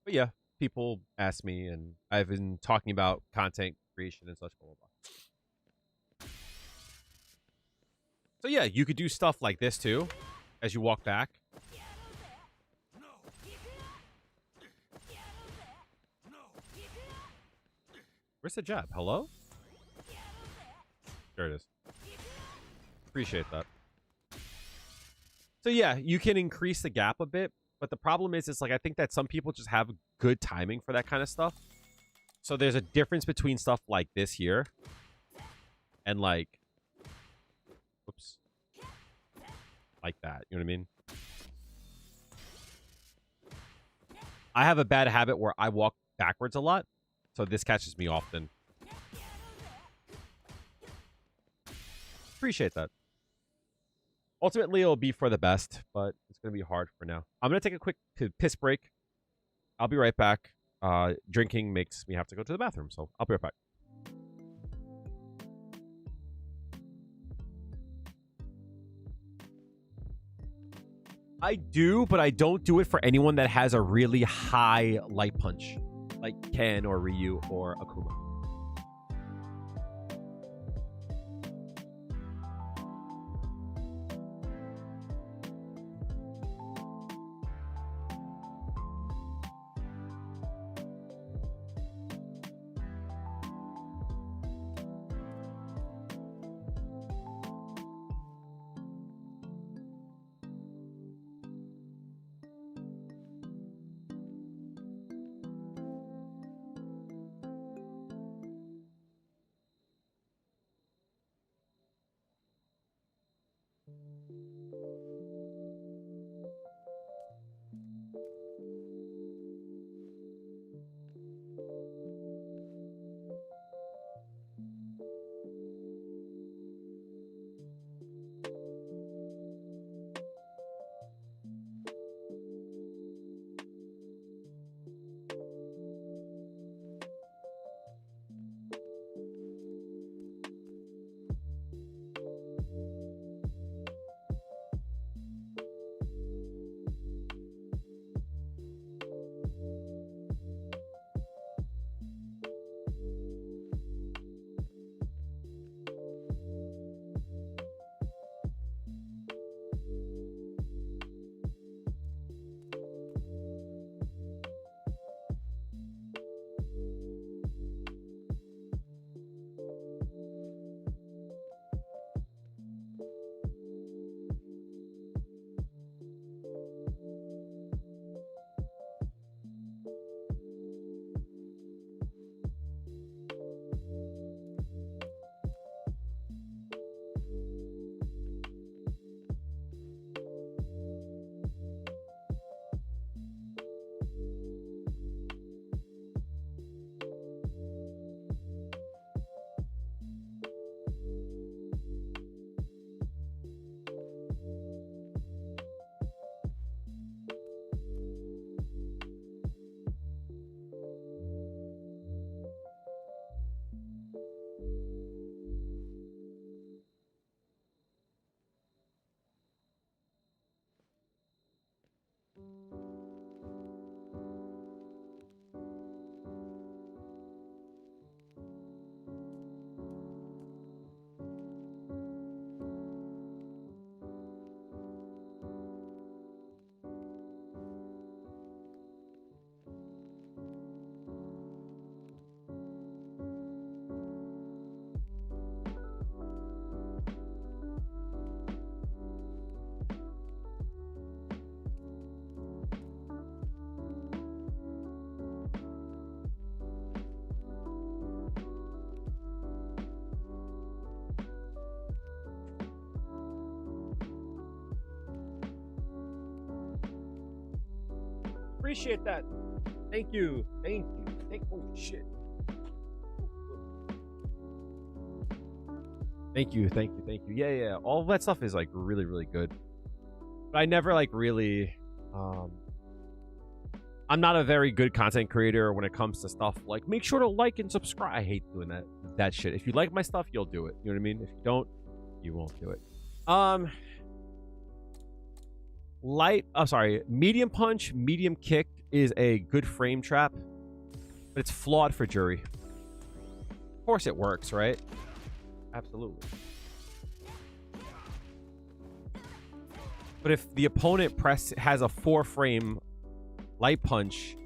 But yeah, people ask me, and I've been talking about content creation and such, blah, blah, blah. So yeah, you could do stuff like this too, as you walk back. Where's the jab? Hello? There it is. Appreciate that. So yeah, you can increase the gap a bit, but the problem is, like, I think that some people just have good timing for that kind of stuff. So there's a difference between stuff like this here and like, whoops, like that. You know what I mean? I have a bad habit where I walk backwards a lot, so this catches me often. Appreciate that. Ultimately, it'll be for the best, but it's going to be hard for now. I'm going to take a quick piss break. I'll be right back. Drinking makes me have to go to the bathroom, so I'll be right back. I do, but I don't do it for anyone that has a really high light punch, like Ken or Ryu or Akuma. Appreciate that. Thank you. Thank you. Oh, shit. Thank you. Thank you. Thank you. Yeah, yeah. All that stuff is, like, really, really good. But I never, like, really... I'm not a very good content creator when it comes to stuff like, make sure to like and subscribe. I hate doing that shit. If you like my stuff, you'll do it. You know what I mean? If you don't, you won't do it. Medium punch, medium kick is a good frame trap, but it's flawed for Juri. Of course it works, right? Absolutely. But if the opponent has a 4-frame light punch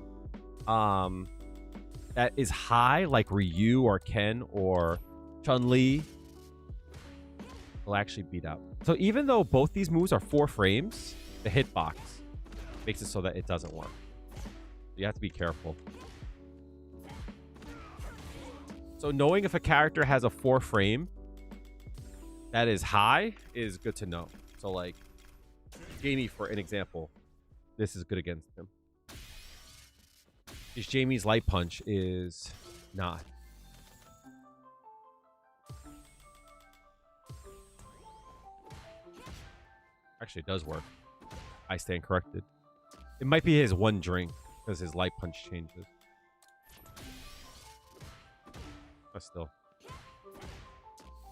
that is high, like Ryu or Ken or Chun-Li, will actually beat out. So even though both these moves are 4 frames, the hitbox makes it so that it doesn't work. You have to be careful. So knowing if a character has a 4 frame that is high is good to know. So like Jamie, for an example, this is good against him. Because Jamie's light punch is not. Actually, it does work. I stand corrected. It might be his one drink because his light punch changes. But still.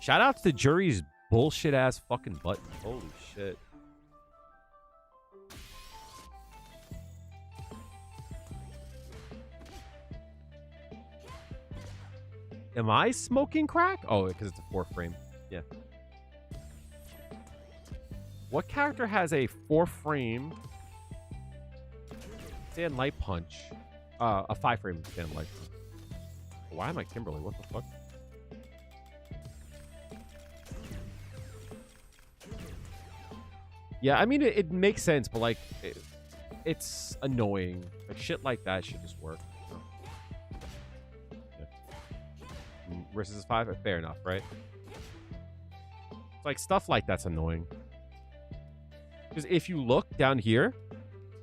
Shout out to Juri's bullshit ass fucking button. Holy shit. Am I smoking crack? Oh, because it's a 4 frame. Yeah. What character has a 4 frame stand light punch? A 5 frame stand light punch. Why am I Kimberly? What the fuck? Yeah, I mean, it makes sense, but like, it's annoying. Like, shit like that should just work. Yeah. Versus 5, fair enough, right? It's like, stuff like that's annoying. Because if you look down here,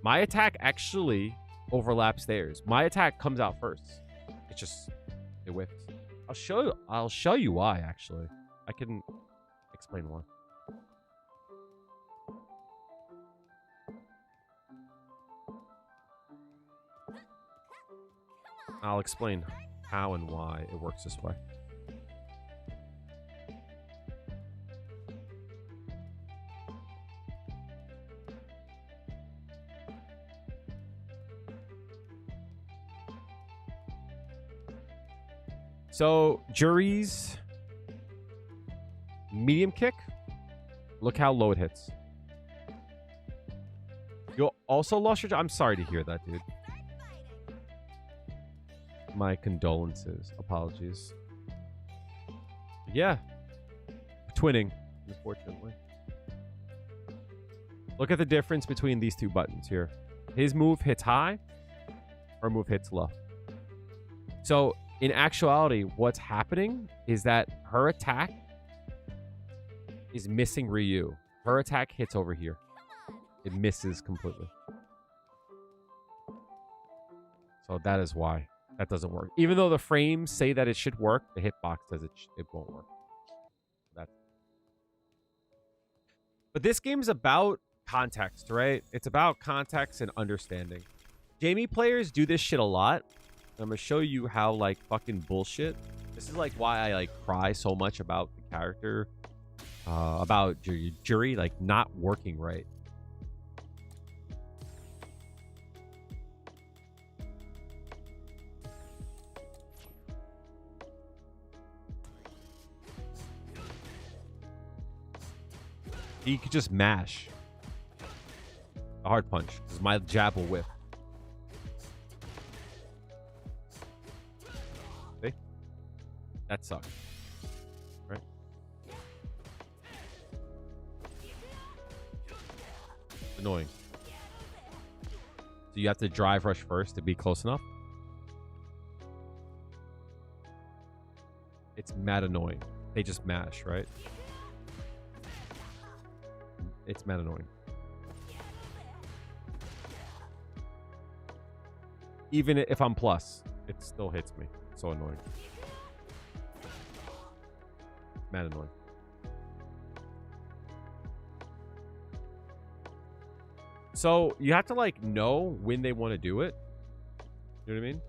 my attack actually overlaps theirs. My attack comes out first. It's just, it whips. I'll show you why, actually. I can explain why. I'll explain how and why it works this way. So, Juri's medium kick, look how low it hits. You also lost your job. I'm sorry to hear that, dude. My condolences. Apologies. Yeah. Twinning, unfortunately. Look at the difference between these two buttons here. His move hits high, her move hits low. So, in actuality, what's happening is that her attack is missing Ryu. Her attack hits over here. It misses completely. So that is why that doesn't work. Even though the frames say that it should work, the hitbox says it won't work. But this game is about context, right? It's about context and understanding. Jamie players do this shit a lot. I'm gonna show you how like fucking bullshit. This is like why I like cry so much about the character, about Juri like not working right. He could just mash a hard punch because my jab will whip. See? That sucks. Right? Annoying. So you have to drive rush first to be close enough. It's mad annoying. They just mash, right? It's mad annoying. Even if I'm plus, it still hits me. It's so annoying. Mad annoying. So you have to like know when they want to do it. You know what I mean?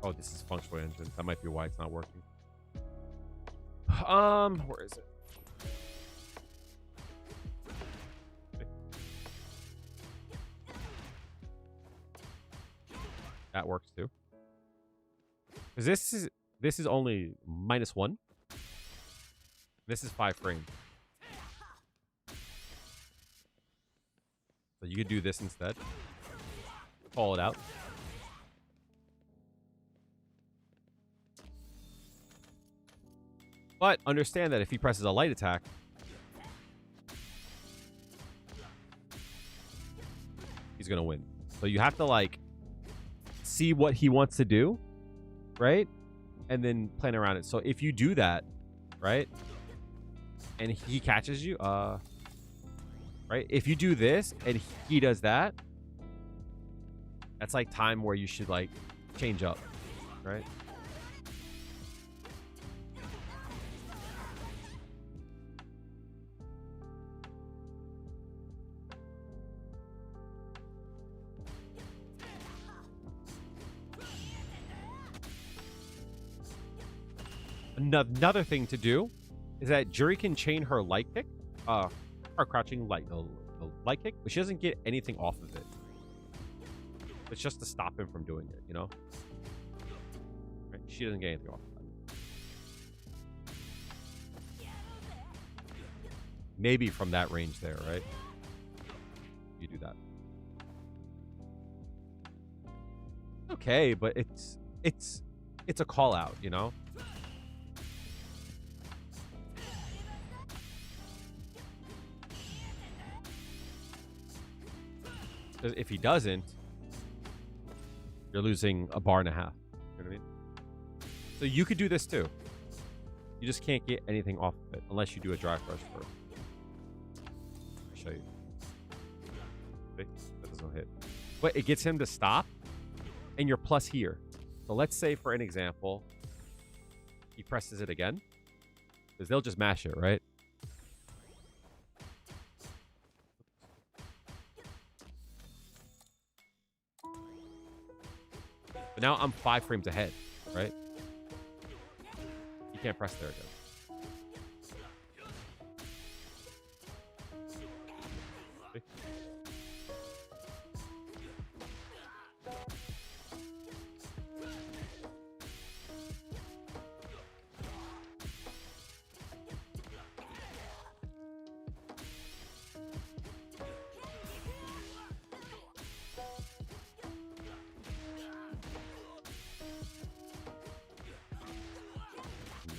Oh, this is Feng Shui engine. That might be why it's not working. Where is it? That works too. Because this is only -1. This is 5 frames. So you could do this instead. Call it out. But understand that if he presses a light attack, he's going to win. So you have to, like, see what he wants to do, right? And then plan around it. So if you do that, right? And he catches you, right? If you do this and he does that, that's like time where you should, like, change up, right? Another thing to do is that Juri can chain her light kick, her crouching light kick, but she doesn't get anything off of it. It's just to stop him from doing it, you know? Right? She doesn't get anything off of that. Maybe from that range there, right? You do that. Okay, but it's a call out, you know? If he doesn't, you're losing a bar and a half. You know what I mean? So you could do this too. You just can't get anything off of it unless you do a drive rush first. I'll show you. See? That doesn't hit. But it gets him to stop, and you're plus here. So let's say, for an example, he presses it again, because they'll just mash it, right? But now I'm 5 frames ahead, right? You can't press there again. See?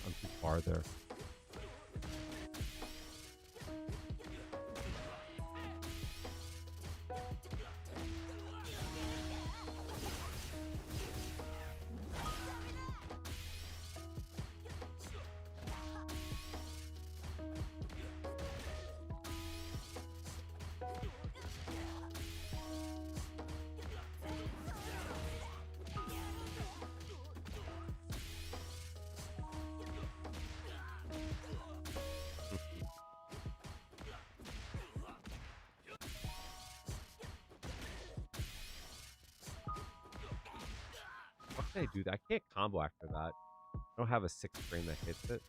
I'm too far there. What can I do? I can't combo after that. I don't have a 6 frame that hits it.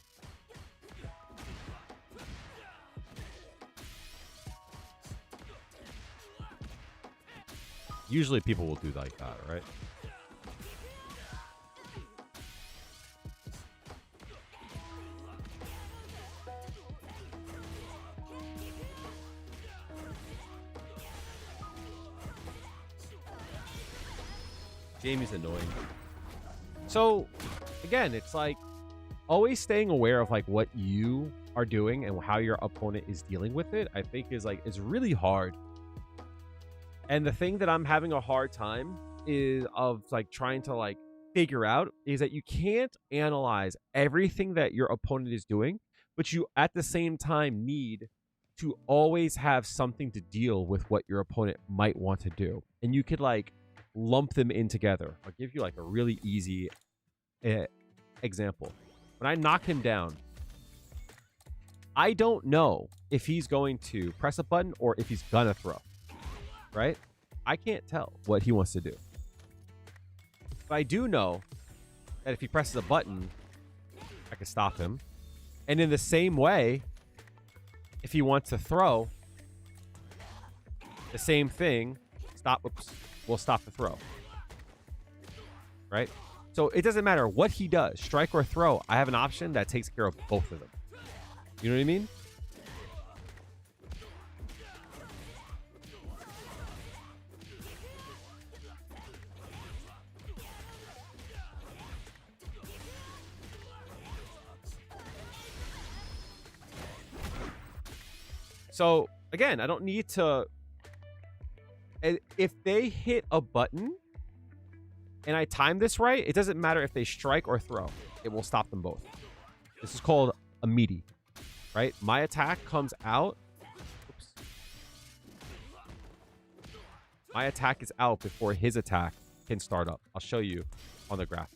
Usually people will do like that, right? Jamie's annoying. So, again, it's like always staying aware of like what you are doing and how your opponent is dealing with it. I think is really hard. And the thing that I'm having a hard time is of like trying to like figure out is that you can't analyze everything that your opponent is doing, but you at the same time need to always have something to deal with what your opponent might want to do. And you could like lump them in together. I'll give you like a really easy example. When I knock him down, I don't know if he's going to press a button or if he's gonna throw, right? I can't tell what he wants to do. But I do know that if he presses a button, I can stop him. And in the same way, if he wants to throw, the same thing, will stop the throw. Right? So it doesn't matter what he does, strike or throw, I have an option that takes care of both of them. You know what I mean? So again, I don't need to. If they hit a button and I time this right, it doesn't matter if they strike or throw. It will stop them both. This is called a meaty, right? My attack comes out. Oops. My attack is out before his attack can start up. I'll show you on the graph.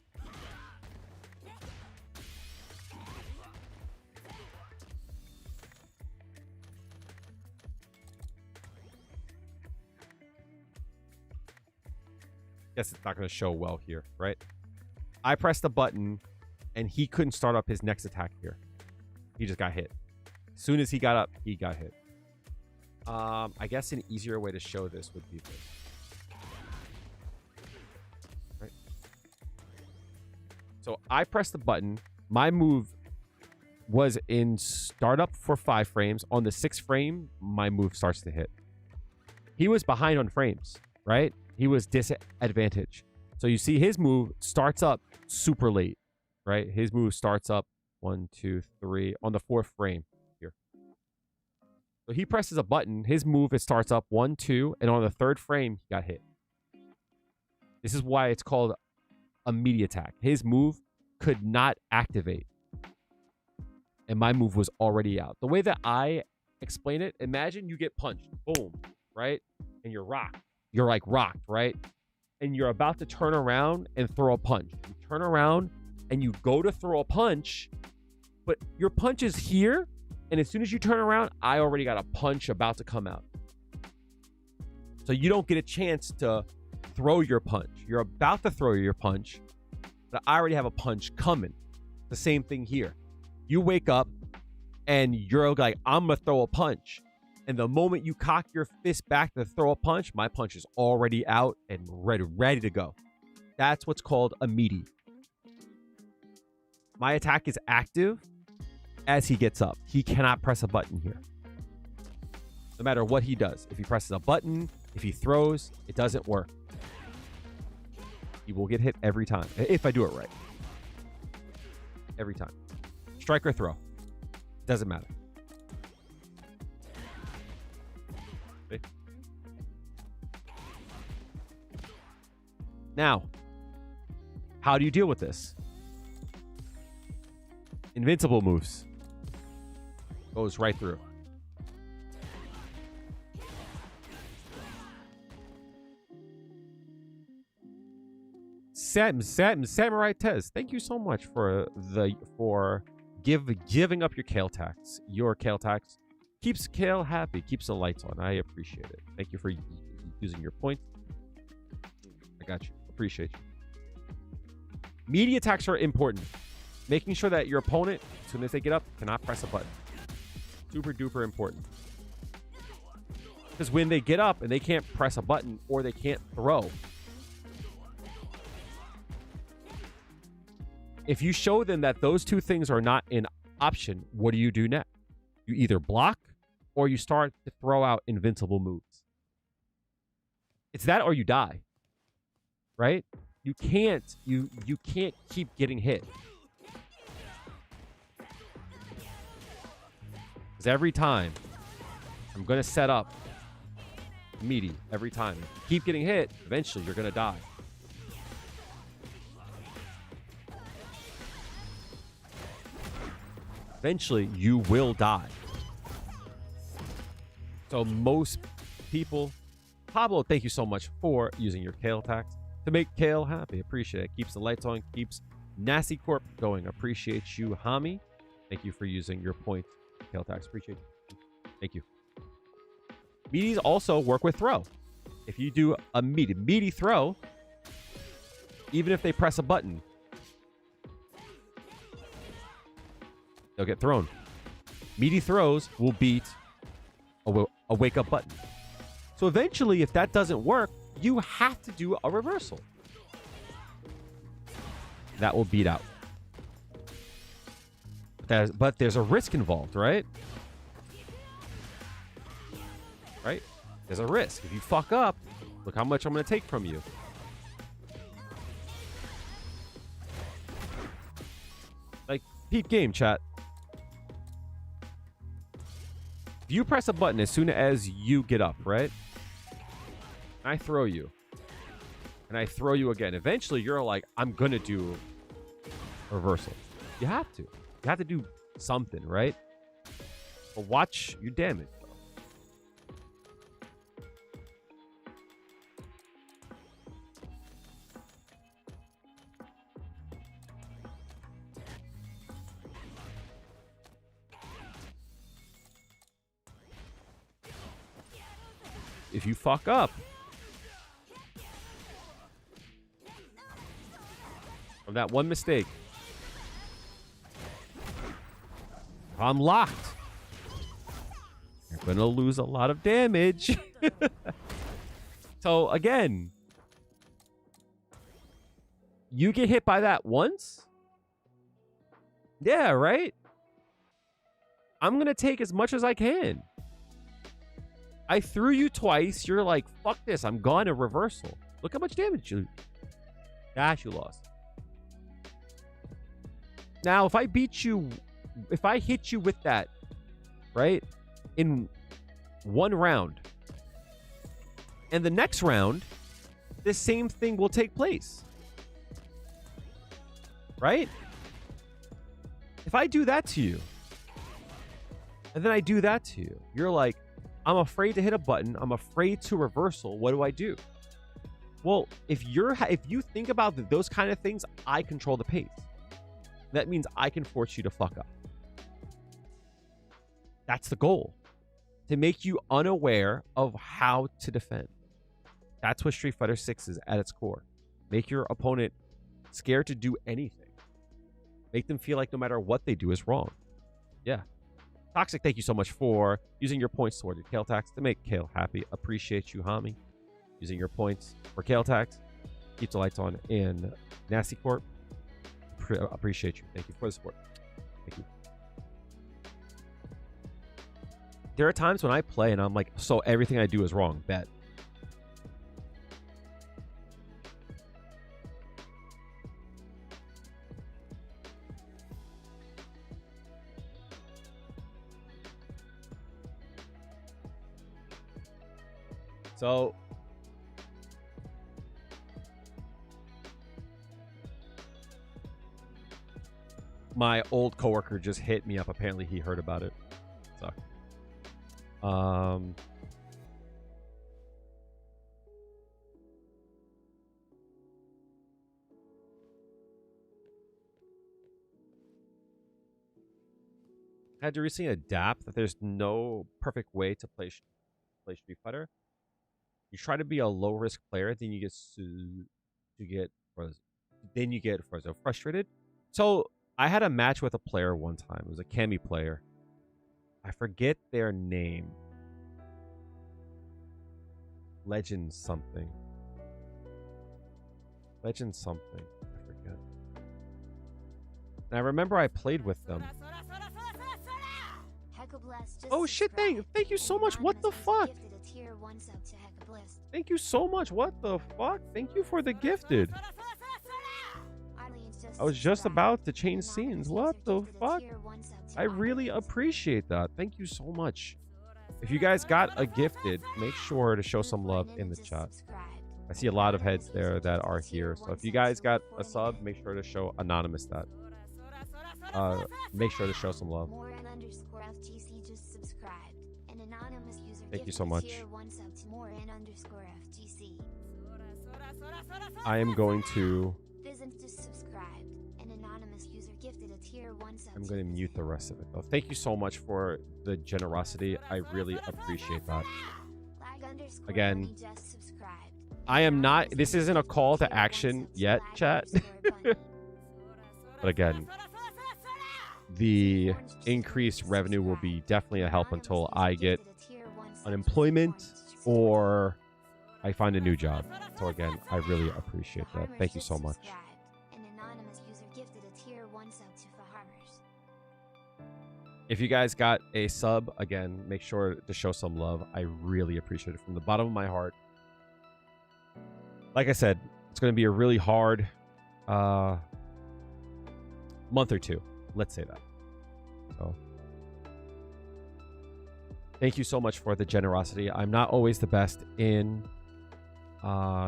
Guess it's not going to show well here, right? I pressed the button and he couldn't start up his next attack here. He just got hit. As soon as he got up, he got hit. I guess an easier way to show this would be this. Right? So I pressed the button. My move was in startup for 5 frames. On the 6th frame, my move starts to hit. He was behind on frames, right? He was disadvantaged. So you see his move starts up super late, right? His move starts up 1, 2, 3 on the 4th frame here. So he presses a button. His move, it starts up 1, 2, and on the 3rd frame, he got hit. This is why it's called a meaty attack. His move could not activate. And my move was already out. The way that I explain it, imagine you get punched. Boom, right? And you're rocked. You're like rocked, right? And you're about to turn around and throw a punch. You turn around and you go to throw a punch, but your punch is here. And as soon as you turn around, I already got a punch about to come out. So you don't get a chance to throw your punch. You're about to throw your punch, but I already have a punch coming. The same thing here. You wake up and you're like, I'm going to throw a punch. And the moment you cock your fist back to throw a punch, my punch is already out and ready to go. That's what's called a meaty. My attack is active as he gets up. He cannot press a button here. No matter what he does. If he presses a button, if he throws, it doesn't work. He will get hit every time. If I do it right. Every time. Strike or throw. Doesn't matter. See? Now, how do you deal with this? Invincible moves. Goes right through. Samurai Tez, thank you so much for giving up your kale tax. Your kale tax keeps Kale happy, keeps the lights on. I appreciate it. Thank you for using your point. I got you. Appreciate you. Meaty attacks are important. Making sure that your opponent, as soon as they get up, cannot press a button. Super duper important. Because when they get up and they can't press a button or they can't throw, if you show them that those two things are not an option, what do you do next? You either block or you start to throw out invincible moves. It's that or you die. Right? You can't keep getting hit. Because every time I'm going to set up meaty every time. If you keep getting hit, eventually you're going to die. Eventually, you will die. So most people... Pablo, thank you so much for using your Kale tax to make Kale happy. Appreciate it. Keeps the lights on, keeps Nasty Corp going. Appreciate you, Hami. Thank you for using your point Kale tax. Appreciate you. Thank you. Meaties also work with throw. If you do a meaty throw, even if they press a button, they'll get thrown. Meaty throws will beat a wake-up button. So eventually, if that doesn't work, you have to do a reversal. That will beat out. But there's a risk involved, right? Right? There's a risk. If you fuck up, look how much I'm going to take from you. Like, peep game, chat. If you press a button as soon as you get up, right? I throw you. And I throw you again. Eventually, you're like, I'm going to do reversal. You have to. You have to do something, right? But watch your damage, though. If you fuck up from that one mistake, I'm locked. You're gonna lose a lot of damage. So again, you get hit by that once. Yeah, right? I'm gonna take as much as I can. I threw you twice. You're like, fuck this. I'm gone to reversal. Look how much damage you lost. Now, if I beat you, if I hit you with that, right, in one round, and the next round, the same thing will take place. Right? If I do that to you, and then I do that to you, you're like, I'm afraid to hit a button. I'm afraid to reversal. What do I do? Well, if you think about those kind of things, I control the pace. That means I can force you to fuck up. That's the goal. To make you unaware of how to defend. That's what Street Fighter 6 is at its core. Make your opponent scared to do anything. Make them feel like no matter what they do is wrong. Yeah. Toxic, thank you so much for using your points toward your Kale tax to make Kale happy. Appreciate you, homie. Using your points for Kale tax. Keeps the lights on in Nasty Corp. Appreciate you. Thank you for the support. Thank you. There are times when I play and I'm like, so everything I do is wrong. Bet. So my old coworker just hit me up. Apparently he heard about it. Suck. I had to recently adapt that there's no perfect way to play Street Fighter. You try to be a low risk player, then you get frustrated. So I had a match with a player one time. It was a Kami player. I forget their name. Legend something. I forget. And I remember I played with them. Oh shit, thank you so much. What the fuck? Thank you so much. What the fuck? Thank you for the gifted. I was just about to change scenes. What the fuck? I really appreciate that. Thank you so much. If you guys got a gifted, make sure to show some love in the chat. I see a lot of heads there that are here. So if you guys got a sub, make sure to show Anonymous that. Make sure to show some love. Thank you so much. I am going to... I'm going to mute the rest of it, though. Thank you so much for the generosity. I really appreciate that. Again, I am not... This isn't a call to action yet, chat. But again, the increased revenue will be definitely a help until I get unemployment or I find a new job. So again, I really appreciate that. Thank you so much. If you guys got a sub, again, make sure to show some love. I really appreciate it from the bottom of my heart. Like I said, it's going to be a really hard month or two. Let's say that. So Thank you so much for the generosity. I'm not always the best in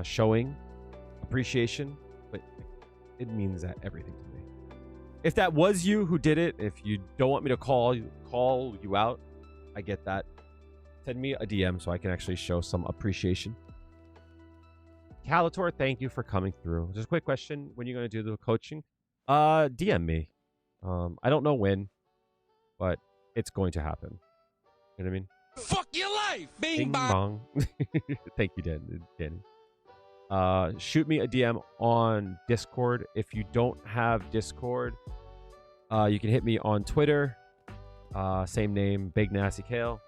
showing appreciation, but it means that everything to me. If that was you who did it, if you don't want me to call you out, I get that. Send me a DM so I can actually show some appreciation. Calator, thank you for coming through. Just a quick question: when are you going to do the coaching? DM me. I don't know when, but it's going to happen. You know what I mean? Fuck your life! Bing bong. Thank you, Danny. Shoot me a DM on Discord. If you don't have Discord, you can hit me on Twitter. Same name, Big Nasty Kale.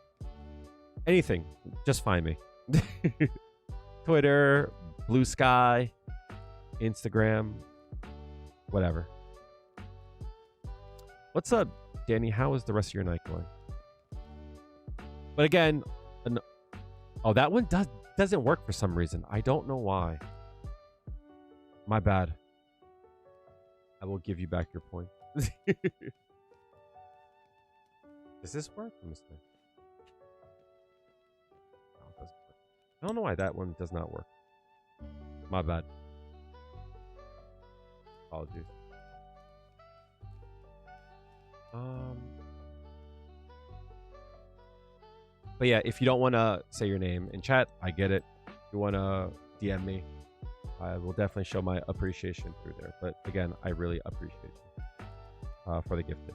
Anything, just find me. Twitter, Blue Sky, Instagram, whatever. What's up, Danny? How is the rest of your night going? But again, oh, that one doesn't work for some reason. I don't know why. My bad. I will give you back your point. Does this work? Let me see. No, it doesn't work. I don't know why that one does not work. My bad. Apologies. But yeah, if you don't want to say your name in chat, I get it. If you want to DM me, I will definitely show my appreciation through there. But again, I really appreciate you for the gifted.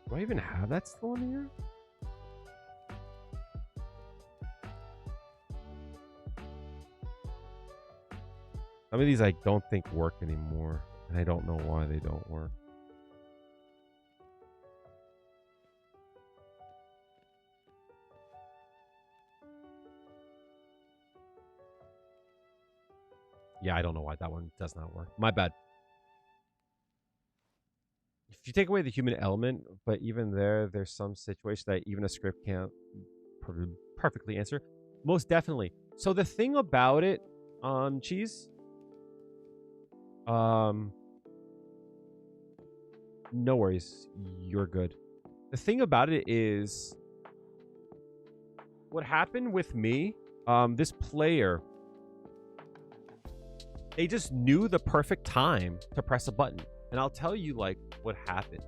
Do I even have that still in here? Some of these I don't think work anymore. And I don't know why they don't work. Yeah, I don't know why that one does not work. My bad. If you take away the human element, but even there's some situation that even a script can't perfectly answer. Most definitely. So the thing about it, Cheese, no worries, you're good. The thing about it is, what happened with me, this player, they just knew the perfect time to press a button. And I'll tell you, like, what happened.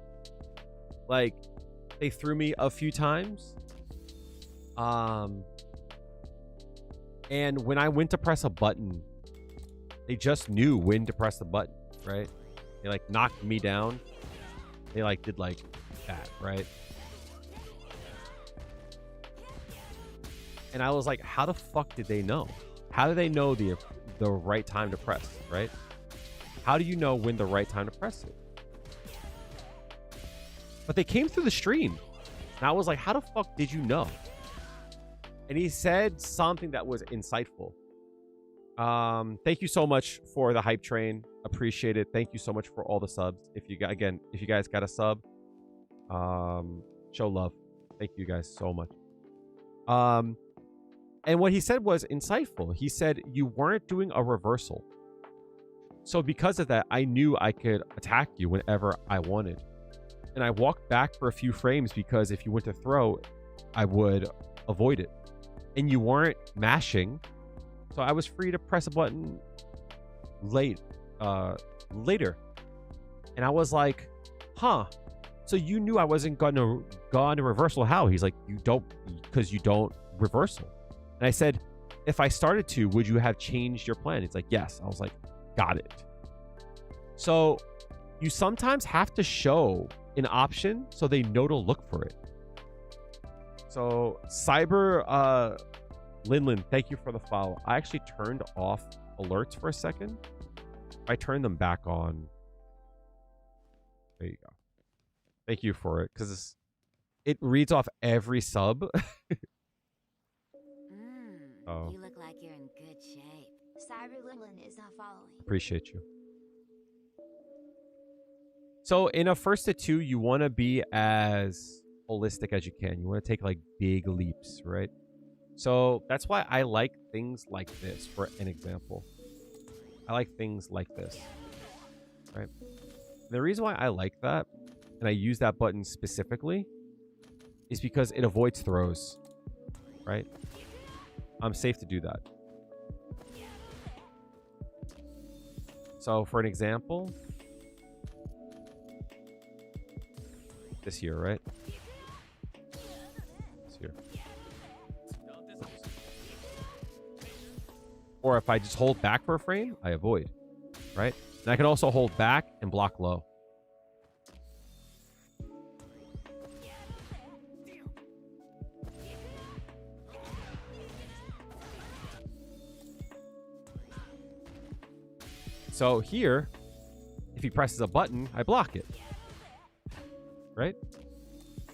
Like, they threw me a few times. And when I went to press a button, they just knew when to press the button, right? They, like, knocked me down. They, like, did, like, that, right? And I was like, how the fuck did they know? How do they know the right time to press, right? How do you know when the right time to press it? But they came through the stream. And I was like, how the fuck did you know? And he said something that was insightful. Thank you so much for the hype train. Appreciate it. Thank you so much for all the subs. If you guys got a sub, show love. Thank you guys so much. And what he said was insightful. He said you weren't doing a reversal. So because of that, I knew I could attack you whenever I wanted. And I walked back for a few frames because if you went to throw, I would avoid it. And you weren't mashing. So I was free to press a button later. And I was like, huh. So you knew I wasn't gonna reversal. How? He's like, you don't, because you don't reversal. And I said, if I started to, would you have changed your plan? It's like, yes. I was like, got it. So you sometimes have to show an option so they know to look for it. So Cyber Linlin, thank you for the follow. I actually turned off alerts for a second. I turned them back on. There you go. Thank you for it, because it reads off every sub. Oh. You look like you're in good shape. Cyber Limlin is not following. Appreciate you. So in a first to two, you want to be as holistic as you can. You want to take like big leaps, right? So that's why I like things like this, for an example. I like things like this. right? The reason why I like that, and I use that button specifically, is because it avoids throws, right? I'm safe to do that. So for an example, this here, right? This here. Or if I just hold back for a frame, I avoid, right? And I can also hold back and block low. So here, if he presses a button, I block it, right?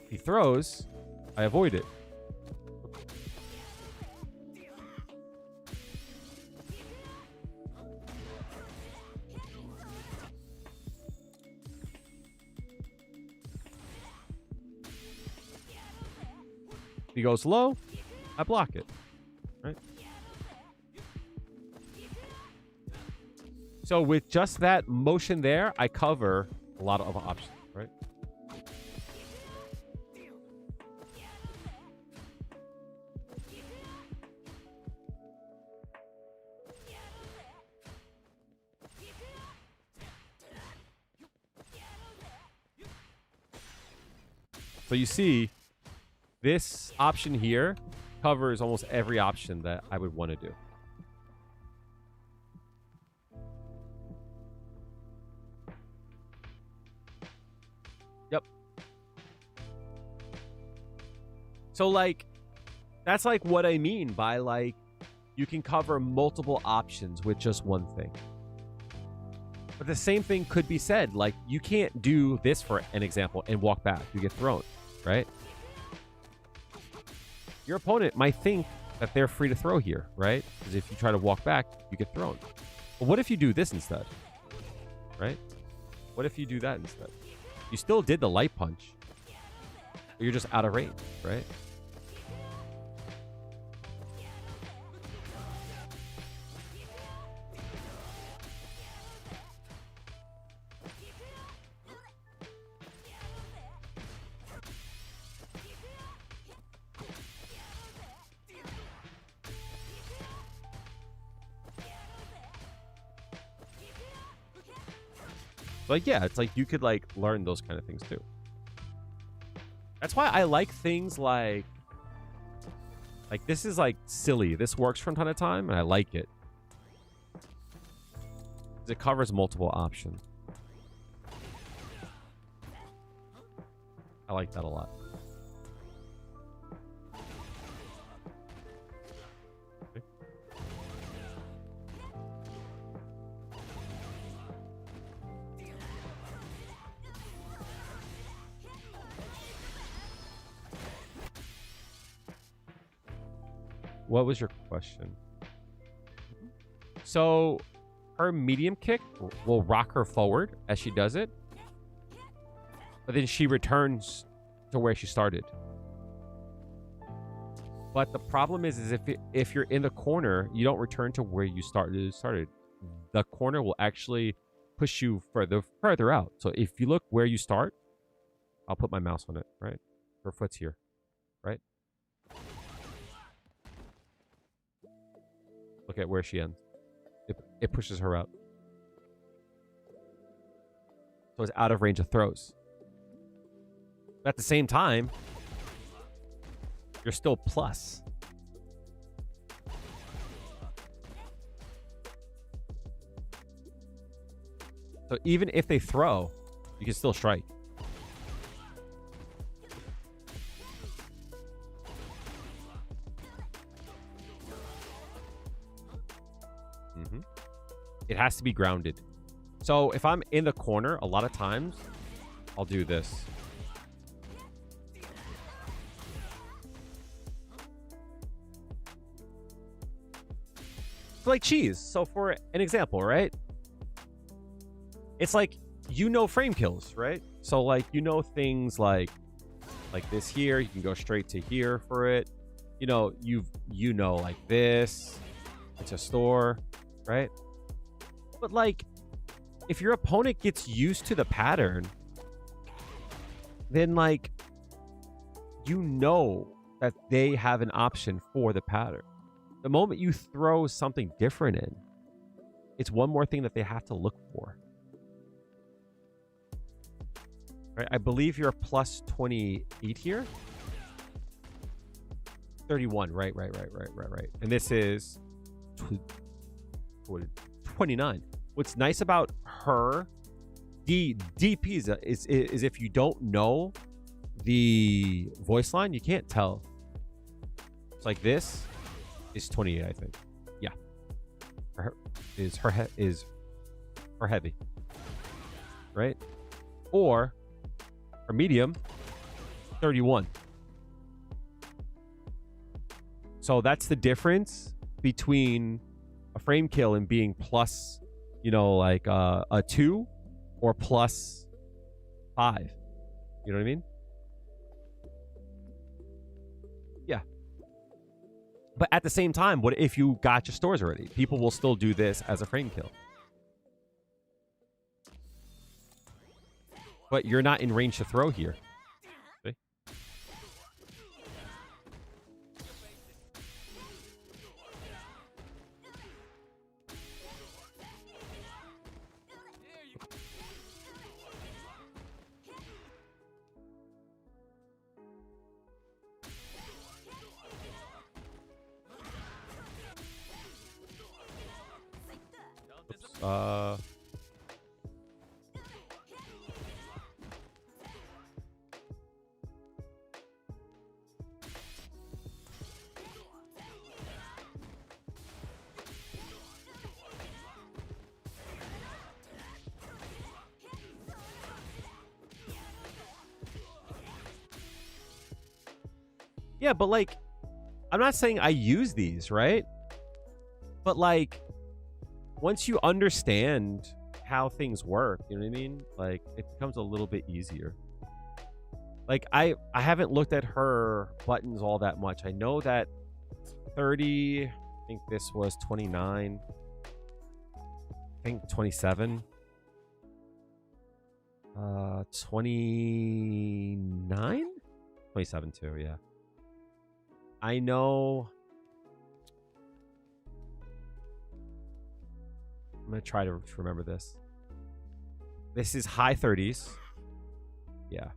If he throws, I avoid it. If he goes low, I block it, right? So with just that motion there, I cover a lot of options, right? So you see, this option here covers almost every option that I would want to do. Yep. So like, that's like what I mean by like, you can cover multiple options with just one thing. But the same thing could be said, like you can't do this for an example and walk back, you get thrown, right? Your opponent might think that they're free to throw here, right? Because if you try to walk back, you get thrown. But what if you do this instead, right? What if you do that instead? You still did the light punch, but you're just out of range, right? Like, yeah, it's like you could like learn those kind of things too. That's why I like things like this is like silly. This works from time to time and I like it. It covers multiple options. I like that a lot. What was your question? So her medium kick will rock her forward as she does it, but then she returns to where she started. But the problem is if you're in the corner, you don't return to where you started. The corner will actually push you further out. So if you look where you start, I'll put my mouse on it, right? Her foot's here, right? Look at where she ends. It pushes her out. So it's out of range of throws. But at the same time, you're still plus. So even if they throw, you can still strike. It has to be grounded. So if I'm in the corner, a lot of times, I'll do this. It's like cheese. So for an example, right? It's like, you know, frame kills, right? So like, you know, things like this here, you can go straight to here for it. You know, you know, like this, it's a store, right? But like, if your opponent gets used to the pattern, then like you know that they have an option for the pattern. The moment you throw something different in, it's one more thing that they have to look for. Right? I believe you're plus 28 here. 31, right. And this is 29. What's nice about her DP is if you don't know the voice line, you can't tell. It's like this is 28, I think. Yeah. Is her heavy. Right? Or her medium 31. So that's the difference between a frame kill and being plus, you know, like a 2 or plus 5. You know what I mean? Yeah. But at the same time, what if you got your stores already? People will still do this as a frame kill. But you're not in range to throw here. See? Oops. Yeah, but like, I'm not saying I use these, right? But like, once you understand how things work, you know what I mean? Like, it becomes a little bit easier. Like, I haven't looked at her buttons all that much. I know that 30, I think this was 29. I think 27. 29? 27 too, yeah. I know. I'm going to try to remember this. This is high 30s. Yeah.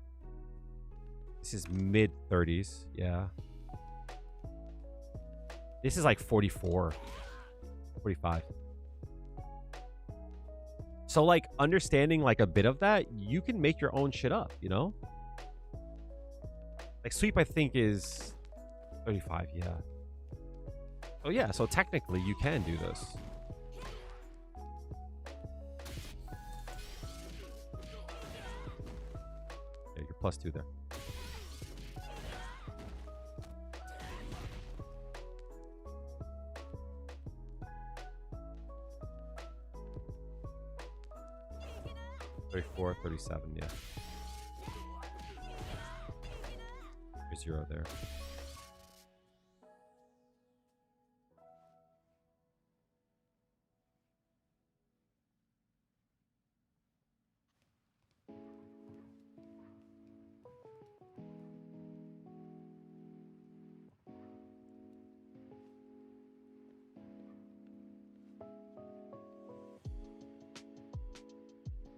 This is mid 30s. Yeah. This is like 44. 45. So like understanding like a bit of that, you can make your own shit up, you know? Like sweep I think is 35, yeah. Oh yeah, so technically you can do this. Yeah, you're +2 there. $34, $37, yeah. There's 0 there.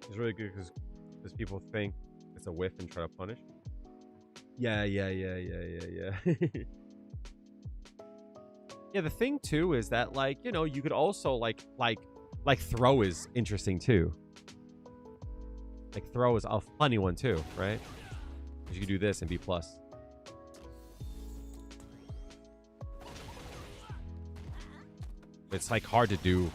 It's really good because people think it's a whiff and try to punish. Yeah. Yeah, the thing too is that like, you know, you could also like throw is interesting too. Like throw is a funny one too, right? Because you can do this and be plus. It's like hard to do.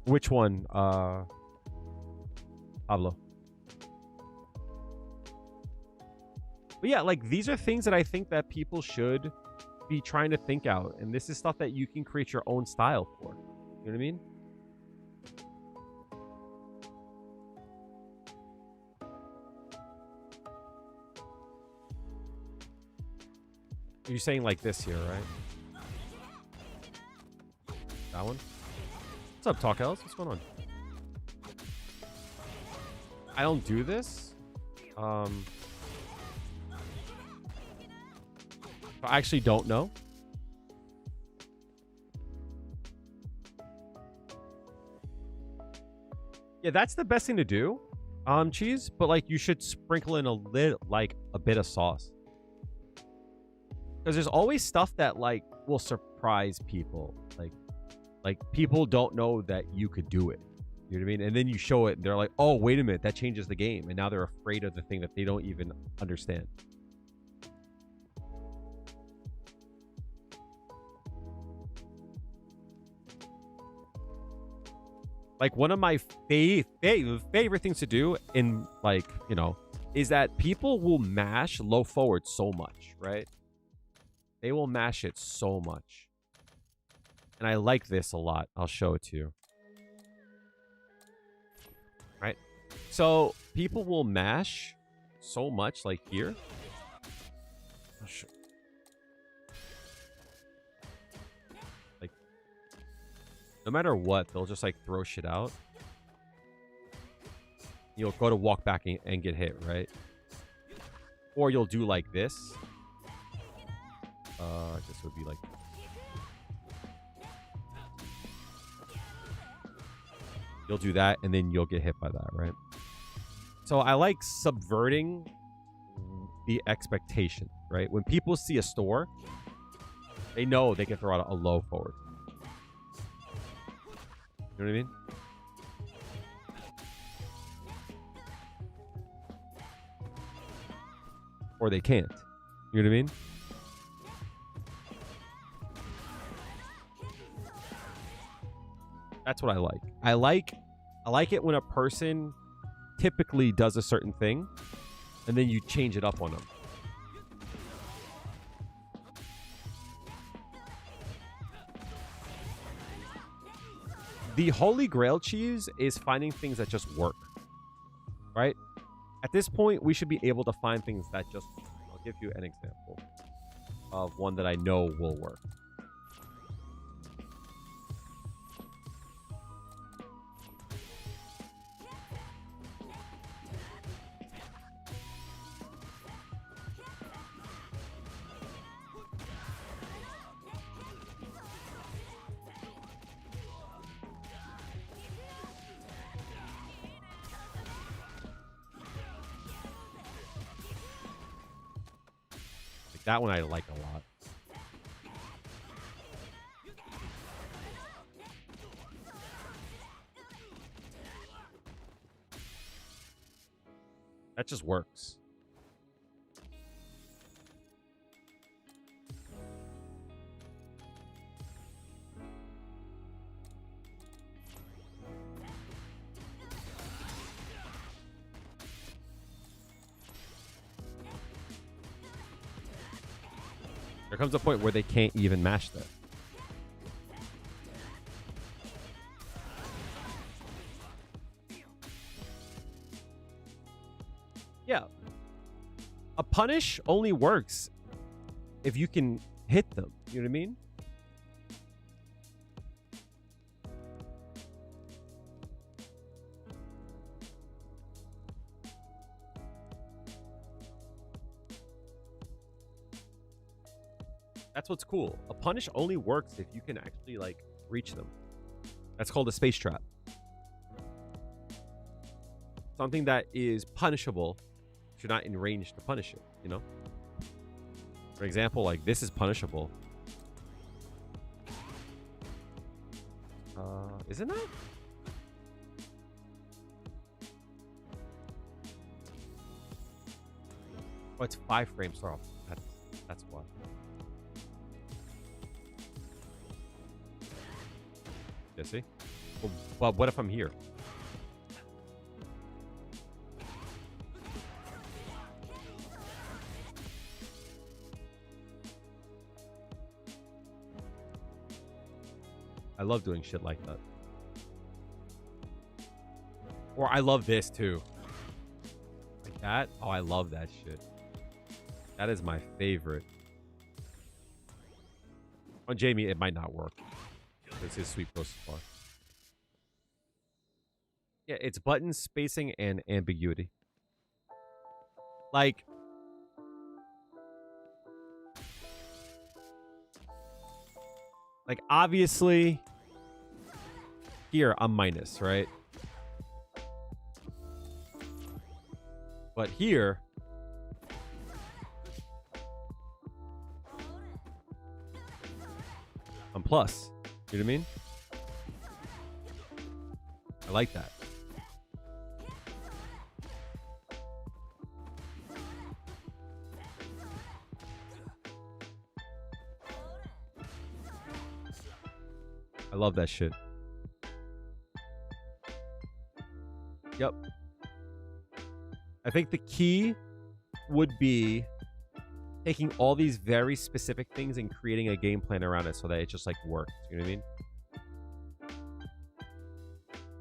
Which one, Pablo? But yeah, like these are things that I think that people should be trying to think out, and this is stuff that you can create your own style for. You know what I mean? You're saying like this here, right? That one. What's up, Talk Ellis? What's going on? I don't do this. I actually don't know. Yeah, that's the best thing to do. Cheese, but like you should sprinkle in a bit of sauce. Because there's always stuff that like will surprise people. Like people don't know that you could do it. You know what I mean? And then you show it and they're like, oh, wait a minute, that changes the game. And now they're afraid of the thing that they don't even understand. Like one of my favorite things to do in like, you know, is that people will mash low forward so much, right? They will mash it so much. And I like this a lot. I'll show it to you. Right? So people will mash so much like here. Like no matter what, they'll just like throw shit out. You'll go to walk back and get hit, right? Or you'll do like this. This would be like you'll do that and then you'll get hit by that, right? So I like subverting the expectation, right? When people see a store, they know they can throw out a low forward. You know what I mean? Or they can't. You know what I mean? That's what I like. I like it when a person typically does a certain thing and then you change it up on them. The holy grail, cheese, is finding things that just work. Right? At this point, we should be able to find things that just work. I'll give you an example of one that I know will work. That one I like a lot. That just works. There comes a point where they can't even mash that. Yeah. A punish only works if you can hit them. You know what I mean? That's what's cool. A punish only works if you can actually like reach them. That's called a space trap. Something that is punishable if you're not in range to punish it, you know? For example, like this is punishable. Isn't that? Oh, it's 5 frames off. That's why. Yeah, see? Well, what if I'm here? I love doing shit like that. Or I love this too. Like that? Oh, I love that shit. That is my favorite. On Jamie, it might not work. That's his sweet pro bar. Yeah, it's button spacing and ambiguity. Like, obviously, here I'm minus, right? But here, I'm plus. You know what I mean? I like that. I love that shit. Yep. I think the key would be taking all these very specific things and creating a game plan around it so that it just like works. You know what I mean?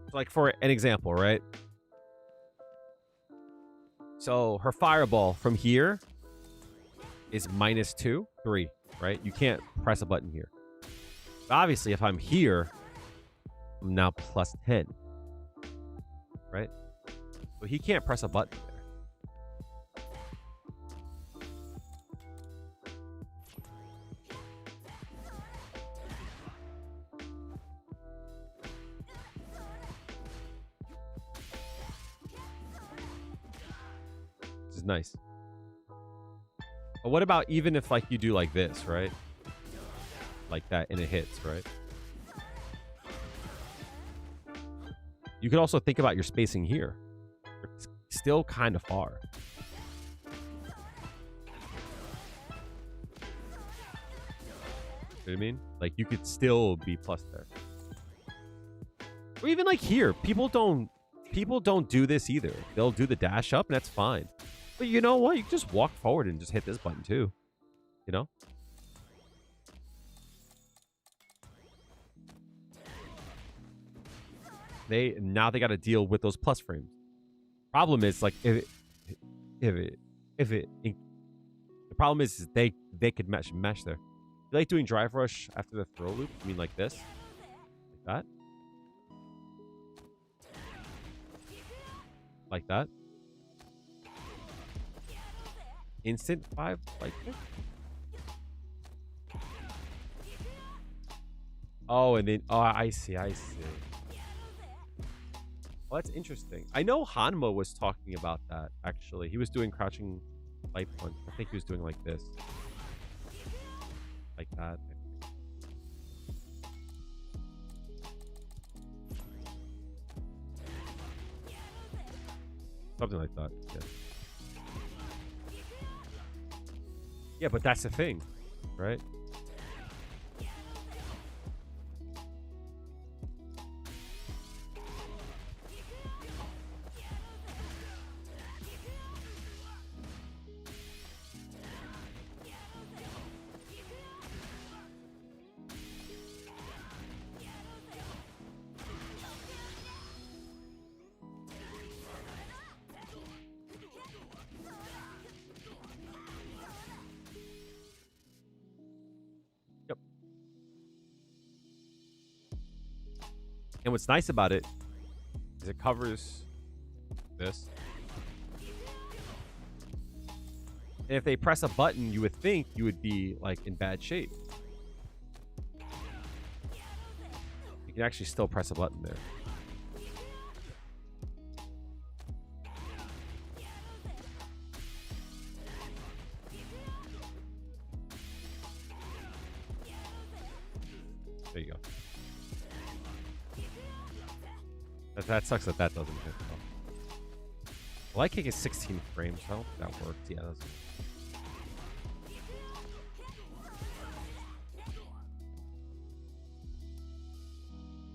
So, like for an example, right? So her fireball from here is -2, 3, right? You can't press a button here. But obviously, if I'm here, I'm now +10, right? So he can't press a button there. This is nice. But what about even if like you do like this, right? Like that and it hits, right? You could also think about your spacing here. It's still kind of far. You know what I mean? Like you could still be plus there. Or even like here, people don't do this either. They'll do the dash up and that's fine. But you know what? You can just walk forward and just hit this button too. You know? Now they got to deal with those plus frames. Problem is like the problem is they could mesh there. You like doing drive rush after the throw loop? I mean like this, like that, like that. Instant 5 like this. Oh, and then I see. Well, that's interesting. I know Hanma was talking about that, actually. He was doing crouching light punch. I think he was doing like this. Like that. Something like that, yeah. Yeah, but that's the thing, right? And what's nice about it is it covers this. And if they press a button, you would think you would be like in bad shape. You can actually still press a button there. There you go. That sucks that doesn't hit though. Well, I kick is 16 frames, so that works. Yeah, that doesn't.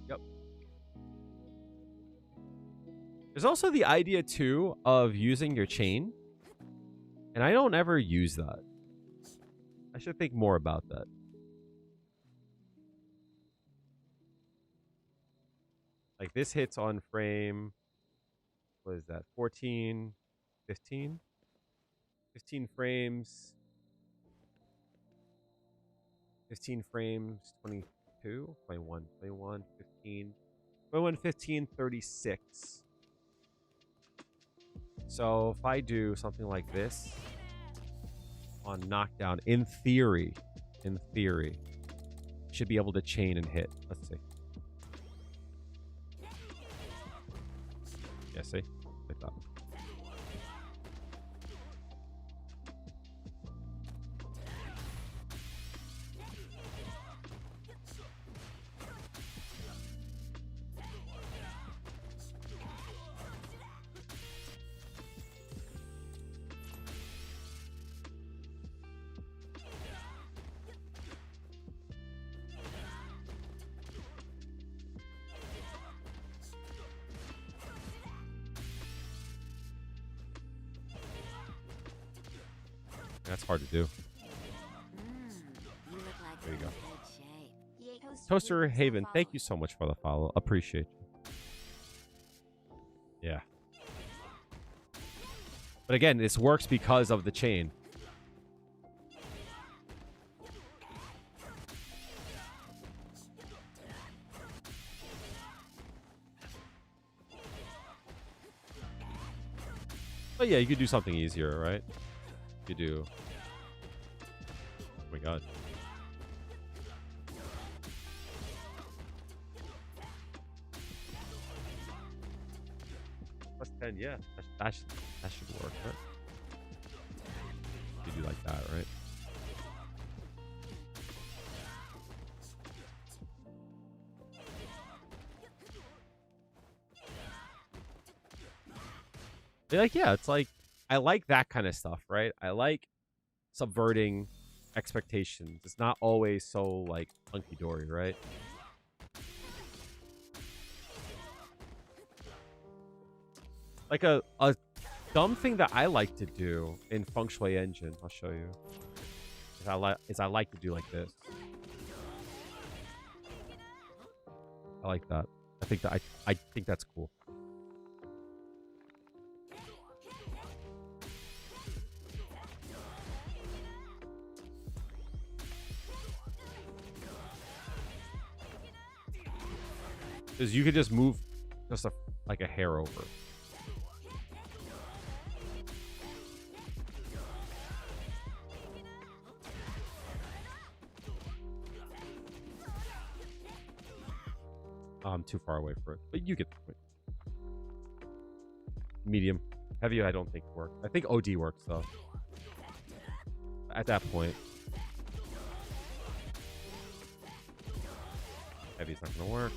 Yep. There's also the idea too of using your chain, and I don't ever use that. I should think more about that. Like this hits on frame, what is that, 14, 15? 15 frames. 15 frames, 20, 22, 21, 21, 15, 21, 15, 36. So if I do something like this on knockdown, in theory, should be able to chain and hit. Let's see. Yeah, see? Like that. That's hard to do. You look like There you you're go. in good shape. Yay, host Toaster Williams, Haven, follow. thank you so much for the follow. Appreciate you. Yeah. But again, this works because of the chain. But yeah, you could do something easier, right? You do. Oh my god. Plus 10, yeah. That should work, right? You do like that, right? Like, yeah, it's like, I like that kind of stuff, right? I like subverting expectations. It's not always so, like, hunky-dory, right? Like, a dumb thing that I like to do in Feng Shui Engine, I'll show you, is I like to do like this. I like that. I think that's cool. Because you could just move just like a hair over. I'm too far away for it, but you get the point. Medium. Heavy, I don't think works. I think OD works though. At that point. Heavy's not gonna work.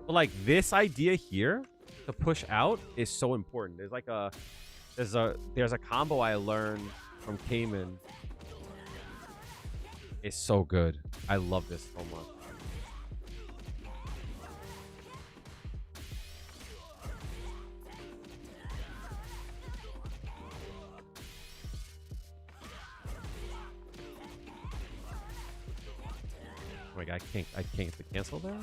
But like this idea here to push out is so important. There's like there's a combo I learned from Cayman. It's so good. I love this so much. Oh my god, I can't get the cancel there.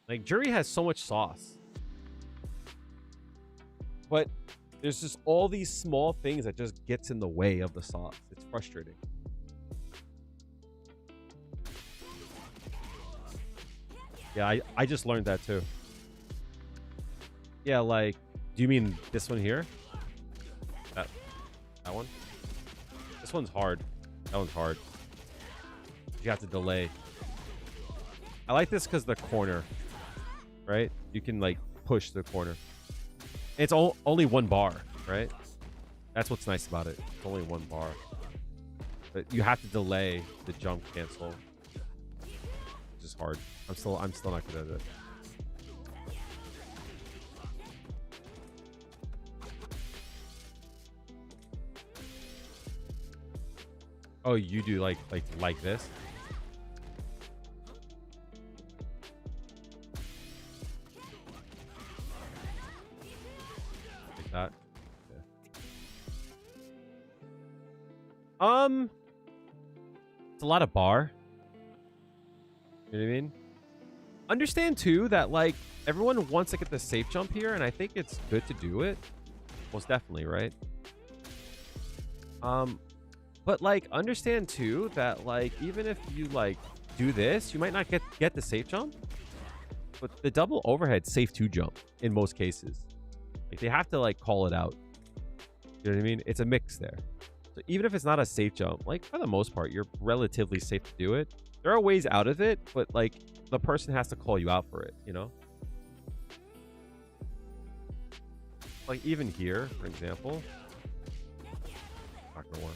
Like, Juri has so much sauce. But there's just all these small things that just gets in the way of the sauce. It's frustrating. Yeah, I just learned that too. Yeah, like, do you mean this one here? That one? This one's hard. That one's hard. You have to delay. I like this because the corner. Right? You can like push the corner. It's only one bar, right? That's what's nice about it. It's only one bar. But you have to delay the jump cancel. Which is hard. I'm still not good at it. Oh, you do like this? Like that? Yeah. It's a lot of bar. You know what I mean? Understand too that like everyone wants to get the safe jump here, and I think it's good to do it. Most definitely, right? But like understand too that like even if you like do this, you might not get the safe jump. But the double overhead safe to jump in most cases. Like they have to like call it out. You know what I mean? It's a mix there. So even if it's not a safe jump, like for the most part, you're relatively safe to do it. There are ways out of it, but like the person has to call you out for it, you know? Like even here, for example, not gonna work.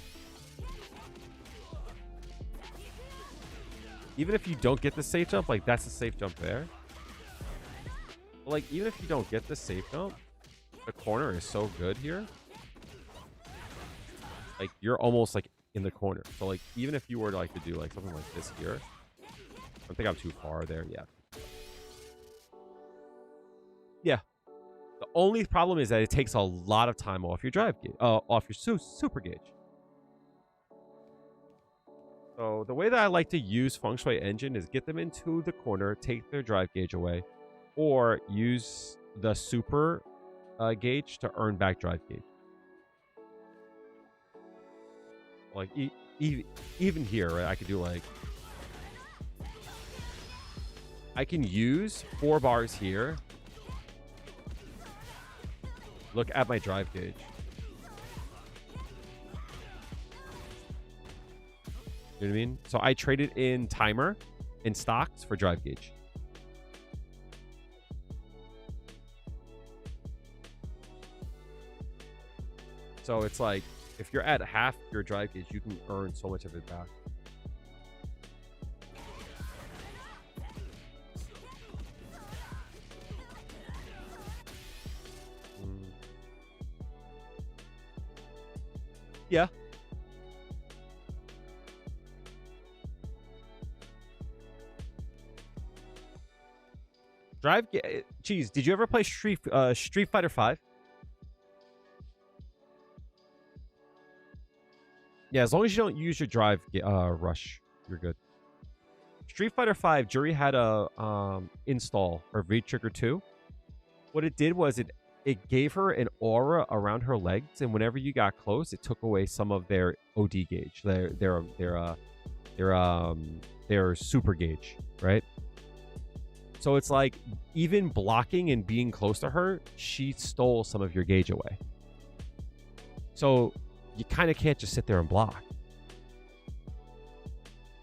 Even if you don't get the safe jump, like that's the safe jump there. But like even if you don't get the safe jump, the corner is so good here. Like you're almost like in the corner. So like even if you were to like to do like something like this here, I think I'm too far there. Yeah. Yeah. The only problem is that it takes a lot of time off your drive gauge, off your super gauge. So the way that I like to use Feng Shui Engine is get them into the corner, take their drive gauge away, or use the super gauge to earn back drive gauge. Like even here, right? I could do like I can use 4 bars here. Look at my drive gauge. You know what I mean? So I traded in timer and stocks for drive gauge. So it's like if you're at half your drive gauge, you can earn so much of it back. Yeah. Drive. Geez, did you ever play Street Fighter 5? Yeah, as long as you don't use your drive rush, you're good. Street Fighter 5, Juri had a install her V Trigger 2. What it did was it gave her an aura around her legs, and whenever you got close, it took away some of their OD gauge, their super gauge, right? So it's like even blocking and being close to her, she stole some of your gauge away. So you kind of can't just sit there and block.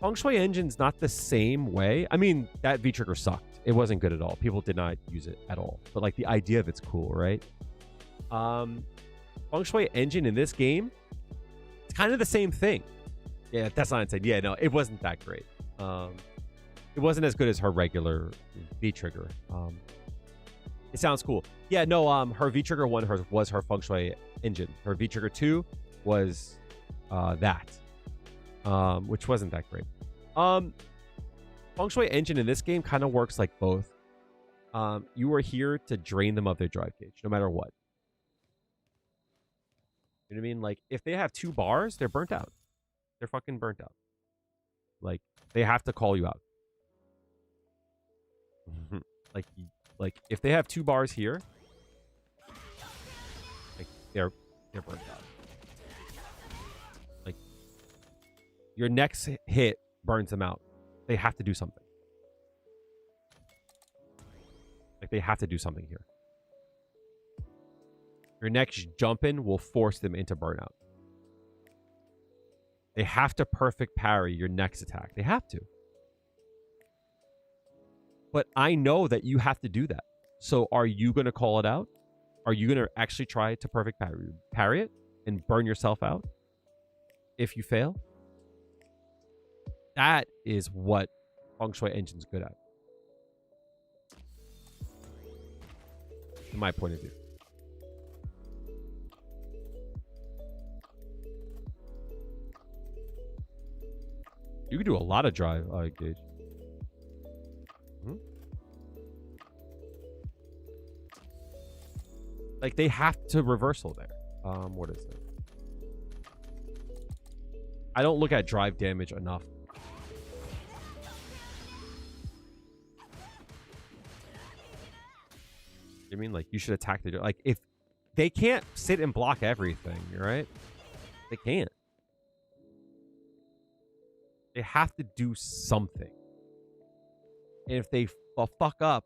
Feng Shui Engine's not the same way. I mean, that V-Trigger sucked. It wasn't good at all. People did not use it at all. But like the idea of it's cool, right? Feng Shui Engine in this game, it's kind of the same thing. Yeah, that's not insane. Yeah, no, it wasn't that great. It wasn't as good as her regular V-Trigger. It sounds cool. Yeah, no, her V-Trigger 1 was her Feng Shui Engine. Her V-Trigger 2 was that, which wasn't that great. Feng Shui Engine in this game kind of works like both. You are here to drain them of their drive gauge, no matter what. You know what I mean? Like, if they have 2 bars, they're burnt out. They're fucking burnt out. Like, they have to call you out. like if they have 2 bars here, like they're burnt out. Like your next hit burns them out. They have to do something. Like they have to do something here. Your next jump in will force them into burnout. They have to perfect parry your next attack. They have to. But I know that you have to do that. So are you going to call it out? Are you going to actually try to perfect parry it and burn yourself out if you fail? That is what Feng Shui Engine's good at. From my point of view. You can do a lot of drive gauge. Like they have to reversal there. What is it? I don't look at drive damage enough. I mean, like you should attack the like if they can't sit and block everything, right? They can't. They have to do something. And if they fuck up,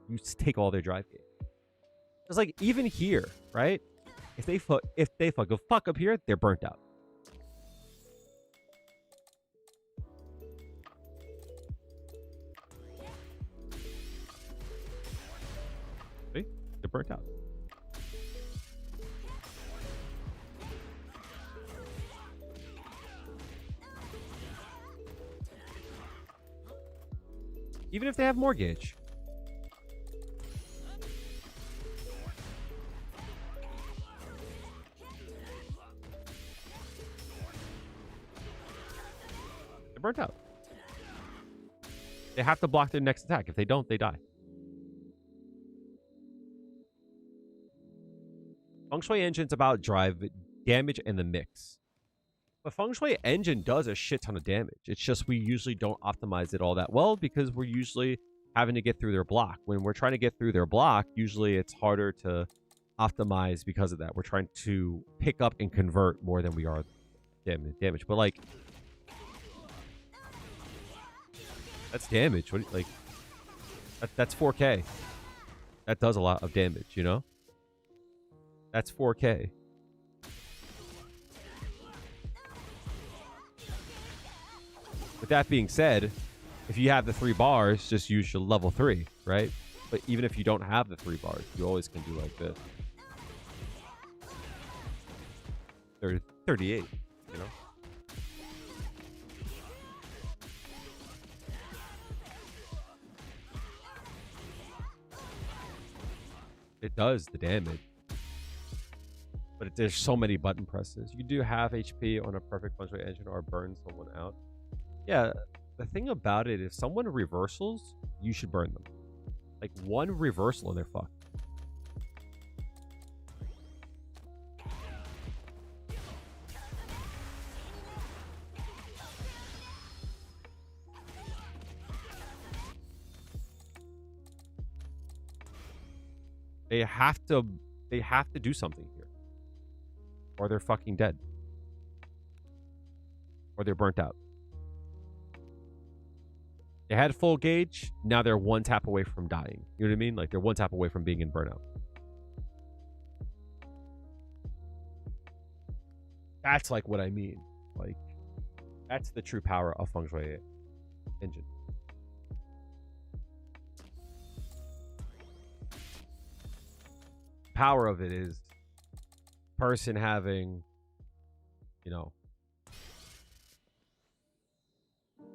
you take all their drive gauge. It's like even here, right? If they fuck up here, they're burnt out. See? They're burnt out. Even if they have more gauge. They're burnt out. They have to block their next attack. If they don't, they die. Feng Shui Engine's about drive, damage, and the mix. But Feng Shui Engine does a shit ton of damage. It's just we usually don't optimize it all that well because we're usually having to get through their block. When we're trying to get through their block, usually it's harder to optimize because of that. We're trying to pick up and convert more than we are damage. But like, that's damage. What like that's 4K. That does a lot of damage, you know? That's 4K. With that being said, if you have the 3 bars, just use your level 3, right? But even if you don't have the 3 bars, you always can do like this. 38, you know? It does the damage. But there's so many button presses. You do have HP on a perfect Feng Shui engine or burn someone out. Yeah, the thing about it, if someone reversals, you should burn them. Like one reversal and they're fucked. They have to do something here. Or they're fucking dead. Or they're burnt out. They had full gauge, now they're one tap away from dying. You know what I mean? Like they're one tap away from being in burnout. That's like what I mean. Like that's the true power of Feng Shui Engine. Power of it is person having, you know,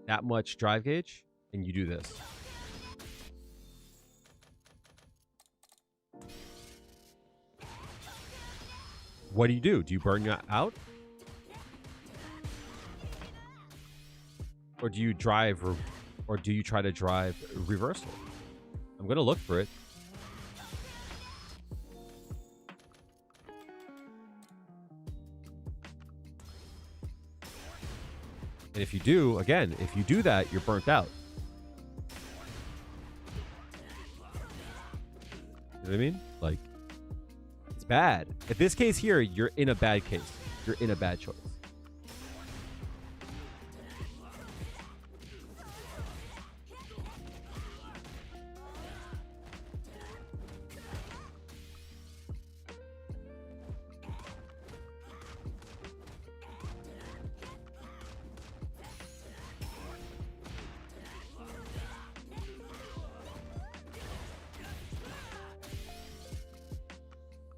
that much drive gauge, and you do this. What do? Do you burn you out? Or do you drive, or do you try to drive reversal? I'm going to look for it. And if you do, again, if you do that, you're burnt out. You know what I mean? Like, it's bad. In this case here, you're in a bad case. You're in a bad choice.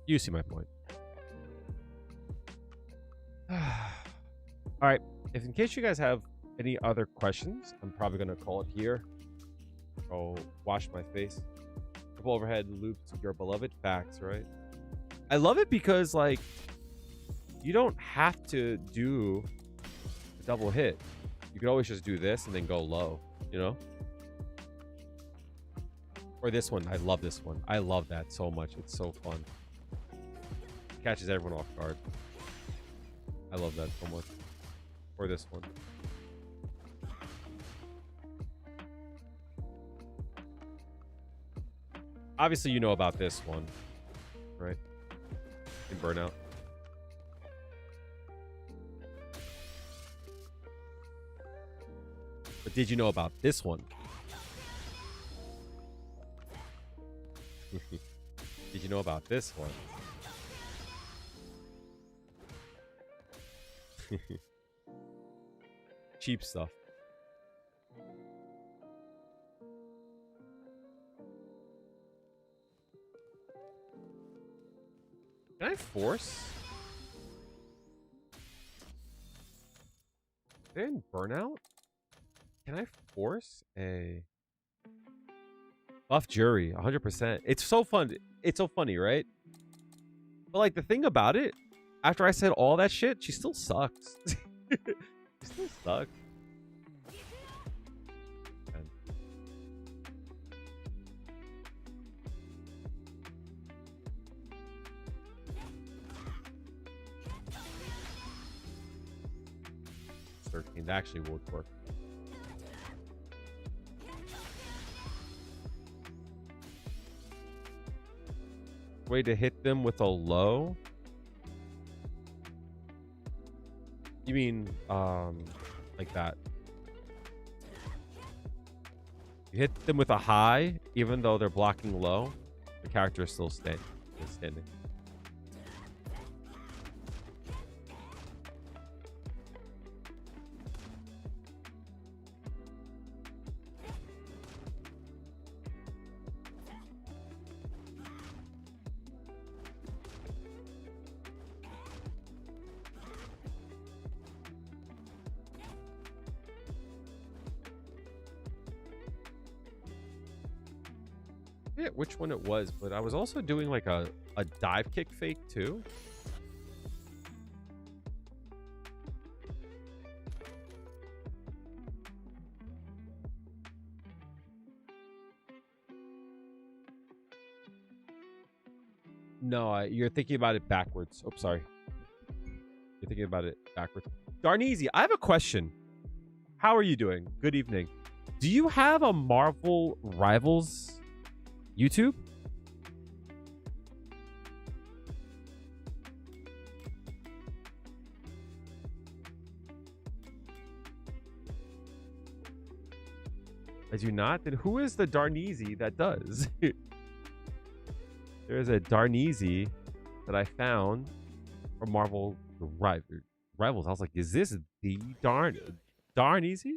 You see my point. All right. If in case you guys have any other questions, I'm probably going to call it here. Go wash my face. Triple overhead looped your beloved facts, right? I love it because, like, you don't have to do a double hit. You could always just do this and then go low, you know? Or this one. I love this one. I love that so much. It's so fun. Catches everyone off guard. I love that so much. Or this one. Obviously, you know about this one, right? In Burnout. But did you know about this one? Did you know about this one? Cheap stuff. Can I force? They're in Burnout? Can I force a buff Juri? 100%. It's so fun. It's so funny, right? But like the thing about it, after I said all that shit, she still sucks. She still sucks. Man. It's 13. That actually would work. Way to hit them with a low? You mean like that? You hit them with a high, even though they're blocking low, the character is still standing. Which one it was, but I was also doing like a dive kick fake too. No, you're thinking about it backwards. Oh, sorry. You're thinking about it backwards. Darneezy, I have a question. How are you doing? Good evening. Do you have a Marvel Rivals YouTube? I do not. Then who is the Darneezy that does? There's a Darneezy that I found from Marvel Rivals. I was like, is this the Darneezy?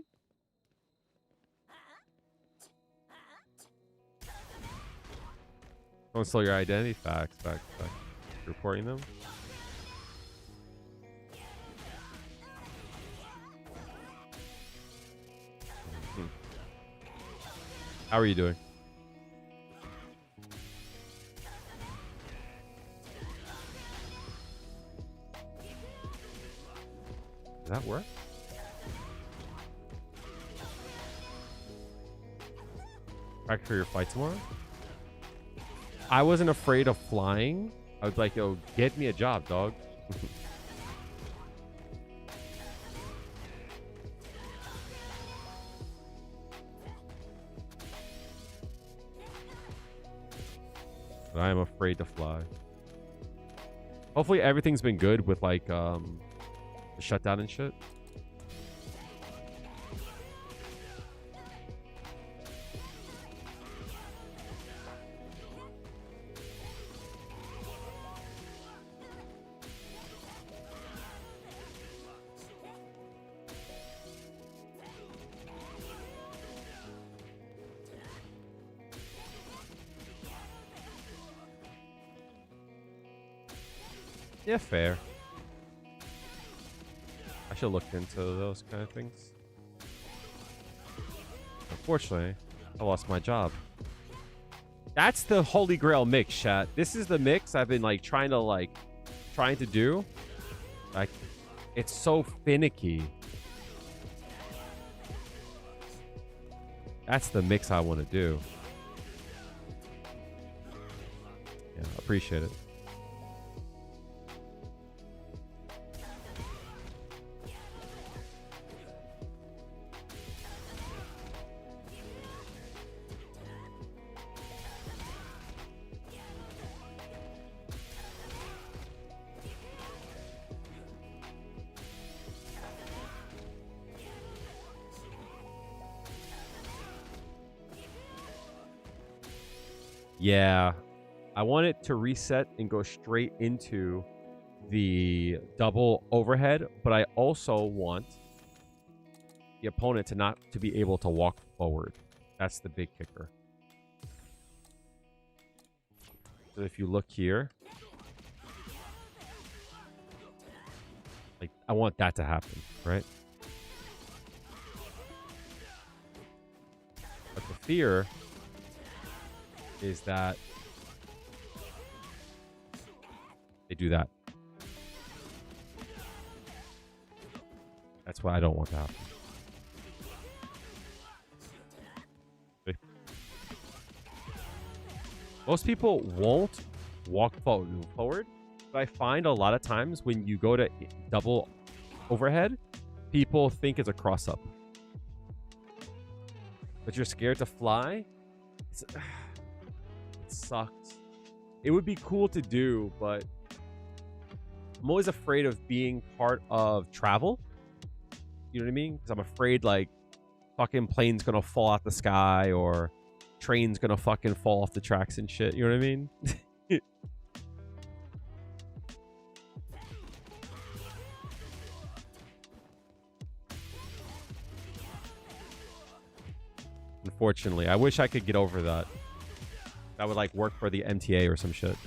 Don't steal your identity. Facts. Reporting them. How are you doing? Does that work? Back for your flight tomorrow? I wasn't afraid of flying. I was like, yo, get me a job, dog. But I am afraid to fly. Hopefully everything's been good with like the shutdown and shit. Yeah, fair. I should look into those kind of things. Unfortunately, I lost my job. That's the holy grail mix, chat. This is the mix I've been like trying to do. Like, it's so finicky. That's the mix I want to do. Yeah, appreciate it. Yeah, I want it to reset and go straight into the double overhead, but I also want the opponent to not to be able to walk forward. That's the big kicker. So if you look here, like I want that to happen, right? But the fear is that they do that. That's what I don't want to happen. Okay. Most people won't walk forward, but I find a lot of times when you go to double overhead, people think it's a cross up. But you're scared to fly? It sucks. It would be cool to do, but I'm always afraid of being part of travel. You know what I mean? Because I'm afraid like fucking plane's gonna fall out the sky or train's gonna fucking fall off the tracks and shit. You know what I mean? Unfortunately, I wish I could get over that. That would like work for the MTA or some shit.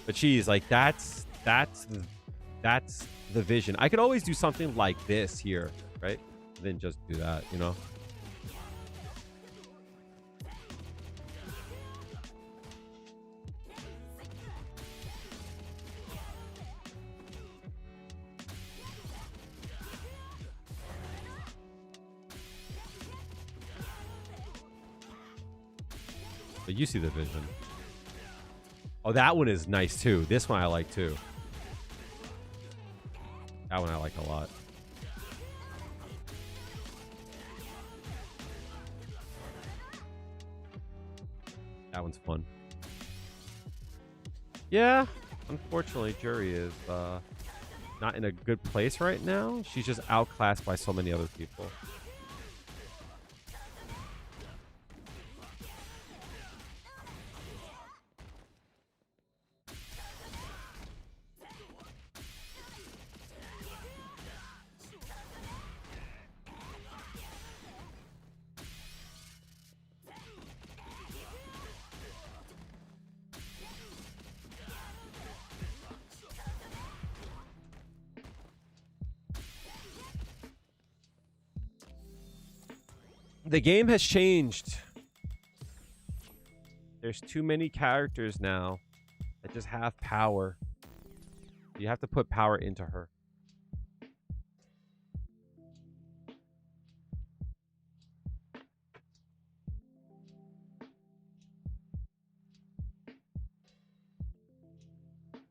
But geez, like that's the vision. I could always do something like this here, right? And then just do that, you know? But you see the vision. Oh, that one is nice too. This one I like too. That one I like a lot. That one's fun. Yeah, unfortunately, Juri is not in a good place right now. She's just outclassed by so many other people. The game has changed. There's too many characters now that just have power. You have to put power into her.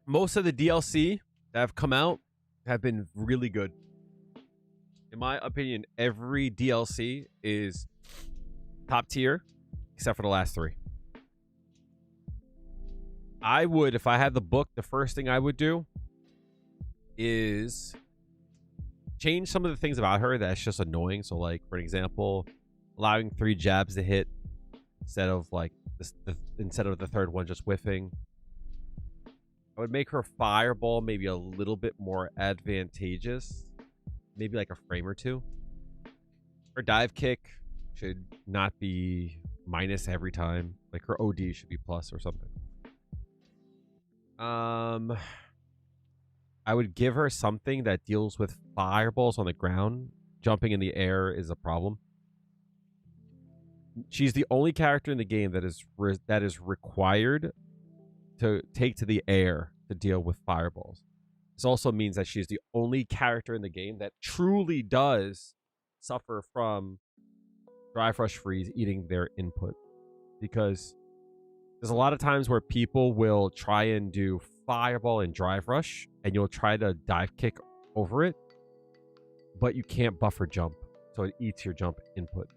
Most of the DLC that have come out have been really good. In my opinion, every DLC is top tier, except for the last 3. I would, if I had the book, the first thing I would do is change some of the things about her that's just annoying. So, like, for example, allowing 3 jabs to hit instead of like instead of the third one just whiffing. I would make her fireball maybe a little bit more advantageous. Maybe like a frame or 2. Her dive kick should not be minus every time. Like her OD should be plus or something. I would give her something that deals with fireballs on the ground. Jumping in the air is a problem. She's the only character in the game that is required to take to the air to deal with fireballs. This also means that she's the only character in the game that truly does suffer from drive rush freeze eating their input. Because there's a lot of times where people will try and do fireball and drive rush, and you'll try to dive kick over it, but you can't buffer jump, so it eats your jump input.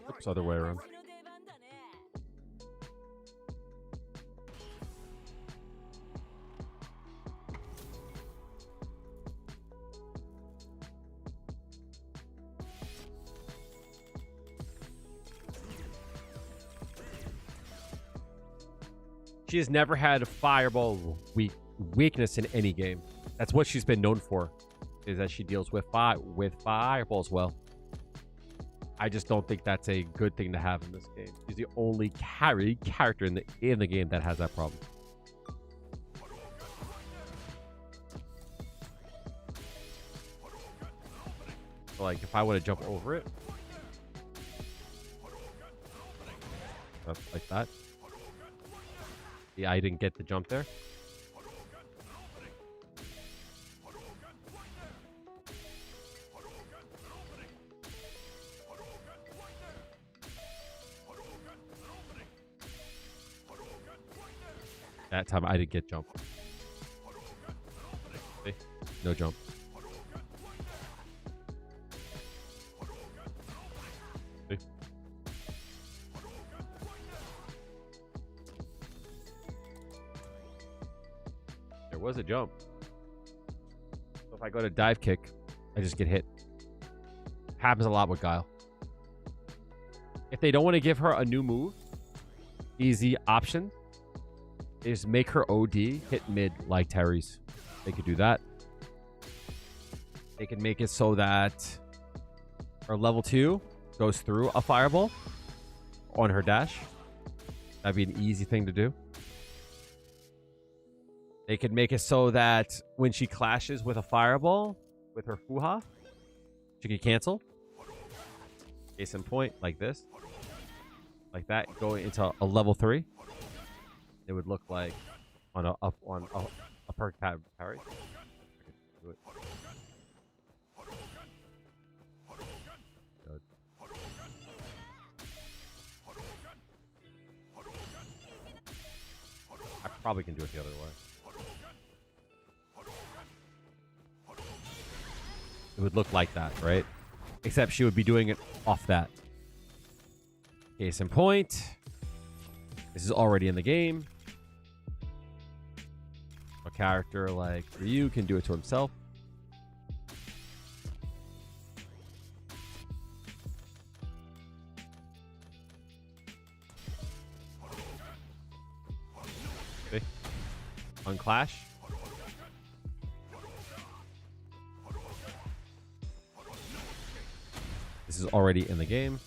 Oops, other way around. She has never had a fireball weakness in any game. That's what she's been known for, is that she deals with fireballs well. I just don't think that's a good thing to have in this game. She's the only character in the game that has that problem. So like if I want to jump over it, like that. Yeah, I didn't get the jump there. That time I didn't get jump. See? No jump. See? There was a jump. So if I go to dive kick, I just get hit. Happens a lot with Guile. If they don't want to give her a new move, easy option is make her OD hit mid like Terry's. They could do that. They can make it so that her level 2 goes through a fireball on her dash. That'd be an easy thing to do. They could make it so that when she clashes with a fireball with her Fuha, she can cancel. Case in point, like this. Like that, going into a level 3. It would look like on a perk parry. Do it. Good. I probably can do it the other way. It would look like that, right? Except she would be doing it off that. Case in point. This is already in the game. A character like Ryu can do it to himself. Okay. Unclash. This is already in the game.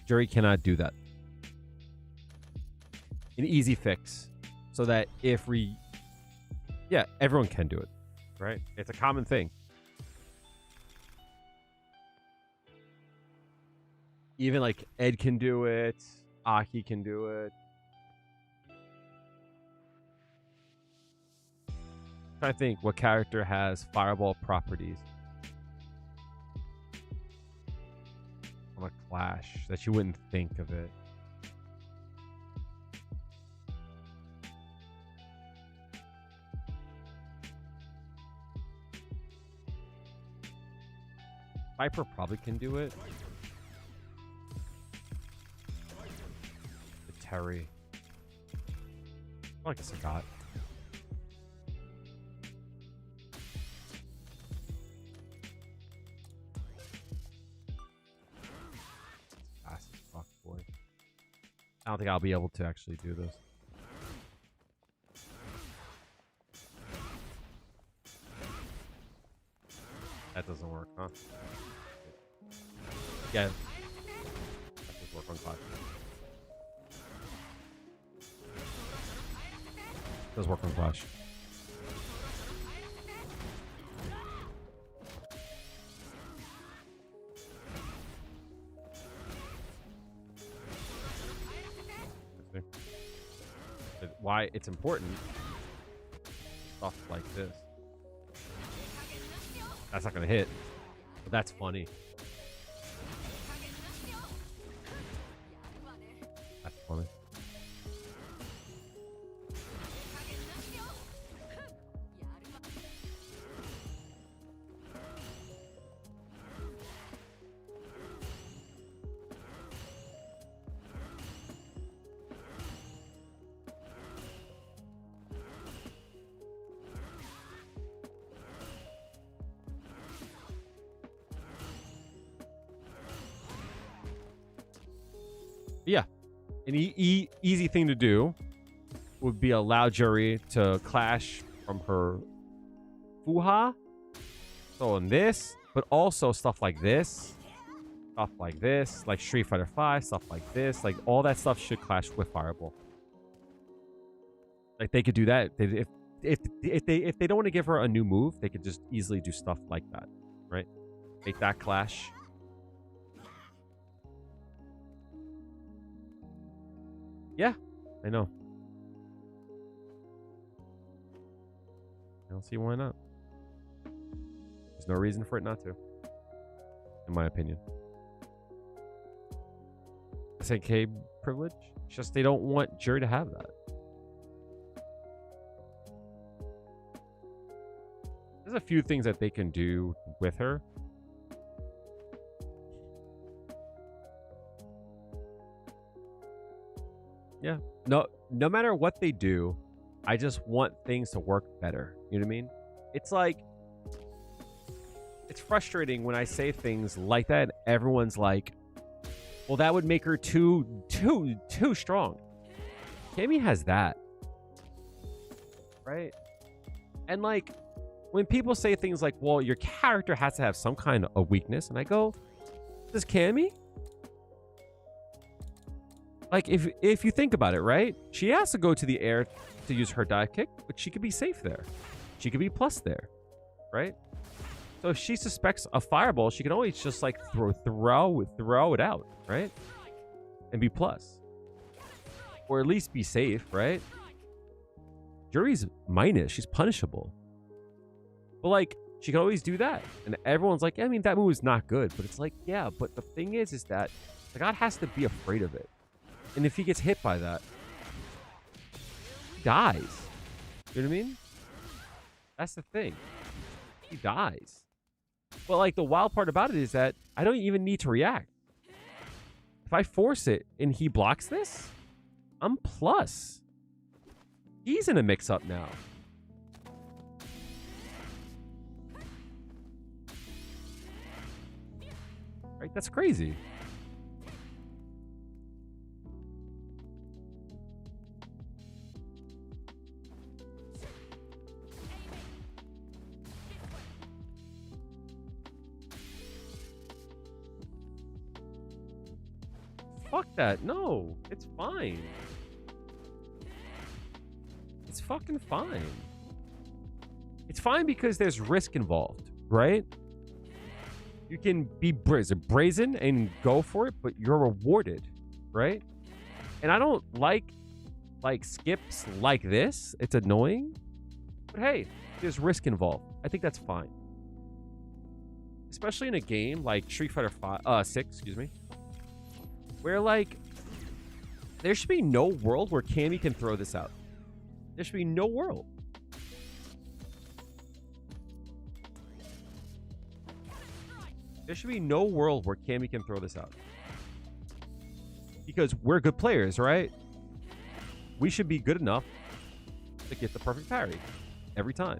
Juri cannot do that. An easy fix. So that if yeah, everyone can do it. Right? It's a common thing. Even like Ed can do it. Aki can do it. I think what character has fireball properties on a clash that you wouldn't think of it. Viper probably can do it. The Terry. I like a Sagat. Fast as fuck, boy. I don't think I'll be able to actually do this. That doesn't work, huh? Yeah. That does work on Clash. Does work on Clash. why it's important. Stuff like this. That's not gonna hit, but that's funny. That's funny. Yeah, an easy thing to do would be allow Juri to clash from her Fuha. So in this, but also stuff like this, like Street Fighter 5, stuff like this, like all that stuff should clash with Fireball. Like they could do that. If they don't want to give her a new move, they could just easily do stuff like that, right? Make that clash. Yeah, I know. I don't see why not. There's no reason for it not to, in my opinion. SNK privilege? It's just they don't want Juri to have that. There's a few things that they can do with her. Yeah. No matter what they do, I just want things to work better. You know what I mean? It's like, it's frustrating when I say things like that. Everyone's like, well, that would make her too strong. Cammy has that. Right? And like, when people say things like, well, your character has to have some kind of weakness, and I go, does Cammy? Like, if you think about it, right? She has to go to the air to use her dive kick, but she could be safe there. She could be plus there, right? So if she suspects a fireball, she can always just like throw it out, right? And be plus. Or at least be safe, right? Juri's minus. She's punishable. But like, she can always do that. And everyone's like, I mean, that move is not good. But it's like, yeah, but the thing is that the god has to be afraid of it. And if he gets hit by that, he dies. You know what I mean? That's the thing. He dies. But like the wild part about it is that I don't even need to react. If I force it and he blocks this, I'm plus. He's in a mix-up now. Right? That's crazy. Fuck that. No, it's fine. It's fucking fine. It's fine because there's risk involved, right? You can be brazen and go for it, but you're rewarded, right? And I don't like skips like this. It's annoying. But hey, there's risk involved. I think that's fine. Especially in a game like Street Fighter 6, excuse me. Where, like, there should be no world where Cammy can throw this out. There should be no world. There should be no world where Cammy can throw this out. Because we're good players, right? We should be good enough to get the perfect parry every time.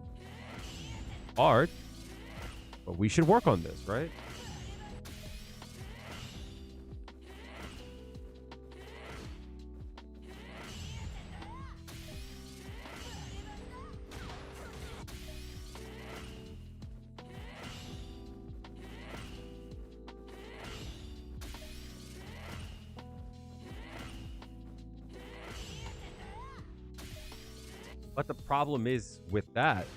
Hard, but we should work on this, right? But the problem is with that,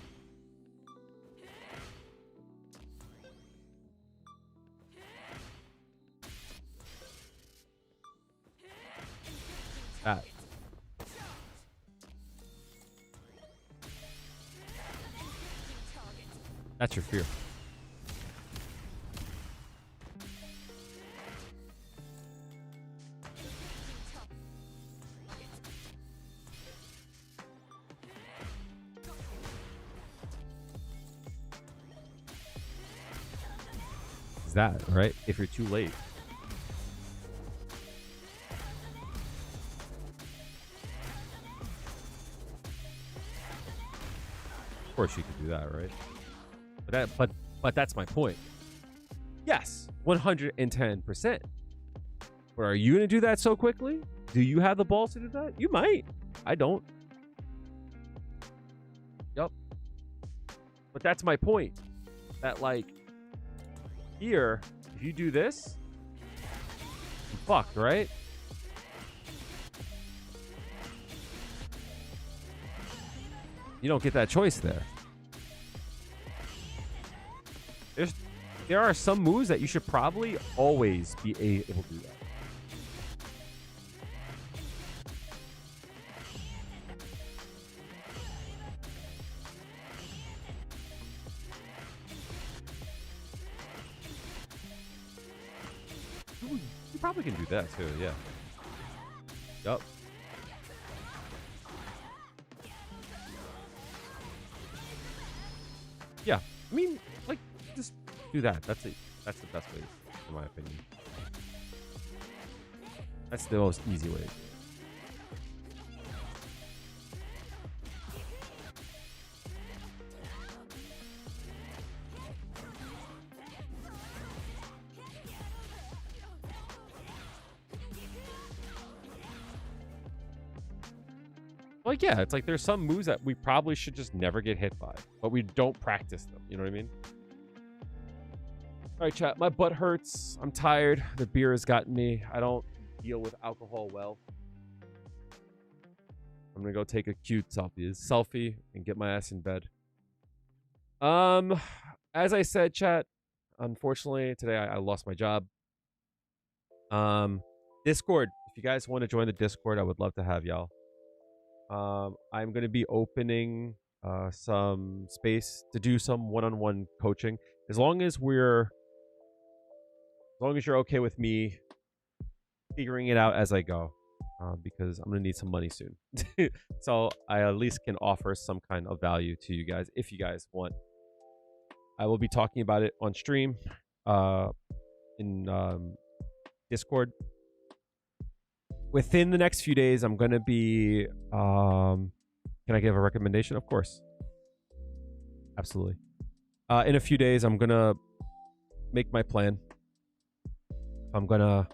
That's your fear. Is that right? If you're too late. Of course you could do that, right? But that's my point. Yes, 110%. But are you gonna do that so quickly? Do you have the balls to do that? You might. I don't. Yup. But that's my point. That like here, if you do this, you're fucked, right? You don't get that choice there. There are some moves that you should probably always be able to do that. Ooh, you probably can do that too, yeah. Yup. Yeah, I mean, like, just do that. That's the best way, in my opinion. That's the most easy way to do it. Like, yeah, it's like there's some moves that we probably should just never get hit by, but we don't practice them. You know what I mean? All right, chat. My butt hurts. I'm tired. The beer has gotten me. I don't deal with alcohol well. I'm gonna go take a cute selfie and get my ass in bed. As I said, chat, unfortunately today I lost my job. Discord. If you guys want to join the Discord, I would love to have y'all. I'm going to be opening some space to do some one-on-one coaching. As long as you're okay with me figuring it out as I go, because I'm going to need some money soon. So I at least can offer some kind of value to you guys if you guys want. I will be talking about it on stream in Discord. Within the next few days, I'm going to be... can I give a recommendation? Of course. Absolutely. In a few days, I'm going to make my plan. I'm going to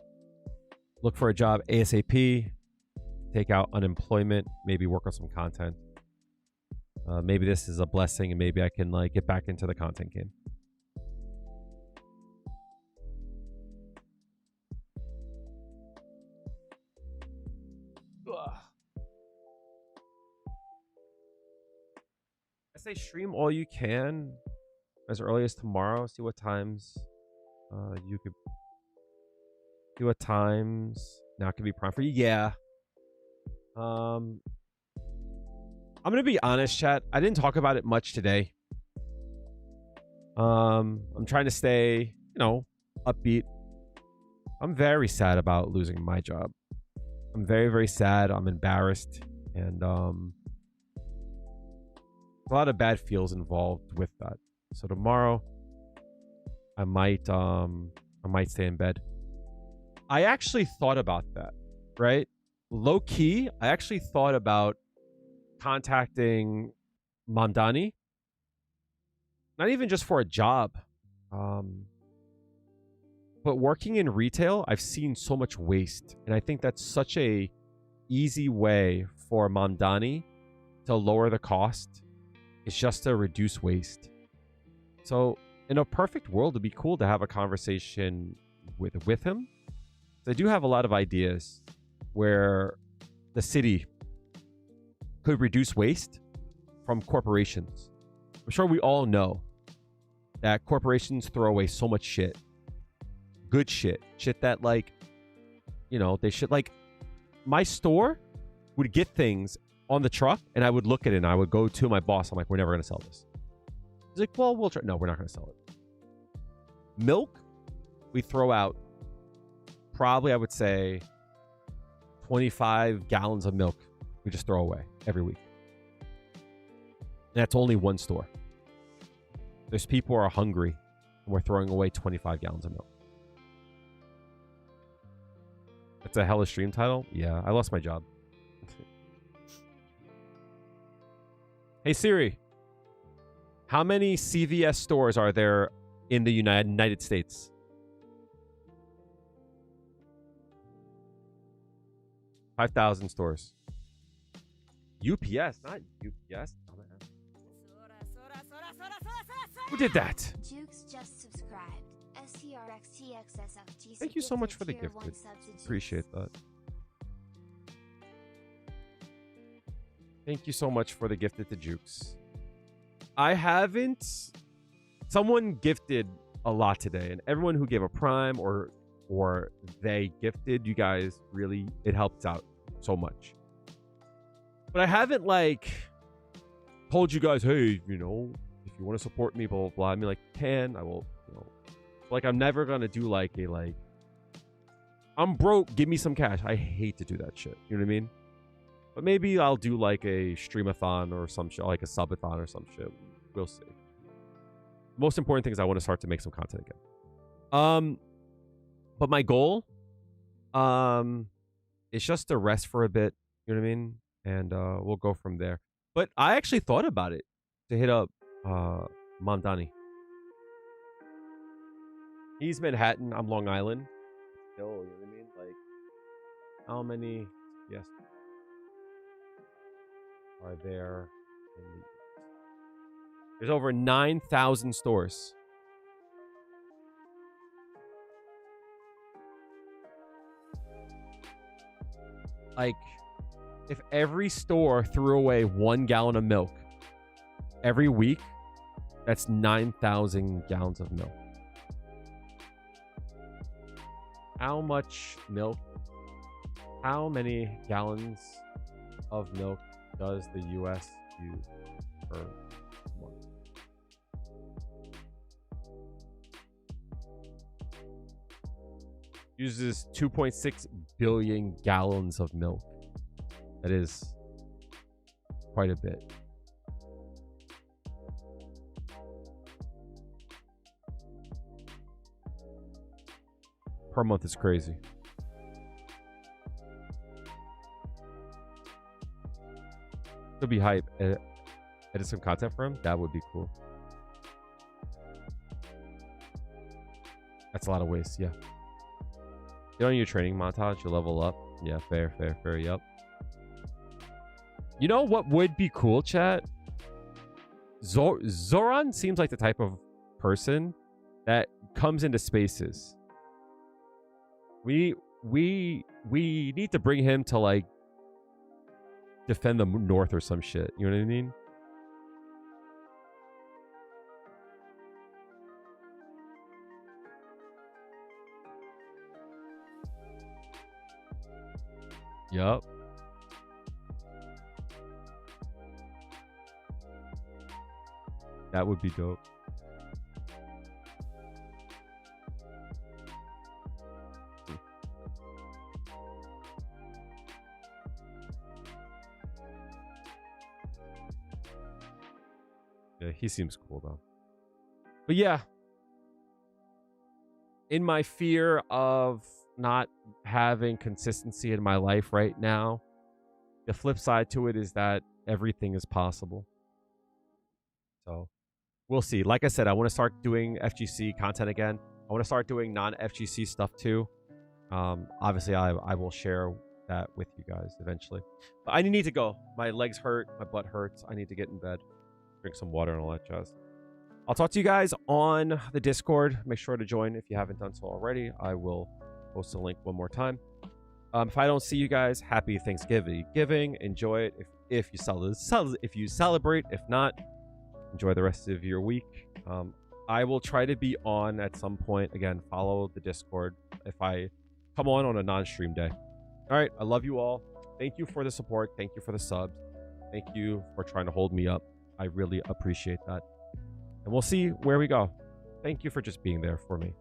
look for a job ASAP, take out unemployment, maybe work on some content. Maybe this is a blessing and maybe I can like get back into the content game. I say stream all you can as early as tomorrow. See what times you could. See what times now could be prime for you. Yeah. I'm gonna be honest, chat. I didn't talk about it much today. I'm trying to stay, upbeat. I'm very sad about losing my job. I'm very, very sad. I'm embarrassed, and a lot of bad feels involved with that. So tomorrow, I might stay in bed. I actually thought about that, right? Low key, I actually thought about contacting Mamdani, not even just for a job, but working in retail. I've seen so much waste, and I think that's such a easy way for Mamdani to lower the cost. It's just to reduce waste. So in a perfect world, it'd be cool to have a conversation with him. I do have a lot of ideas where the city could reduce waste from corporations. I'm sure we all know that corporations throw away so much shit. Good shit. Shit that they should, my store would get things on the truck and I would look at it and I would go to my boss. I'm like, we're never going to sell this. He's like, well, we'll try. No, we're not going to sell it. Milk, we throw out probably, I would say, 25 gallons of milk we just throw away every week. And that's only one store. There's people who are hungry, and we're throwing away 25 gallons of milk. That's a hella stream title? Yeah, I lost my job. Hey Siri, how many CVS stores are there in the United States? $5,000 stores. UPS, not UPS. Who did that? Jukes just subscribed. STRXTXSFG. Thank you so much for the gift. Appreciate that. Thank you so much for the gifted to Jukes. I haven't. Someone gifted a lot today, and everyone who gave a prime or they gifted, you guys really, it helped out so much. But I haven't like told you guys, hey, you know, if you want to support me, blah blah blah. I mean, like, I will, you know, like I'm never gonna do like a like I'm broke, give me some cash. I hate to do that shit. You know what I mean? But maybe I'll do like a streamathon or some shit, like a subathon or some shit. We'll see. Most important thing is I want to start to make some content again. But my goal, is just to rest for a bit. You know what I mean? And we'll go from there. But I actually thought about it to hit up Mamdani. He's Manhattan. I'm Long Island. Still, you know what I mean? Like, how many? Yes. Are there? There's over 9,000 stores. Like, if every store threw away 1 gallon of milk every week, that's 9,000 gallons of milk. How much milk? How many gallons of milk does the U.S. use per month? Uses 2.6 billion gallons of milk. That is quite a bit. Per month is crazy. Could be hype. Edit some content for him. That would be cool. That's a lot of waste. Yeah. Get on your training montage. You level up. Yeah, fair. Yep. You know what would be cool, chat? Zoran seems like the type of person that comes into spaces. We need to bring him to like defend the North or some shit. You know what I mean? Yup. That would be dope. Yeah, he seems cool though. But yeah, in my fear of not having consistency in my life right now, the flip side to it is that everything is possible. So we'll see. Like I said, I want to start doing FGC content again. I want to start doing non-FGC stuff too. Obviously, I will share that with you guys eventually. But I need to go. My legs hurt. My butt hurts. I need to get in bed, drink some water and all that jazz. I'll talk to you guys on the Discord. Make sure to join if you haven't done so already. I will post a link one more time. If I don't see you guys, happy Thanksgiving. Enjoy it if you celebrate. If not, enjoy the rest of your week. I will try to be on at some point. Again, follow the Discord if I come on a non-stream day. All right, I love you all. Thank you for the support. Thank you for the subs. Thank you for trying to hold me up. I really appreciate that. And we'll see where we go. Thank you for just being there for me.